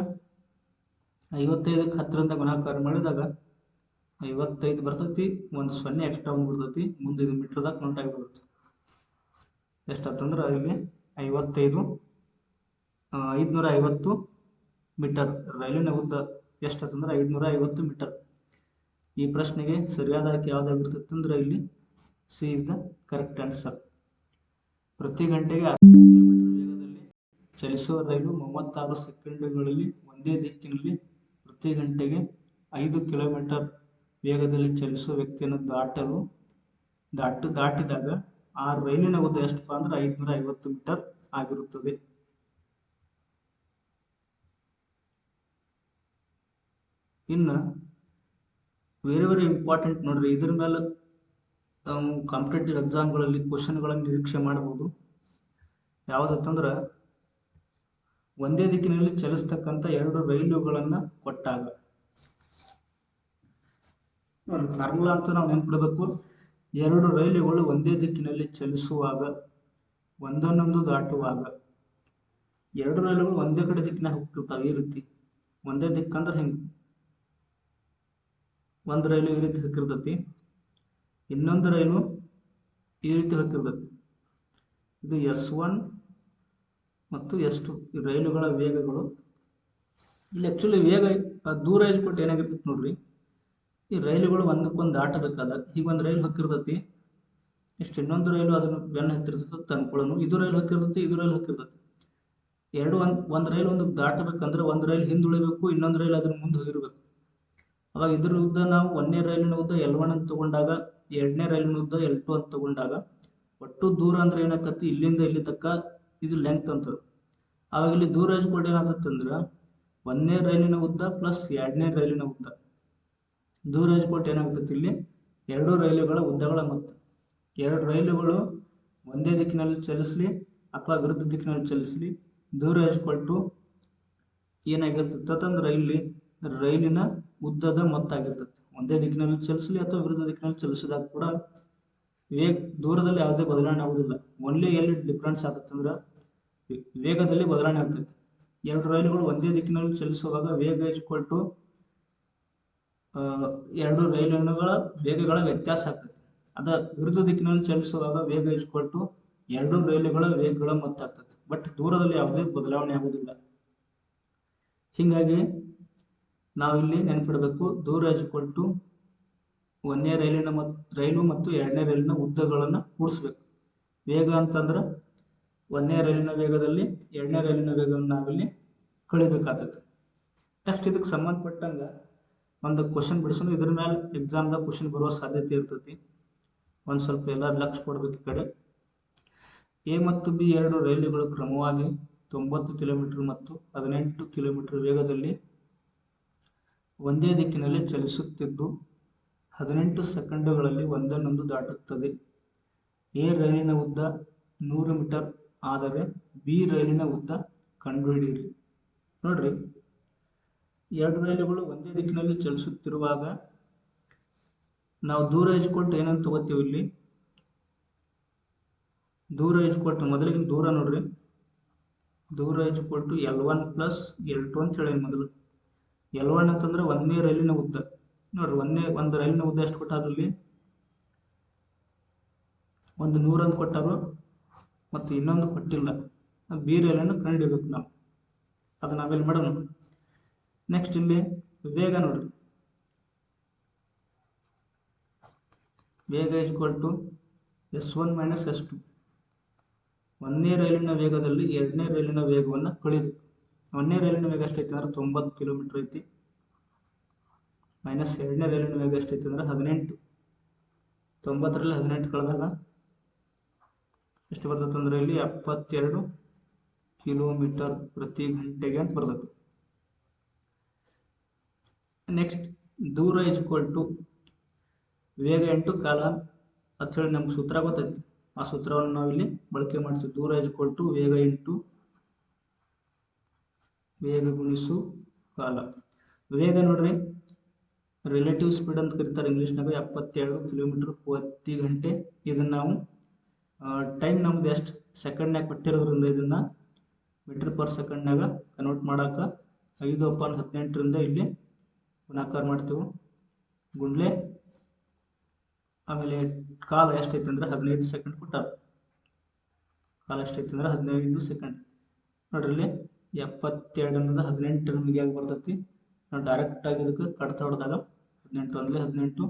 55ಕ್ಕೆ 10ರಿಂದ ಗುಣಾಕಾರ ಮಾಡಿದಾಗ 55 ಬರ್ತೈತಿ. ಒಂದು 0 ಎಕ್ಸ್ಟ್ರಾ ಬಂದ್ಬಿಡ್ತೈತಿ. ಮುಂದೆ ಇದು ಮೀಟರ್ದಾಗ ಕನ್ವರ್ಟ್ ಆಗಿಬಿಡುತ್ತೆ. ಎಷ್ಟಾಗ್ತಂದ್ರೆ ಇಲ್ಲಿ 550 ಮೀಟರ್. ರೈಲಿನ ಉದ್ದ ಎಷ್ಟಾಗ್ತಂದ್ರೆ 550 ಮೀಟರ್. ಈ ಪ್ರಶ್ನೆಗೆ ಸರಿಯಾದ ಆಯ್ಕೆ ಯಾವುದಾಗಿರ್ತೈತೆ ಅಂದ್ರೆ ಇಲ್ಲಿ C is the correct answer. ಪ್ರತಿ ಗಂಟೆಗೆ 60 ಕಿಲೋಮೀಟರ್ ವೇಗದಲ್ಲಿ ಚಲಿಸುವ ರೈಲು 36 ಸೆಕೆಂಡುಗಳಲ್ಲಿ ಒಂದೇ ದಿಕ್ಕಿನಲ್ಲಿ ಪ್ರತಿ ಗಂಟೆಗೆ 5 ಕಿಲೋಮೀಟರ್ ವೇಗದಲ್ಲಿ ಚಲಿಸುವ ವ್ಯಕ್ತಿಯನ್ನು ದಾಟಿದಾಗ ಆ ರೈಲಿನ ಉದ್ದ ಎಷ್ಟಪ್ಪ ಅಂದ್ರೆ 550 ಮೀಟರ್ ಆಗಿರುತ್ತದೆ. ಇನ್ನು ವೆರಿ ವೆರಿ ಇಂಪಾರ್ಟೆಂಟ್ ನೋಡ್ರಿ, ಇದ್ರ ಮೇಲೆ ನಾವು ಕಾಂಪಿಟೇಟಿವ್ ಎಕ್ಸಾಮ್ಗಳಲ್ಲಿ ಕ್ವಶನ್ಗಳನ್ನು ನಿರೀಕ್ಷೆ ಮಾಡಬಹುದು. ಯಾವುದಂತಂದ್ರೆ ಒಂದೇ ದಿಕ್ಕಿನಲ್ಲಿ ಚಲಿಸ್ತಕ್ಕಂಥ 2 ರೈಲುಗಳನ್ನು ಕೊಟ್ಟಾಗ ನೋಡಿ, ಫಾರ್ಮುಲಾ ಅಂತ ನಾವು ನೆನ್ಪಿಡಬೇಕು. 2 ರೈಲುಗಳು ಒಂದೇ ದಿಕ್ಕಿನಲ್ಲಿ ಚಲಿಸುವಾಗ, ಒಂದನ್ನೊಂದು ದಾಟುವಾಗ, 2 ರೈಲುಗಳು ಒಂದೇ ಕಡೆ ದಿಕ್ಕಿನಾಗ ಹೋಗ್ತಿರ್ತಾವೆ. ಈ ರೀತಿ ಒಂದೇ ದಿಕ್ಕಂದ್ರೆ ಹಿಂಗೆ ಒಂದು ರೈಲು ಈ ರೀತಿ ಹೋಗಿರ್ತೈತಿ, ಇನ್ನೊಂದು ರೈಲು ಈ ರೀತಿ ಹೋಗಿರ್ತೈತಿ. ಇದು S1 ಮತ್ತು S2 ಈ ರೈಲುಗಳ ವೇಗಗಳು. ಇಲ್ಲಿ ಆಕ್ಚುಲಿ ವೇಗ ದೂರ ಕೊಟ್ಟು ಏನಾಗಿರ್ತೈತಿ ನೋಡ್ರಿ, ಈ ರೈಲುಗಳು ಒಂದಕ್ಕೊಂದು ದಾಟಬೇಕಾದಾಗ ಈಗ ಒಂದು ರೈಲು ಹೋಗಿರ್ತೈತಿ, ಇಷ್ಟು ಇನ್ನೊಂದು ರೈಲು ಅದನ್ನು ಬೆನ್ನು ಹತ್ತಿರ್ತೈತೆ ಅನ್ಕೊಳ್ಳೋನು. ಇದು ರೈಲು ಹೋಗಿರ್ತೈತಿ, ಇದು ರೈಲು ಹೋಗಿರ್ತೈತಿ. ಎರಡು ಒಂದು ರೈಲು ಒಂದು ದಾಟಬೇಕಂದ್ರೆ ಒಂದು ರೈಲು ಹಿಂದುಳಿಬೇಕು, ಇನ್ನೊಂದು ರೈಲು ಅದನ್ನ ಮುಂದೆ ಹೋಗಿರ್ಬೇಕು. ಅವಾಗ ಇದ್ರ ಉದ್ದ ನಾವು 1ನೇ ರೈಲಿನ ಉದ್ದ L1 ಅಂತ ತಗೊಂಡಾಗ, 2ನೇ ರೈಲಿನ ಉದ್ದ L2 ಅಂತ ತಗೊಂಡಾಗ ಒಟ್ಟು ದೂರ ಅಂದ್ರೆ ಏನಾಕತಿ, ಇಲ್ಲಿಂದ ಇಲ್ಲಿ ತಕ್ಕ ಇದು ಲೆಂತ್ ಅಂತ. ಅವಾಗ ಇಲ್ಲಿ ದೂರ ಹಚ್ಕೊಂಡು ಏನಾಗತ್ತಂದ್ರೆ 1ನೇ ರೈಲಿನ ಉದ್ದ ಪ್ಲಸ್ 2ನೇ ರೈಲಿನ ಉದ್ದ. ದೂರ ಹಚ್ಕೊಟ್ಟು ಏನಾಗ್ತೈತಿ, ಇಲ್ಲಿ 2 ರೈಲುಗಳ ಉದ್ದಗಳ ಮೊತ್ತ. 2 ರೈಲುಗಳು ಒಂದೇ ದಿಕ್ಕಿನಲ್ಲಿ ಚಲಿಸಲಿ ಅಥವಾ ವಿರುದ್ಧ ದಿಕ್ಕಿನಲ್ಲಿ ಚಲಿಸಲಿ, ದೂರ ಹಚ್ಕೊಟ್ಟು ಏನಾಗಿರ್ತೈತಂದ್ರೆ ಇಲ್ಲಿ ರೈಲಿನ ಉದ್ದದ ಮೊತ್ತ ಆಗಿರ್ತೈತಿ. ಒಂದೇ ದಿಕ್ಕಿನಲ್ಲಿ ಚಲಿಸಲಿ ಅಥವಾ ವಿರುದ್ಧ ದಿಕ್ಕಿನಲ್ಲಿ ಚಲಿಸಿದಾಗ ಕೂಡ ದೂರದಲ್ಲಿ ಯಾವುದೇ ಬದಲಾವಣೆ ಆಗುವುದಿಲ್ಲ. ಓನ್ಲಿ ಎಲ್ಲಿ ಡಿಫ್ರೆನ್ಸ್ ಆಗುತ್ತಂದ್ರೆ ವೇಗದಲ್ಲಿ ಬದಲಾವಣೆ ಆಗ್ತೈತಿ. 2 ರೈಲುಗಳು ಒಂದೇ ದಿಕ್ಕಿನಲ್ಲಿ ಚಲಿಸುವಾಗ ವೇಗ ಇಸ್ಕೊಟ್ಟು 2 ರೈಲುಗಳ ವೇಗಗಳ ವ್ಯತ್ಯಾಸ ಆಗ್ತೈತಿ. ಅದ ವಿರುದ್ಧ ದಿಕ್ಕಿನಲ್ಲಿ ಚಲಿಸುವಾಗ ವೇಗ ಇಸ್ಕೊಟ್ಟು 2 ರೈಲುಗಳ ವೇಗಗಳ ಮೊತ್ತ ಆಗ್ತೈತಿ. ಬಟ್ ದೂರದಲ್ಲಿ ಯಾವುದೇ ಬದಲಾವಣೆ ಆಗುವುದಿಲ್ಲ. ಹೀಗಾಗಿ ನಾವಿಲ್ಲಿ ನೆನ್ಪಿಡಬೇಕು, ದೂರ ಇಸ್ಕೊಟ್ಟು 1ನೇ ರೈಲು ಮತ್ತು 2ನೇ ರೈಲಿನ ಉದ್ದಗಳನ್ನು ಕೂಡಿಸ್ಬೇಕು. ವೇಗ ಅಂತಂದ್ರೆ 1ನೇ ರೈಲಿನ ವೇಗದಲ್ಲಿ 2ನೇ ರೈಲಿನ ವೇಗವನ್ನು ನಾವಿಲ್ಲಿ ಕಳಿಬೇಕಾಗ್ತೈತಿ. ನೆಕ್ಸ್ಟ್ ಇದಕ್ಕೆ ಸಂಬಂಧಪಟ್ಟಂಗ ಒಂದು ಕ್ವಶನ್ ಬಿಡಿಸೋಣ. ಇದ್ರ ಮೇಲೆ ಎಕ್ಸಾಮ್ದಾಗ ಕ್ವಶನ್ ಬರುವ ಸಾಧ್ಯತೆ ಇರ್ತೈತಿ. ಒಂದು ಸ್ವಲ್ಪ ಎಲ್ಲ ಲಕ್ಷ ಕೊಡ್ಬೇಕು. ಈ ಕಡೆ A ಮತ್ತು B 2 ರೈಲುಗಳು ಕ್ರಮವಾಗಿ 90 ಕಿಲೋಮೀಟರ್ ಮತ್ತು 18 ಕಿಲೋಮೀಟರ್ ವೇಗದಲ್ಲಿ ಒಂದೇ ದಿಕ್ಕಿನಲ್ಲಿ ಚಲಿಸುತ್ತಿದ್ದು 18 ಸೆಕೆಂಡುಗಳಲ್ಲಿ ಒಂದನ್ನೊಂದು ದಾಟುತ್ತದೆ. A ರೈಲಿನ ಉದ್ದ 100 ಮೀಟರ್ ಆದರೆ B ರೈಲಿನ ಉದ್ದ ಕಂಡುಹಿಡಿಯಿರಿ. ನೋಡ್ರಿ, 2 ರೈಲುಗಳು ಒಂದೇ ದಿಕ್ಕಿನಲ್ಲಿ ಚಲಿಸುತ್ತಿರುವಾಗ ನಾವು ದೂರ ಇಸ್ಕೊಟ್ಟು ಏನಂತ ತಗೋತೀವಿ, ಇಲ್ಲಿ ದೂರ ಇಸ್ಕೊಟ್ಟು ಮೊದಲಿಗೆ ದೂರ ನೋಡ್ರಿ, ದೂರ ಇಸ್ಕೊಟ್ಟು L1 ಪ್ಲಸ್ L2 ಅಂತ ಹೇಳಿ. ಮೊದಲು L1 ಅಂತಂದ್ರೆ 1ನೇ ರೈಲಿನ ಉದ್ದ. ನೋಡ್ರಿ, ಒಂದು ರೈಲಿನ ಉದ್ದ ಎಷ್ಟು ಕೊಟ್ಟಾರು, ಇಲ್ಲಿ ಒಂದು 100 ಅಂತ ಕೊಟ್ಟಾರು ಮತ್ತು ಇನ್ನೊಂದು ಕೊಟ್ಟಿಲ್ಲ. B ರೈಲನ್ನು ಕಂಡುಹಿಡಿಬೇಕು ನಾವು. ಅದು ನಾವೆಲ್ಲಿ ಮಾಡೋಣ. ನೆಕ್ಸ್ಟ್ ಇಲ್ಲಿ ವೇಗ ನೋಡ್ರಿ, ವೇಗ ಇಸ್ಕೊಟ್ಟು S1 ಮೈನಸ್ S2. 1ನೇ ರೈಲಿನ ವೇಗದಲ್ಲಿ 2ನೇ ರೈಲಿನ ವೇಗವನ್ನು ಕಳಿಬೇಕು. 1ನೇ ರೈಲಿನ ವೇಗ ಎಷ್ಟೈತಿ ಅಂದ್ರೆ 90 ಕಿಲೋಮೀಟರ್ ಐತಿ, ಮೈನಸ್ 2ನೇ ರೈಲಿನ ವೇಗ ಎಷ್ಟೈತಿ ಅಂದ್ರೆ 18. 90ರಲ್ಲಿ 18 ಕಳೆದಾಗ ಎಷ್ಟು ಬರ್ತೈತೆ ಅಂದ್ರೆ ಇಲ್ಲಿ 72 ಕಿಲೋಮೀಟರ್ ಪ್ರತಿ ಗಂಟೆಗೆ ಅಂತ ಬರ್ತೈತಿ. ನೆಕ್ಸ್ಟ್ ದೂರ ಇಸ್ಕೊಟ್ಟು ವೇಗ ಇಂಟು ಕಾಲ ಅಂತ ಹೇಳಿ ನಮ್ಗೆ ಸೂತ್ರ ಗೊತ್ತೈತಿ. ಆ ಸೂತ್ರವನ್ನು ನಾವು ಇಲ್ಲಿ ಬಳಕೆ ಮಾಡ್ತೀವಿ. ದೂರ ಇಸ್ಕೊಟ್ಟು ವೇಗ ಇಂಟು ವೇಗ ಗುಣಿಸು ಕಾಲ. ವೇಗ ನೋಡ್ರಿ, ರಿಲೇಟಿವ್ ಸ್ಪೀಡ್ ಅಂತ ಕರೀತಾರೆ ಇಂಗ್ಲೀಷ್ನಾಗ. 72 ಕಿಲೋಮೀಟರ್ ಪ್ರತಿ ಗಂಟೆ. ಇದನ್ನ ನಾವು ಟೈಮ್ ನಮ್ದು ಎಷ್ಟು ಸೆಕೆಂಡ್ನಾಗ ಕೊಟ್ಟಿರೋದ್ರಿಂದ ಇದನ್ನ ಮೀಟರ್ ಪರ್ ಸೆಕೆಂಡ್ನಾಗ ಕನ್ವರ್ಟ್ ಮಾಡಾಕ 5/18 ಇಲ್ಲಿ ಗುಣಾಕಾರ ಮಾಡ್ತೀವಿ. ಗುಂಡ್ಲೆ ಆಮೇಲೆ ಕಾಲ ಎಷ್ಟೈತಿ ಅಂದ್ರೆ 15 ಸೆಕೆಂಡ್ ಕೊಟ್ಟಾರ. ಕಾಲ ಎಷ್ಟೈತಿ ಅಂದ್ರೆ 15 ಸೆಕೆಂಡ್. ನೋಡ್ರಿ, ಇಲ್ಲಿ 72 ಅನ್ನೋದು 18 ನಮಗೆ ಆಗಿ ಬರ್ತೈತಿ. ನಾವು ಡೈರೆಕ್ಟ್ ಆಗಿ ಇದಕ್ಕೆ ಕಡ್ತಾ ಹೊಡೆದಾಗ 18 ಒಂದ್ಲೆ 18,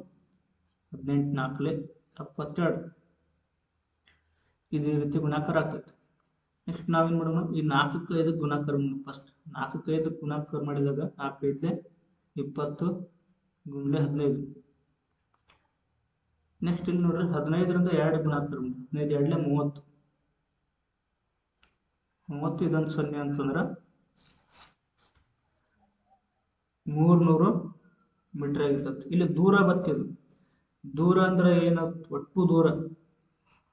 18 ನಾಲ್ಕಲೆ 72 ಇದೇ ರೀತಿ ಗುಣಾಕಾರ ಆಗ್ತೈತಿ. ನೆಕ್ಸ್ಟ್ ನಾವೇನು ಮಾಡೋಣ, ಈ 4ಕ್ಕೆ 5 ಗುಣಾಕಾರ ಮಾಡೋಣ. ಫಸ್ಟ್ 4ಕ್ಕೆ 5 ಗುಣಾಕಾರ ಮಾಡಿದಾಗ 4 5 20 ಗುಂಡ್ಲೆ 15. ನೆಕ್ಸ್ಟ್ ಇಲ್ಲಿ ನೋಡ್ರಿ 15ರಿಂದ 2 ಗುಣಾಕಾರ ಮಾಡಿ 15 2 30. 30 ಇದೊಂದು 0 ಅಂತಂದ್ರೆ 300 ಮೀಟರ್ ಆಗಿರ್ತದೆ. ಇಲ್ಲಿ ದೂರ ಬತ್ತಿದು, ದೂರ ಅಂದ್ರೆ ಏನು, ಒಟ್ಟು ದೂರ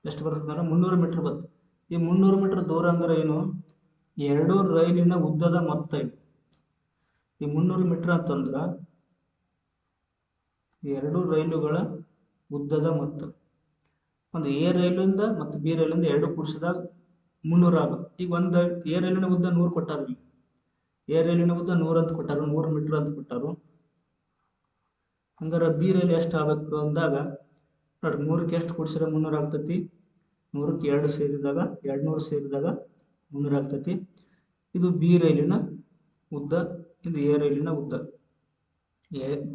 ಎಷ್ಟು ಬರ್ತದೆ ಅಂದ್ರೆ 300 ಮೀಟರ್ ಬರ್ತದೆ. ಈ 300 ಮೀಟರ್ ದೂರ ಅಂದ್ರೆ ಏನು, 2 ರೈಲಿನ ಉದ್ದದ ಮೊತ್ತ ಇದು. ಈ 300 ಮೀಟರ್ ಅಂತಂದ್ರೆ 2 ರೈಲುಗಳ ಉದ್ದದ ಮೊತ್ತ. ಒಂದು ಎ ರೈಲಿಂದ ಮತ್ತು ಬಿ ರೈಲಿಂದ 2 ಕೂಡಿಸಿದಾಗ 300 ಆಗುತ್ತೆ. ಈಗ ಒಂದು ಎ ರೈಲಿನ ಉದ್ದ 100 ಕೊಟ್ಟಾರ, ಎ ರೈಲಿನ ಉದ್ದ 100 ಅಂತ ಕೊಟ್ಟಾರು, 100 ಮೀಟರ್ ಅಂತ ಕೊಟ್ಟಾರು. ಹಂಗಾರೆ ಬಿ ರೈಲು ಎಷ್ಟು ಆಗಬೇಕು ಅಂದಾಗ ನೋಡ್ರಿ, 100ಕ್ಕೆ ಎಷ್ಟು ಕೂಡಿಸಿದ್ರೆ 300 ಆಗ್ತೈತಿ, 100ಕ್ಕೆ 2 ಸೇರಿದಾಗ 200 ಸೇರಿದಾಗ 300 ಆಗ್ತೈತಿ. ಇದು ಬಿ ರೈಲಿನ ಉದ್ದ, ಇದು ಎ ರೈಲಿನ ಉದ್ದ.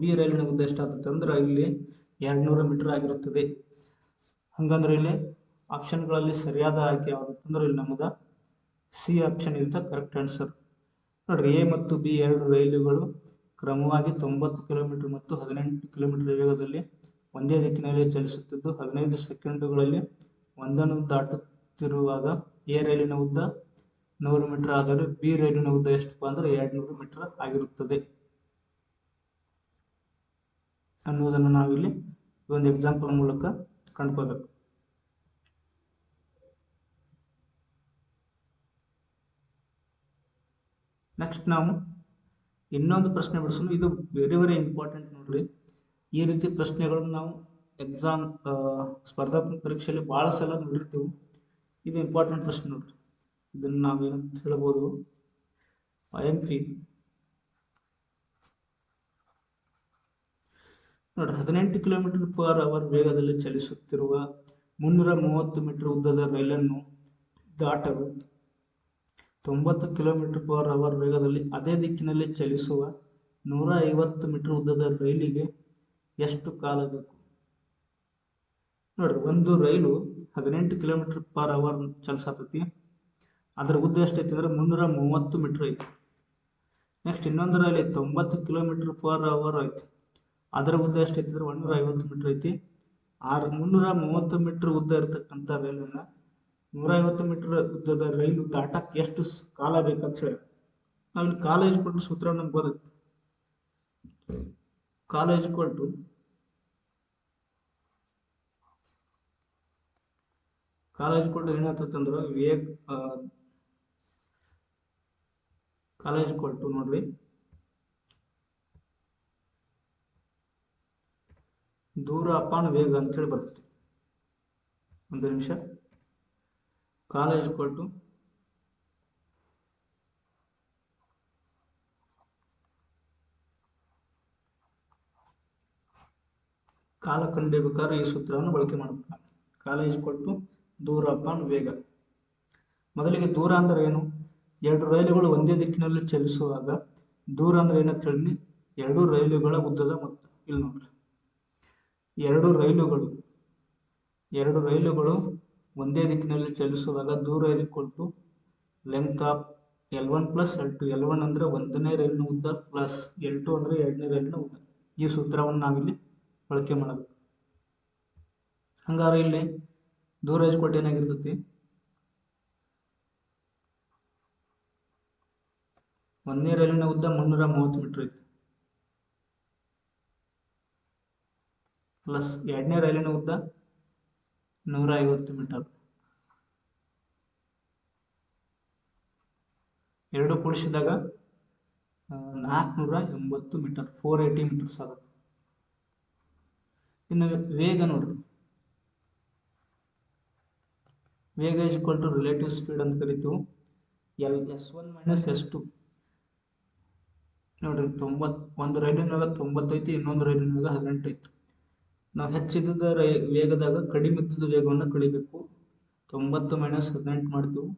ಬಿ ರೈಲಿನ ಉದ್ದ ಎಷ್ಟಾಗ್ತದೆ ಅಂದ್ರೆ ಇಲ್ಲಿ 200 ಮೀಟರ್ ಆಗಿರುತ್ತದೆ. ಹಂಗಂದ್ರೆ ಇಲ್ಲಿ ಆಪ್ಷನ್ಗಳಲ್ಲಿ ಸರಿಯಾದ ಆಯ್ಕೆ ಯಾವ್ದಂದ್ರೆ ಇಲ್ಲಿ ನಮ್ಮದು C option is the correct answer. ನೋಡ್ರಿ, ಎ ಮತ್ತು ಬಿ 2 ರೈಲುಗಳು ಕ್ರಮವಾಗಿ 90 ಕಿಲೋಮೀಟರ್ ಮತ್ತು 18 ಕಿಲೋಮೀಟರ್ ವೇಗದಲ್ಲಿ ಒಂದೇ ದಿಕ್ಕಿನಲ್ಲಿ ಚಲಿಸುತ್ತಿದ್ದು 15 ಸೆಕೆಂಡುಗಳಲ್ಲಿ ಒಂದನ್ನು ದಾಟುತ್ತಿರುವಾಗ ಎ ರೈಲಿನ ಉದ್ದ 100 ಮೀಟರ್ ಆದರೆ ಬಿ ರೈಲಿನ ಉದ್ದ ಎಷ್ಟಪ್ಪ ಅಂದ್ರೆ 200 ಮೀಟರ್ ಆಗಿರುತ್ತದೆ ಅನ್ನುವುದನ್ನು ನಾವಿಲ್ಲಿ ಒಂದು ಎಕ್ಸಾಂಪಲ್ ಮೂಲಕ ಕಂಡುಕೋಬೇಕು. ನೆಕ್ಸ್ಟ್ ನಾವು ಇನ್ನೊಂದು ಪ್ರಶ್ನೆ ಬಿಡಿಸೋಣ. ಇದು ವೆರಿ ಇಂಪಾರ್ಟೆಂಟ್ ನೋಡ್ರಿ. ಈ ರೀತಿ ಪ್ರಶ್ನೆಗಳನ್ನು ನಾವು ಎಕ್ಸಾಮ್ ಸ್ಪರ್ಧಾತ್ಮಕ ಪರೀಕ್ಷೆಯಲ್ಲಿ ಭಾಳ ಸಲ ನೋಡಿರ್ತೀವಿ. ಇದು ಇಂಪಾರ್ಟೆಂಟ್ ಪ್ರಶ್ನೆ ನೋಡ್ರಿ. ಇದನ್ನು ನಾವೇನಂತ ಹೇಳ್ಬೋದು, IMP ನೋಡ್ರಿ, 18 km/h ವೇಗದಲ್ಲಿ ಚಲಿಸುತ್ತಿರುವ 330 ಮೀಟರ್ ಉದ್ದದ ರೈಲನ್ನು ದಾಟಲು 90 km/h ವೇಗದಲ್ಲಿ ಅದೇ ದಿಕ್ಕಿನಲ್ಲಿ ಚಲಿಸುವ 150 ಮೀಟರ್ ಉದ್ದದ ರೈಲಿಗೆ ಎಷ್ಟು ಕಾಲ ಬೇಕು? ನೋಡ್ರಿ, ಒಂದು ರೈಲು 18 km/h ಚಲಿಸತೈತಿ, ಅದರ ಉದ್ದ ಎಷ್ಟೈತಿ ಅಂದ್ರೆ 330 ಮೀಟರ್ ಐತಿ. ನೆಕ್ಸ್ಟ್ ಇನ್ನೊಂದು ರೈಲ್ ಐತಿ 90 km/h ಐತಿ, ಅದರ ಉದ್ದ ಎಷ್ಟೈತಿ ಅಂದ್ರೆ 150 ಮೀಟರ್ ಐತಿ. 330 ಮೀಟರ್ ಉದ್ದ ಇರತಕ್ಕಂಥ ರೈಲನ್ನ 150 ಮೀಟರ್ ಉದ್ದದ ರೈಲು ದಾಟಕ್ಕೆ ಎಷ್ಟು ಕಾಲ ಬೇಕಂತ ಹೇಳಿ ನಾವಿಲ್ಲಿ ಕಾಲೇಜ್ ಕೊಟ್ಟು ಸೂತ್ರ ನಮ್ಗೆ ಗೊತ್ತೈತಿ. ಕಾಲೇಜ್ ಕೊಟ್ಟು ಏನಾಗ್ತಂದ್ರೆ ಕಾಲೇಜ್ ಕೊಟ್ಟು ನೋಡ್ರಿ, ದೂರ ಅಪಾನ ವೇಗ ಅಂತೇಳಿ ಬರ್ತೈತಿ. ಒಂದು ನಿಮಿಷ. ಕಾಲೇಜ್ ಕೊಟ್ಟು ಕಾಲ ಕಂಡುಹಿಡಿಯಬೇಕಾದ್ರೆ ಈ ಸೂತ್ರವನ್ನು ಬಳಕೆ ಮಾಡಬೇಕು. ಕಾಲೇಜ್ ಕೊಟ್ಟು ದೂರ ಅಪಾನ ವೇಗ. ಮೊದಲಿಗೆ ದೂರ ಅಂದ್ರೆ ಏನು, 2 ರೈಲುಗಳು ಒಂದೇ ದಿಕ್ಕಿನಲ್ಲಿ ಚಲಿಸುವಾಗ ದೂರ ಅಂದ್ರೆ ಏನಂತ ಹೇಳಿ, 2 ರೈಲುಗಳ ಉದ್ದದ ಮೊತ್ತ. ಇಲ್ಲಿ ನೋಡ್ರಿ, 2 ರೈಲುಗಳು ಒಂದೇ ದಿಕ್ಕಿನಲ್ಲಿ ಚಲಿಸುವಾಗ ದೂರ ಇಸ್ಕೊಟ್ಟು length of L1 plus L2. L1 ಅಂದ್ರೆ 1ನೇ ರೈಲಿನ ಉದ್ದ ಪ್ಲಸ್ L2 ಅಂದ್ರೆ 2ನೇ ರೈಲಿನ ಉದ್ದ. ಈ ಸೂತ್ರವನ್ನು ನಾವಿಲ್ಲಿ ಬಳಕೆ ಮಾಡಬೇಕು. ಹಂಗಾರೆ ಇಲ್ಲಿ ದೂರ ಇಸ್ಕೊಟ್ಟು ಏನಾಗಿರ್ತೈತಿ, 1ನೇ ರೈಲಿನ ಉದ್ದ 330 ಮೀಟರ್ ಐತಿ ಪ್ಲಸ್ 2ನೇ ರೈಲಿನ ಉದ್ದ 150 ಮೀಟರ್. 2 ಕೂಡಿಸಿದಾಗ 480 ಮೀಟರ್, 480 ಮೀಟರ್ಸ್ ಆಗುತ್ತೆ. ಇನ್ನು ವೇಗ ನೋಡ್ರಿ, ವೇಗ is equal to relative speed ಅಂತ ಕರಿತೀವಿ. S1 minus S2. ನೋಡ್ರಿ, 90 ಒಂದು ರೈಲಿನ ವೇಗ 90 ಐತಿ, ಇನ್ನೊಂದು ರೈಲಿನ ವೇಗ 18 ಐತಿ. ನಾವು ಹೆಚ್ಚಿದ್ದ ವೇಗದಾಗ ಕಡಿಮೆ ಇದ್ದದ ವೇಗವನ್ನು ಕಳಿಬೇಕು. 90 ಮೈನಸ್ 18 ಮಾಡ್ತೀವಿ,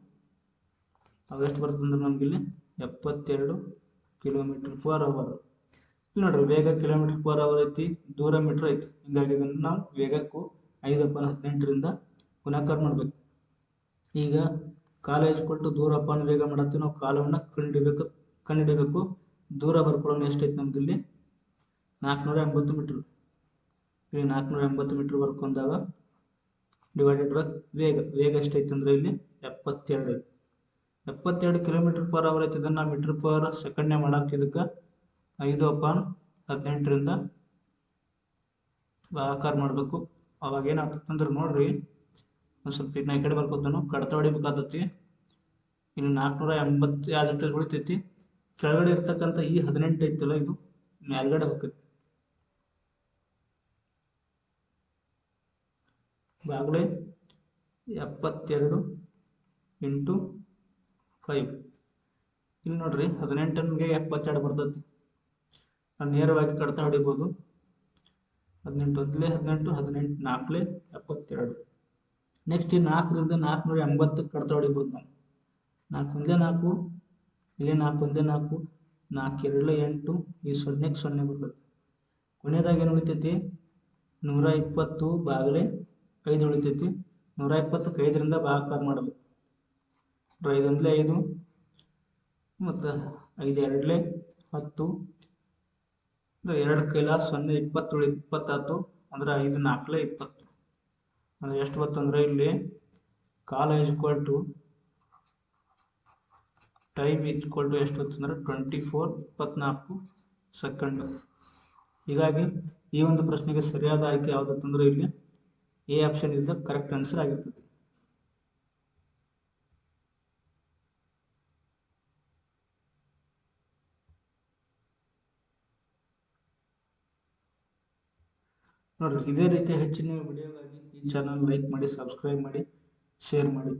ಅವು ಎಷ್ಟು ಬರ್ತದೆ ಅಂದ್ರೆ ನಮಗಿಲ್ಲಿ 72 km/h. ಇಲ್ಲಿ ನೋಡ್ರಿ, ವೇಗ km/h ಐತಿ, ದೂರ ಮೀಟರ್ ಐತಿ. ಹಿಂಗಾಗಿ ಇದನ್ನು ನಾವು ವೇಗಕ್ಕೂ 5/18 ಗುಣಾಕಾರ ಮಾಡಬೇಕು. ಈಗ ಕಾಲ ಇಸ್ಕೊಟ್ಟು ದೂರ ಅಪಾನ್ ವೇಗ ಮಾಡತ್ತೀವಿ ನಾವು ಕಾಲವನ್ನು ಕಂಡಿಡಿಬೇಕು. ದೂರ ಬರ್ಕೊಳ್ಳೋಣ ಎಷ್ಟೈತೆ ನಮ್ದು ಇಲ್ಲಿ 480 ಮೀಟ್ರ್. ಇಲ್ಲಿ 480 ಮೀಟ್ರ್ ಬರ್ಕೊಂಡಾಗ ಡಿವೈಡೆಡ್ ಬೈ ವೇಗ ಎಷ್ಟೈತೆ ಅಂದ್ರೆ ಇಲ್ಲಿ 72 ಕಿಲೋಮೀಟರ್ ಪರ್ ಅವರ್ ಐತಿ. ಇದನ್ನು ಮೀಟರ್ ಪರ್ ಸೆಕೆಂಡ್ನೇ ಮಾಡಕ್ಕೆ ಇದಕ್ಕೆ 5/18 ಭಾಗಾಕಾರ ಮಾಡಬೇಕು. ಅವಾಗ ಏನಾಗ್ತಂದ್ರೆ ನೋಡ್ರಿ, ಒಂದು ಸ್ವಲ್ಪ ಈಗ ನಾ ಈ ಕಡೆ ಬರ್ಕೊತಾನು ಕಡತ ಹೊಡಿಬೇಕಾಗ್ತೈತಿ. ಇನ್ನು 482 ಉಳಿತೈತಿ. ಕೆಳಗಡೆ ಇರ್ತಕ್ಕಂಥ ಈ 18 ಐತಲ್ಲ ಇದು ಮೇಲ್ಗಡೆ ಹೋಗ್ತೈತಿ. ಈಗಾಗಲೇ 72 × 5. ಇಲ್ಲಿ ನೋಡ್ರಿ 18ಗೆ 72 ಬರ್ತೈತಿ. ನಾನು ನೇರವಾಗಿ ಕಡತ ಹೊಡಿಬೋದು. 18 1 18 18 4 72. ನೆಕ್ಸ್ಟ್ ಈ 4ರಿಂದ 480 ಕಡತ ಹೊಡಿಬೋದು ನಾವು. 4 1 4, ಇಲ್ಲಿ 4 1 4, 4 2 8, ಈ 0ಕ್ಕೆ 0 ಬರ್ತೈತಿ. ಕೊನೆಯದಾಗಿ ಏನು ಉಳಿತೈತಿ 120/5 ಉಳಿತೈತಿ. 120ಕ್ಕೆ 5ರಿಂದ ಭಾಗಾಕಾರ ಮಾಡಬೇಕು. 5 1 5 ಮತ್ತು 5 2 10, 2 ಕೈಲ 0 20 20 ಅಂದ್ರೆ 5 4 20. ಅಂದ್ರೆ ಎಷ್ಟು ಬರ್ತಂದ್ರೆ ಇಲ್ಲಿ ಕಾಲ ಈಕ್ವಲ್ ಟೈಮ್ ಈಕ್ವಲ್ ಎಷ್ಟು ಬರ್ತಂದ್ರೆ 24 ಸೆಕೆಂಡ್. ಹೀಗಾಗಿ ಈ ಒಂದು ಪ್ರಶ್ನೆಗೆ ಸರಿಯಾದ ಆಯ್ಕೆ ಯಾವುದಂತಂದ್ರೆ ಇಲ್ಲಿ A option is the correct answer ಆಗಿರ್ತದೆ. ನೋಡ್ರಿ, ಇದೇ ರೀತಿ ಹೆಚ್ಚಿನ ವಿಡಿಯೋಗಾಗಿ ಈ ಚಾನಲ್ ಲೈಕ್ ಮಾಡಿ, ಸಬ್ಸ್ಕ್ರೈಬ್ ಮಾಡಿ, ಶೇರ್ ಮಾಡಿ.